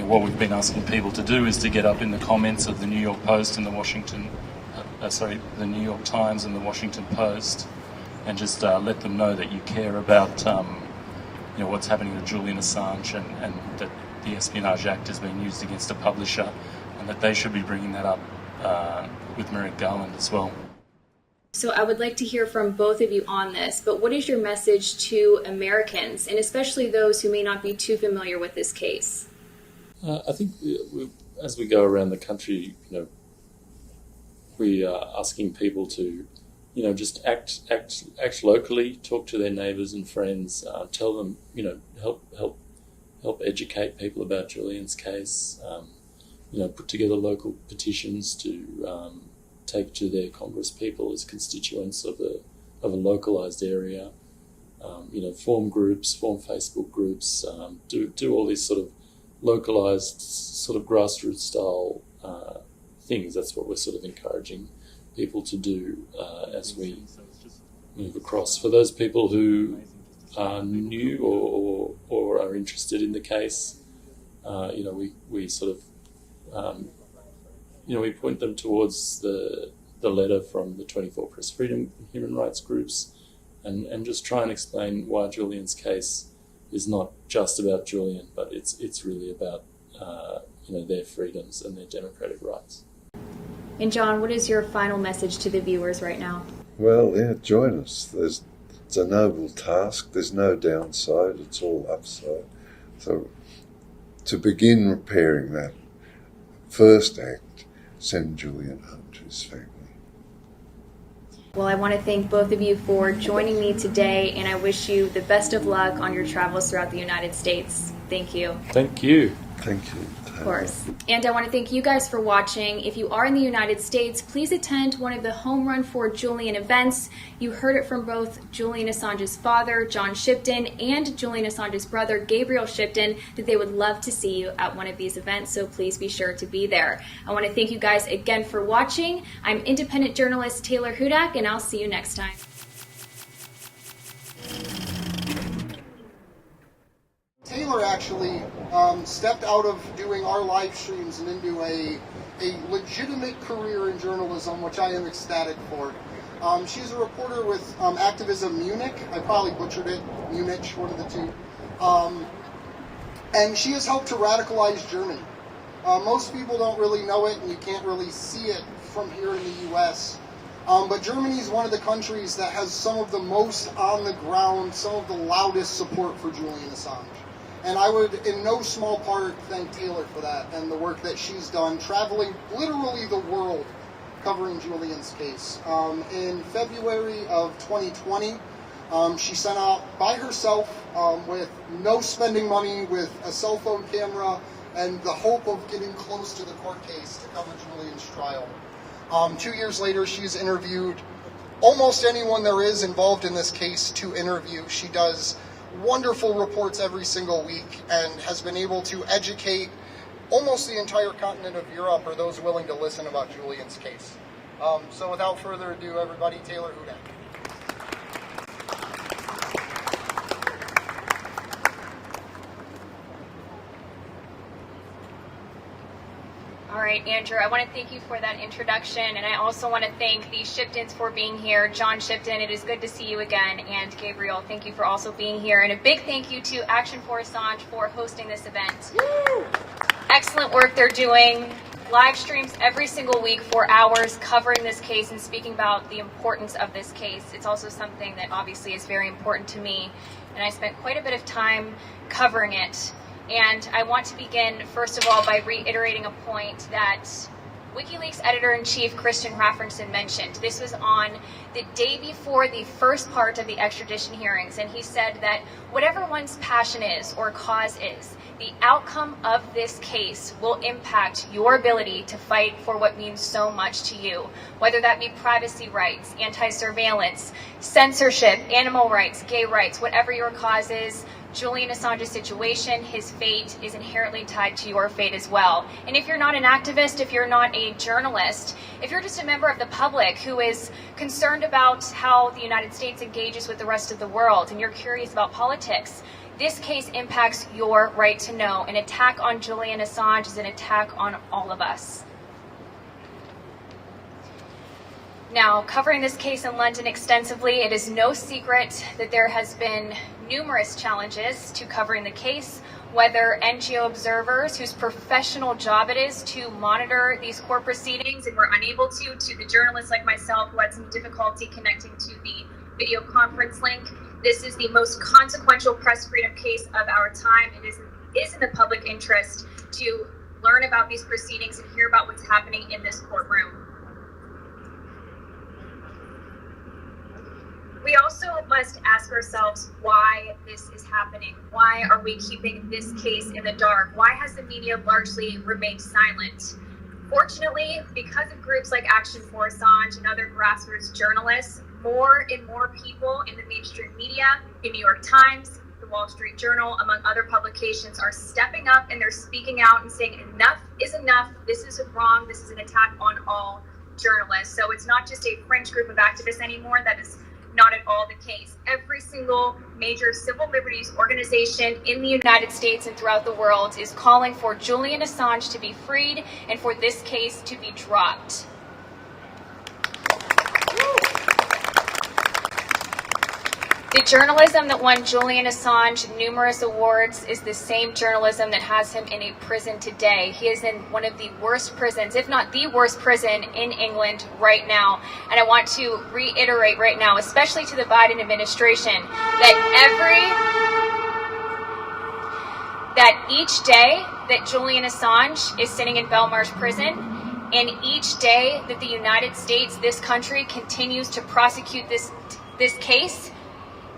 what we've been asking people to do is to get up in the comments of the New York Post and the the New York Times and the Washington Post, and just let them know that you care about, what's happening to Julian Assange and that the Espionage Act is being used against a publisher, and that they should be bringing that up with Merrick Garland as well. So I would like to hear from both of you on this, but what is your message to Americans, and especially those who may not be too familiar with this case? I think as we go around the country, we are asking people to, just act locally, talk to their neighbours and friends, tell them, help educate people about Julian's case, put together local petitions to take to their Congress people as constituents of a localised area, form groups, form Facebook groups, do all these sort of localised, sort of grassroots style things. That's what we're sort of encouraging people to do as we move across. For those people who are new or are interested in the case, we sort of we point them towards the letter from the 24 Press Freedom and Human Rights groups, and just try and explain why Julian's case is not just about Julian, but it's really about their freedoms and their democratic rights. And John, what is your final message to the viewers right now? Well, yeah, join us. It's a noble task. There's no downside. It's all upside. So to begin repairing that first act, send Julian home to his family. Well, I want to thank both of you for joining me today, and I wish you the best of luck on your travels throughout the United States. Thank you. Thank you. Thank you. Of course. And I want to thank you guys for watching. If you are in the United States, please attend one of the Home Run for Julian events. You heard it from both Julian Assange's father, John Shipton, and Julian Assange's brother, Gabriel Shipton, that they would love to see you at one of these events, so please be sure to be there. I want to thank you guys again for watching. I'm independent journalist Taylor Hudak, and I'll see you next time. Taylor actually stepped out of doing our live streams and into a legitimate career in journalism, which I am ecstatic for. She's a reporter with acTVism Munich. I probably butchered it. Munich, one of the two. And she has helped to radicalize Germany. Most people don't really know it, and you can't really see it from here in the U.S. But Germany is one of the countries that has some of the most on the ground, some of the loudest support for Julian Assange. And I would, in no small part, thank Taylor for that and the work that she's done, traveling literally the world covering Julian's case. In February of 2020, she sent out by herself with no spending money, with a cell phone camera, and the hope of getting close to the court case to cover Julian's trial. 2 years later, she's interviewed almost anyone there is involved in this case to interview. She does wonderful reports every single week and has been able to educate almost the entire continent of Europe, or those willing to listen, about Julian's case. So without further ado, everybody, Taylor Hudak. All right, Andrew, I want to thank you for that introduction, and I also want to thank the Shiptons for being here. John Shipton, it is good to see you again, and Gabriel, thank you for also being here, and a big thank you to Action for Assange for hosting this event. Woo! Excellent work they're doing. Live streams every single week for hours covering this case and speaking about the importance of this case. It's also something that obviously is very important to me, and I spent quite a bit of time covering it. And I want to begin, first of all, by reiterating a point that WikiLeaks editor-in-chief Christian Rafferson mentioned. This was on the day before the first part of the extradition hearings, and he said that whatever one's passion is or cause is, the outcome of this case will impact your ability to fight for what means so much to you, whether that be privacy rights, anti-surveillance, censorship, animal rights, gay rights, whatever your cause is. Julian Assange's situation, his fate, is inherently tied to your fate as well. And if you're not an activist, if you're not a journalist, if you're just a member of the public who is concerned about how the United States engages with the rest of the world, and you're curious about politics, this case impacts your right to know. An attack on Julian Assange is an attack on all of us. Now, covering this case in London extensively, it is no secret that there has been numerous challenges to covering the case, whether NGO observers whose professional job it is to monitor these court proceedings and were unable to the journalists like myself who had some difficulty connecting to the video conference link. This is the most consequential press freedom case of our time. It is in the public interest to learn about these proceedings and hear about what's happening in this courtroom. We also must ask ourselves why this is happening. Why are we keeping this case in the dark? Why has the media largely remained silent? Fortunately, because of groups like Action for Assange and other grassroots journalists, more and more people in the mainstream media, the New York Times, the Wall Street Journal, among other publications, are stepping up and they're speaking out and saying enough is enough. This is wrong. This is an attack on all journalists. So it's not just a fringe group of activists anymore that is not at all the case. Every single major civil liberties organization in the United States and throughout the world is calling for Julian Assange to be freed and for this case to be dropped. The journalism that won Julian Assange numerous awards is the same journalism that has him in a prison today. He is in one of the worst prisons, if not the worst prison in England right now. And I want to reiterate right now, especially to the Biden administration, that each day that Julian Assange is sitting in Belmarsh prison, and each day that the United States, this country, continues to prosecute this case,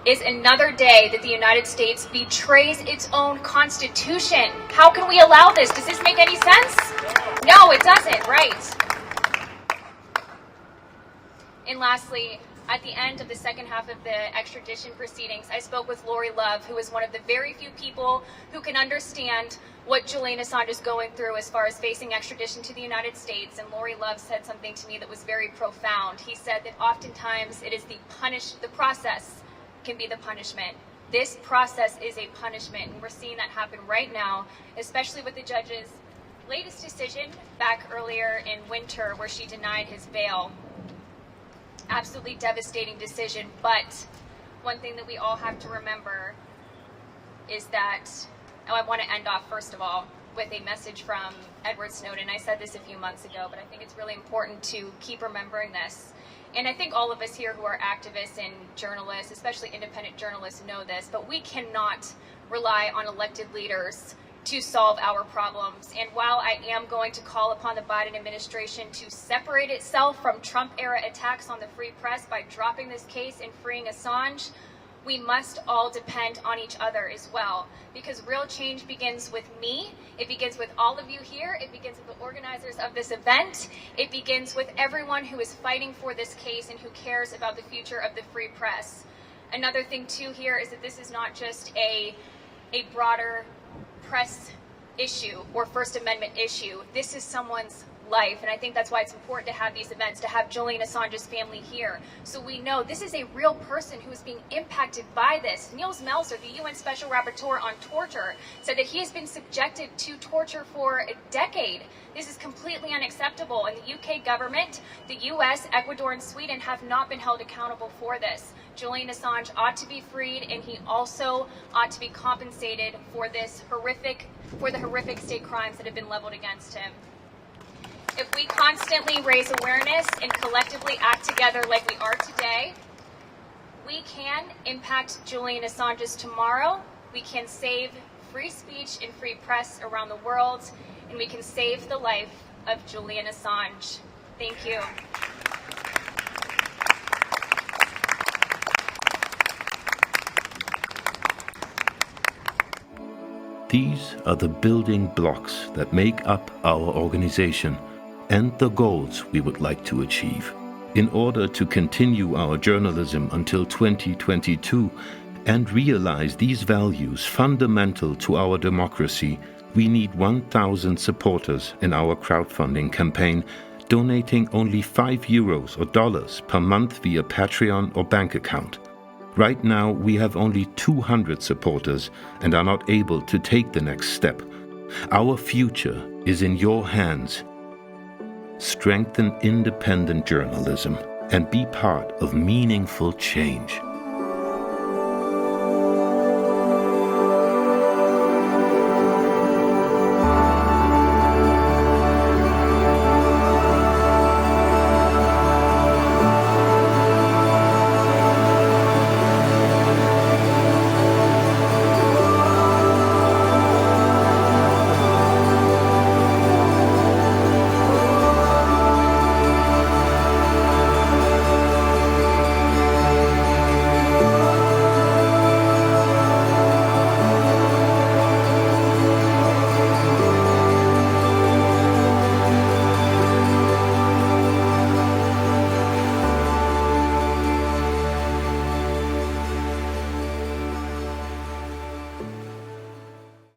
is another day that the United States betrays its own constitution. How can we allow this? Does this make any sense? No, it doesn't, right? And lastly, at the end of the second half of the extradition proceedings, I spoke with Lori Love, who is one of the very few people who can understand what Julian Assange is going through as far as facing extradition to the United States. And Lori Love said something to me that was very profound. He said that oftentimes it is the process can be the punishment. This process is a punishment, and we're seeing that happen right now, especially with the judge's latest decision back earlier in winter where she denied his bail. Absolutely devastating decision, but one thing that we all have to remember is that, I want to end off first of all with a message from Edward Snowden. I said this a few months ago, but I think it's really important to keep remembering this. And I think all of us here who are activists and journalists, especially independent journalists, know this, but we cannot rely on elected leaders to solve our problems. And while I am going to call upon the Biden administration to separate itself from Trump-era attacks on the free press by dropping this case and freeing Assange, we must all depend on each other as well, because real change begins with me. It begins with all of you here. It begins with the organizers of this event. It begins with everyone who is fighting for this case and who cares about the future of the free press. Another thing too here is that this is not just a broader press issue or First Amendment issue. This is someone's life, and I think that's why it's important to have these events, to have Julian Assange's family here, so we know this is a real person who is being impacted by this. Niels Melzer, the UN Special Rapporteur on Torture, said that he has been subjected to torture for a decade. This is completely unacceptable, and the UK government, the US, Ecuador, and Sweden have not been held accountable for this. Julian Assange ought to be freed, and he also ought to be compensated for the horrific state crimes that have been leveled against him. If we constantly raise awareness and collectively act together like we are today, we can impact Julian Assange's tomorrow, we can save free speech and free press around the world, and we can save the life of Julian Assange. Thank you. These are the building blocks that make up our organization and the goals we would like to achieve. In order to continue our journalism until 2022 and realize these values fundamental to our democracy, we need 1,000 supporters in our crowdfunding campaign, donating only €5 or dollars per month via Patreon or bank account. Right now, we have only 200 supporters and are not able to take the next step. Our future is in your hands. Strengthen independent journalism and be part of meaningful change.